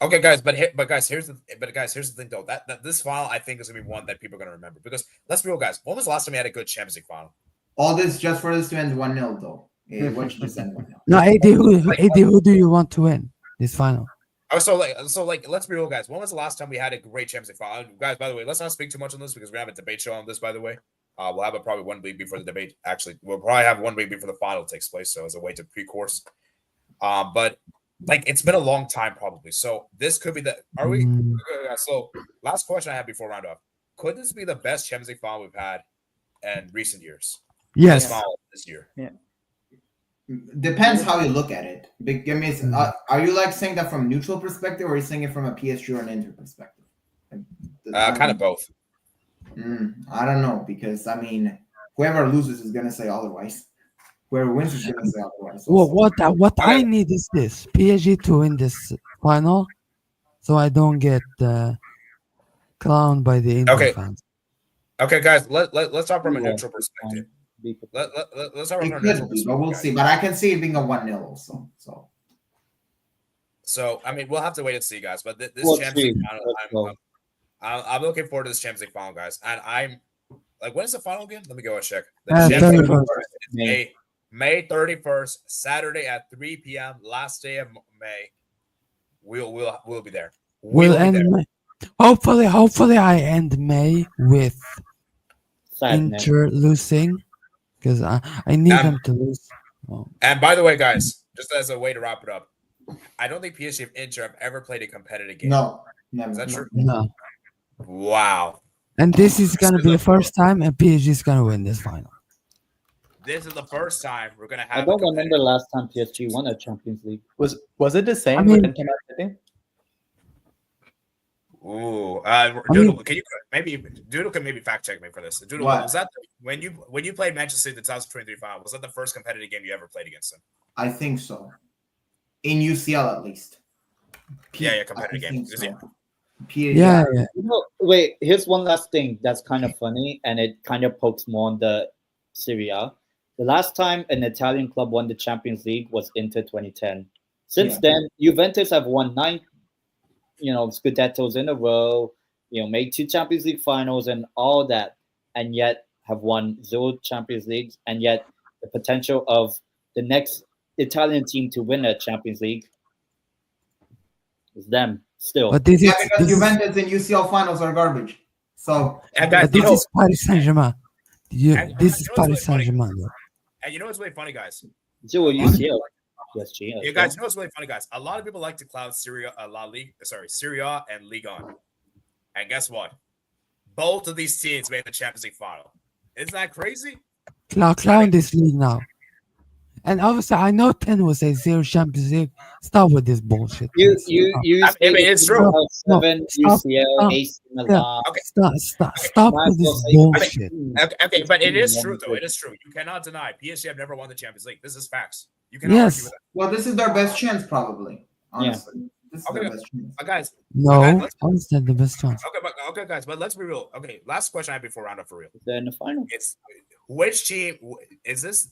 Okay, guys, but here's the thing though. That this final I think is gonna be one that people are gonna remember because let's be real, guys. When was the last time we had a good Champions League final? All this just for this to end 1-0 though. Which just end 1-0. No, AD, who do you want to win this final? Oh, so let's be real, guys. When was the last time we had a great Champions League final? Guys, by the way, let's not speak too much on this because we're gonna have a debate show on this. By the way, we'll have it probably 1 week before the debate. Actually, we'll probably have 1 week before the final takes place. So as a way to pre-course, but like it's been a long time probably. So this could be the. Are we? So last question I have before round off: could this be the best Champions League final we've had in recent years? Yes. This final this year. Yeah. Depends how you look at it. Give me. Are you like saying that from a neutral perspective, or are you saying it from a PSG or an Inter perspective? Kind of both. I don't know because I mean, whoever loses is gonna say otherwise. Whoever wins is gonna say otherwise. Well, what I need is this PSG to win this final, so I don't get clowned by the Inter fans. Okay, guys, let's talk from a neutral perspective. Let's talk from a neutral perspective. But we'll see. But I can see it being a 1-0 also. So I mean, we'll have to wait and see, guys. But this We'll Champions League see. final, I'm looking forward to this Champions League final, guys. And I'm like, when is the final again? Let me go and check. The Champions League final is May 31st, Saturday at 3 p.m. Last day of May. We'll be there. We'll end May. Hopefully, I end May with Inter losing because I need them to lose. Oh. And by the way, guys, just as a way to wrap it up, I don't think PSG and Inter have ever played a competitive game. No, never. Is that true? No. Wow. And this is gonna be the first time, and PSG is gonna win this final. This is the first time we're gonna have. I don't remember the last time PSG won a Champions League. Was it the same? I mean, with Inter City? Ooh, Doodle, can maybe fact check me for this. Doodle, was that when you played Manchester City the 2023 final? Was that the first competitive game you ever played against them? I think so. In UCL at least. Yeah, competitive game. So. Yeah. Wait, here's one last thing that's kind of funny, and it kind of pokes more on the Serie A. The last time an Italian club won the Champions League was Inter 2010. Since then, Juventus have won 9, Scudettos in a row, made 2 Champions League finals and all that, and yet have won 0 Champions Leagues, and yet the potential of the next Italian team to win a Champions League is them still. But this because Juventus and UCL finals are garbage. So guys, this is Paris Saint-Germain. This is Paris Saint-Germain. And you know what's really funny, guys? UCL. PSG. Yeah, guys, you know what's really funny, guys? A lot of people like to cloud Serie A and Ligue 1. And guess what? Both of these teams made the Champions League final. Isn't that crazy? Clown this league now. And obviously, I know 10 will say 0 Champions League. Stop with this bullshit. It's true. 7 UCL, AC Milan. Stop with this bullshit. Okay, but it is true, though. It is true. You cannot deny PSG have never won the Champions League. This is facts. You cannot argue with that. Well, this is their best chance, probably. Honestly. Yeah. This is their best chance. Guys. No, honestly, the best chance. Okay, guys, but let's be real. Okay, last question I have before round up for real. They're in the final. It's which team is this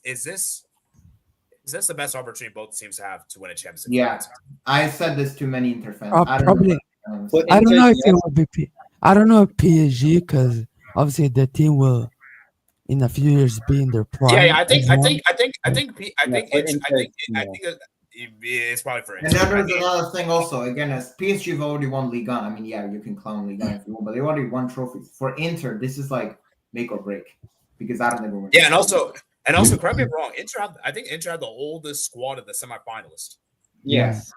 the best opportunity both teams have to win a Champions League? Yeah, I said this to many Inter fans. Probably. I don't know if it will be. I don't know if PSG because obviously the team will in a few years be in their prime. Yeah, I think it's probably for Inter. And then there's another thing also. Again, as PSG have already won Ligue 1. I mean, yeah, you can clown Ligue 1 if you want, but they already won trophies. For Inter, this is like make or break because I don't think we're winning. Yeah, and also, correct me if I'm wrong. I think Inter had the oldest squad of the semifinalists. Yes.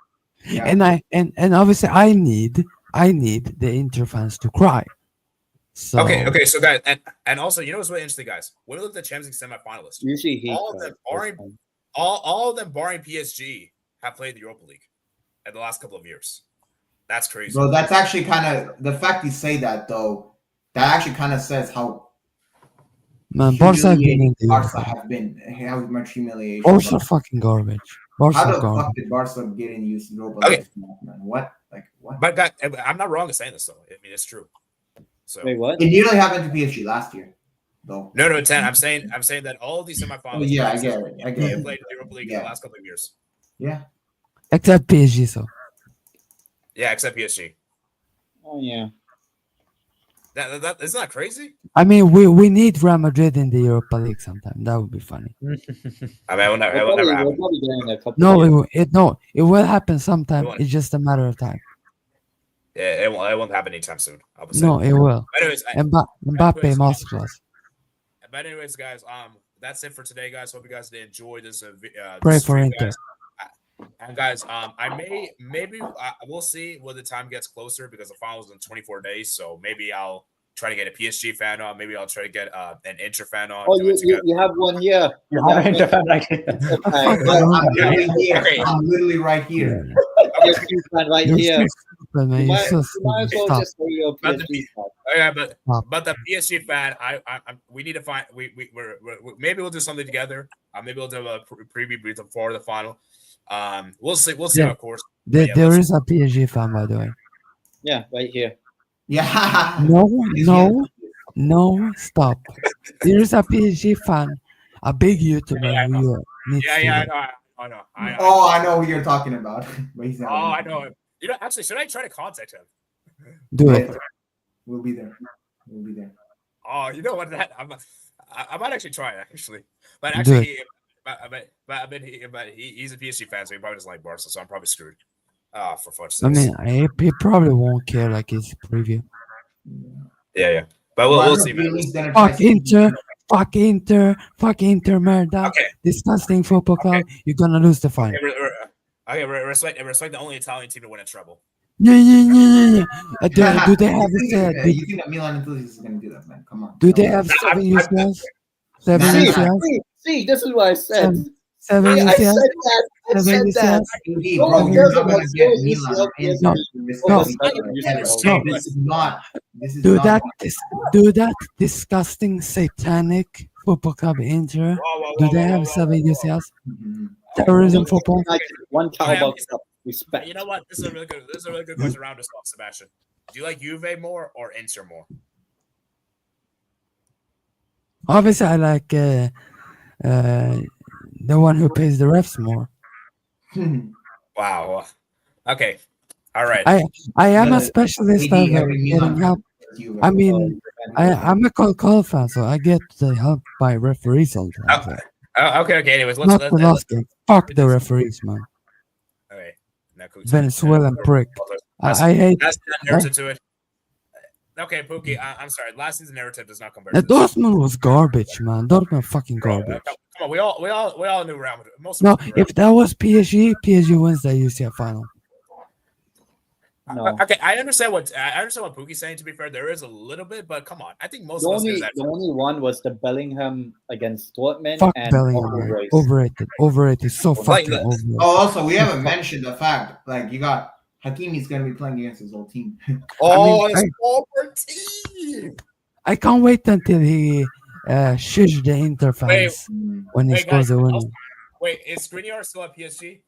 Yeah. And obviously I need the Inter fans to cry. So okay, so guys, and also, you know what's really interesting, guys? When we look at the Champions League semifinalists, usually all of them barring PSG have played the Europa League in the last couple of years. That's crazy. Bro, that's actually kind of the fact you say that though. That actually kind of says how. Man, Barca have been how much humiliation. Barca fucking garbage. Barca How the garbage. fuck did Barcelona get in Europa Okay. League, man? What? Like what? But guys, I'm not wrong in saying this though. I mean, it's true. So Wait, what? It nearly happened to PSG last year, though. no, 10. I'm saying that all these semifinals. Oh, yeah, I get it. I They get have it. played in the Europa League in Yeah. the last couple of years. Yeah. Except PSG, so. Yeah, except PSG. Oh yeah. That isn't that crazy? I mean, we need Real Madrid in the Europa League sometime. That would be funny. I mean, it will never We'll happen. probably get in a couple. No, of years. it will happen sometime. It won't. It's just a matter of time. Yeah, it won't happen anytime soon. I would say. No, it will. But anyways, Mbappe masterclass. but anyways, guys, that's it for today, guys. Hope you guys did enjoy this. Pray this for stream, Inter. guys. And guys, maybe we'll see when the time gets closer because the finals in 24 days. So maybe I'll try to get a PSG fan on. Maybe I'll try to get an Inter fan on. Oh, do it together. you have one here. You have an Inter fan right here. I'm literally here. Okay. I'm literally right here. PSG fan right You're here. so stupid, man. You You're might, so you might as stupid. well Stop. just say you're a But the- PSG fan. Oh, yeah, Stop. but the PSG fan, we need to find. We're maybe we'll do something together. Maybe we'll do a preview before the final. We'll see. We'll see. Yeah. Of course. There, Yeah, there let's- is a PSG fan, by the way. Yeah, right here. Yeah. No, stop. There is a PSG fan, a big YouTuber Yeah, I who you need Yeah, to yeah, know. I know. Oh, I know who you're talking about. But he's not Oh, right I know him. You know, actually, should I try to contact him? Do it. We'll be there. We'll be there. Oh, you know what? I might actually try it, actually. But Do actually, it. he's a PSG fan, so he probably doesn't like Barca, so I'm probably screwed. For fudge I sakes. mean, he probably won't care like his preview. Yeah. But we'll see, man. Fuck Inter, merda. Okay. Disgusting football club. You're gonna lose the final. Respect the only Italian team to win a treble. Yeah. Do they have a You think that Milan enthusiast is gonna do that, man? Come on. do they have 7 UCLs? 7 Nah, UCLs? See, this is what I said. 7 I said UCLs? that. I 7 said that. UCLs? Indeed, No bro, one you're cares not about gonna get schools, Milan. UCL, No, no. This is not. This is Do not. that disgusting satanic football club Inter. Do they have 7 UCLs? Mhm. Terrorism football? One cowbell cup. You Respect. know what? This is a really good question around us, Sebastian. Do you like Juve more or Inter more? Obviously, I like the one who pays the refs more. Wow. Okay. All right. I am a specialist of getting help. I mean, I'm a call fan, so I get the help by referees all the time. Okay. Anyways, Not the last game. Fuck the referees, man. Okay. Venezuelan prick. I hate. That's that narrative to it. Okay, Pookie, I'm sorry. Last season narrative does not compare. The Dortmund was garbage, man. Dortmund fucking garbage. Come on, we all knew Real Madrid. Most of No, us knew Real if that was PSG wins the UCL final. No. Okay, I understand what Pookie's saying. To be fair, there is a little bit, but come on, I think most The of us knew only, that. the only one was the Bellingham against Dortmund. Fuck and Bellingham, man. Overrated. So fucking overrated. Oh, also, we haven't mentioned the fact, like, you got Hakimi's going to be playing against his old team. Oh, I mean, it's former team. I can't wait until he shush the Inter fans when he Wait, scores guys, the winner. Wait, is Skriniar still at PSG?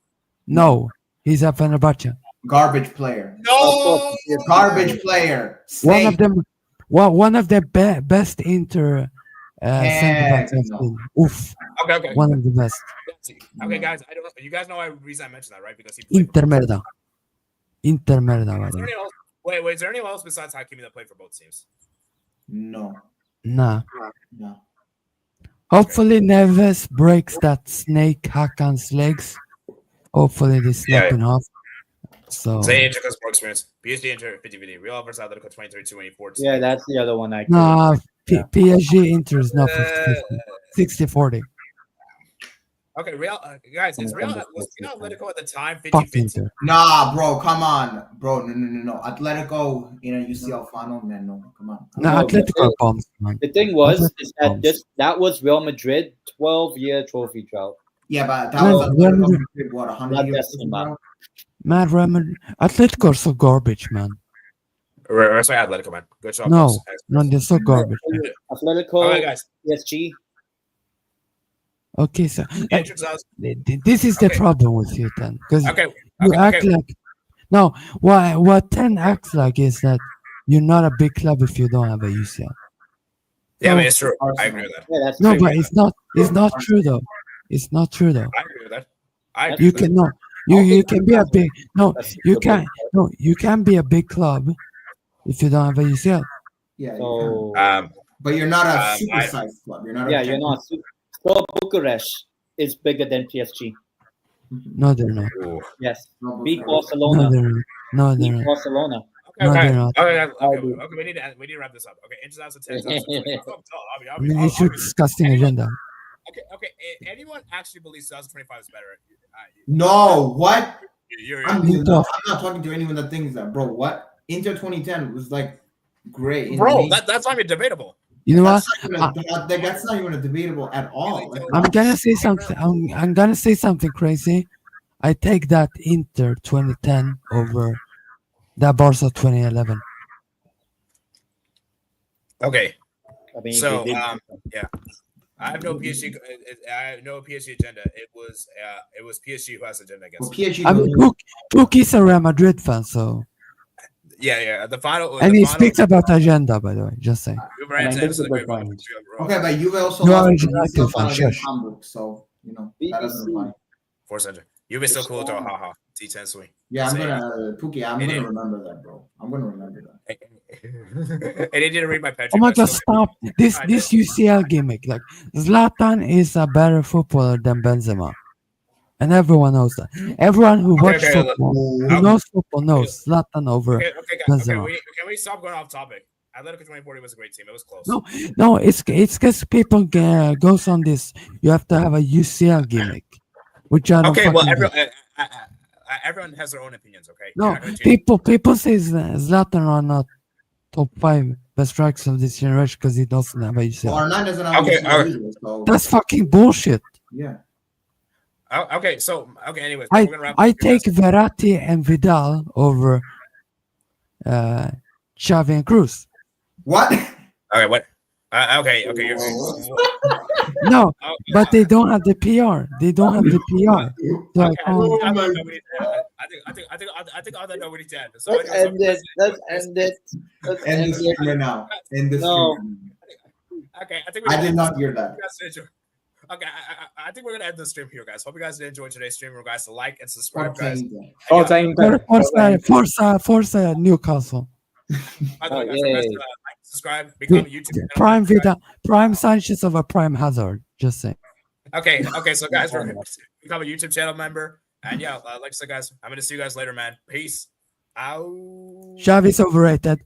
No, he's at Fenerbahce. Garbage player. No. Garbage player. One Snake. of them, one of the best Inter centre backs I've seen. Oof, Okay. one of the best. Okay, guys, I don't. You guys know why reason I mentioned that, right? Because he played. Inter merda. Inter merda. by Is the there way. anyone else? Wait, is there anyone else besides Hakimi that played for both teams? No. Nah. No. Hopefully Neves breaks that snake Hakan's legs. Hopefully they snap him off. So Say Inter because more experience. PSG Inter 50-50. Real versus Atletico 23-2014. Yeah, that's the other one I could. nah, PSG Inter is not 50-50. 60-40. Okay, Real guys, was Real Atletico at the time Fuck 50-50? Inter. Nah, bro, come on. Bro, no. Atletico in a UCL final, man, no. Come on. Nah, No, Atletico are bombs, man. The thing was Atletico is that bombs. that was Real Madrid 12-year trophy drought. Yeah, but that No, was Real Atletico Madrid- Madrid, what, 100 Not years Decima. ago? Man, Atletico are so garbage, man. Sorry, Atletico, man. Good job. No, guys. no, they're so garbage. Atletico, All right, guys. PSG. Okay, so Andrew Gonzalez. this is the Okay. problem with you then, because Okay. you Okay. act Okay. like no. What 10 acts like is that you're not a big club if you don't have a UCL. Yeah, So- but it's true. I Arsenal. agree with that. Yeah, that's No, true. but it's not. It's not true though. It's not true though. I agree with that. I That's agree You with that. cannot. All You big can be a clubs big. No, That's you the can. big club. No, you can be a big club if you don't have a UCL. Yeah, you So Um, but you're not a I- super-sized club. You're not. yeah, a you're not. So Bucharest is bigger than PSG. No, they're not. ooh. Yes. No, Beat Bucharest. Barcelona. No, they're not. No, they're Beat not. Barcelona. Okay, No, okay. they're not. Okay. We need to wrap this up. Okay, in 2010, 2020. I mean, it's your disgusting anyone- agenda. Okay. Anyone actually believes 2025 is better? No, what? You're I'm Inter. not talking to anyone that thinks that, bro. What? Inter 2010 was like great. bro. That's not even debatable. You know what? That's not even a debatable at all. Like, I'm gonna say something. I'm gonna say something crazy. I take that Inter 2010 over that Barca 2011. Okay. I mean, So, they did- yeah, I have no PSG. I have no PSG agenda. It was PSG who has agenda. I guess. well, PSG. I mean, Cook is a Real Madrid fan, so Yeah. The final. and the he final, speaks about agenda. By the way, just saying. I mean, this is a good point. Okay, but Juve also You are lost a the United UCL fan, final against shush. Hamburg, so that doesn't apply. Force engine. You've been so cool to haha. T10 swing. Yeah, I'm Say- gonna Pookie. I'm It gonna is. remember that, bro. I'm gonna remember that. And they didn't read my Petri. Oh my but God! still- Stop this I this did. UCL gimmick. Like Zlatan is a better footballer than Benzema, and everyone knows that. Everyone who watches okay, football, oh. who knows football, knows Zlatan over Okay, guys. Okay, Benzema. can we stop going off topic? Atletico 2040 was a great team. It was close. No, it's because people goes on this. You have to have a UCL gimmick, which I don't. Okay, well, fucking get. everyone has their own opinions. Okay. No, You're not gonna change- people say Zlatan are not top 5 best strikers of this generation because he doesn't have a UCL. Well, R9 doesn't have Okay, UCL either, so That's fucking bullshit. yeah. Okay. So anyways, I we're gonna wrap. I up, take guys. Verratti and Vidal over Xavi and Cruz. What? Okay. What? Okay. You're, No, okay. but they don't have the PR. They don't have the PR. So I Okay, can't. I think all that know what he did. So Let's anyways, end it. Let's end it. Let's End end the it. stream right now. End the No. stream. okay, I did not hear that. Okay, I think we're gonna end the stream here, guys. Hope you guys did enjoy today's stream. Remember, guys, to like and Stop subscribe, guys. saying that. Forza Inter. Forza Newcastle. By the way, guys, Yay. remember to like, subscribe, become a YouTube channel. Prime member, guys. Vidal, Prime Sanchez over Prime Hazard. Just saying. Okay, so guys, remember to become a YouTube channel member. And yeah, like I said, guys, I'm gonna see you guys later, man. Peace out. Xavi's overrated.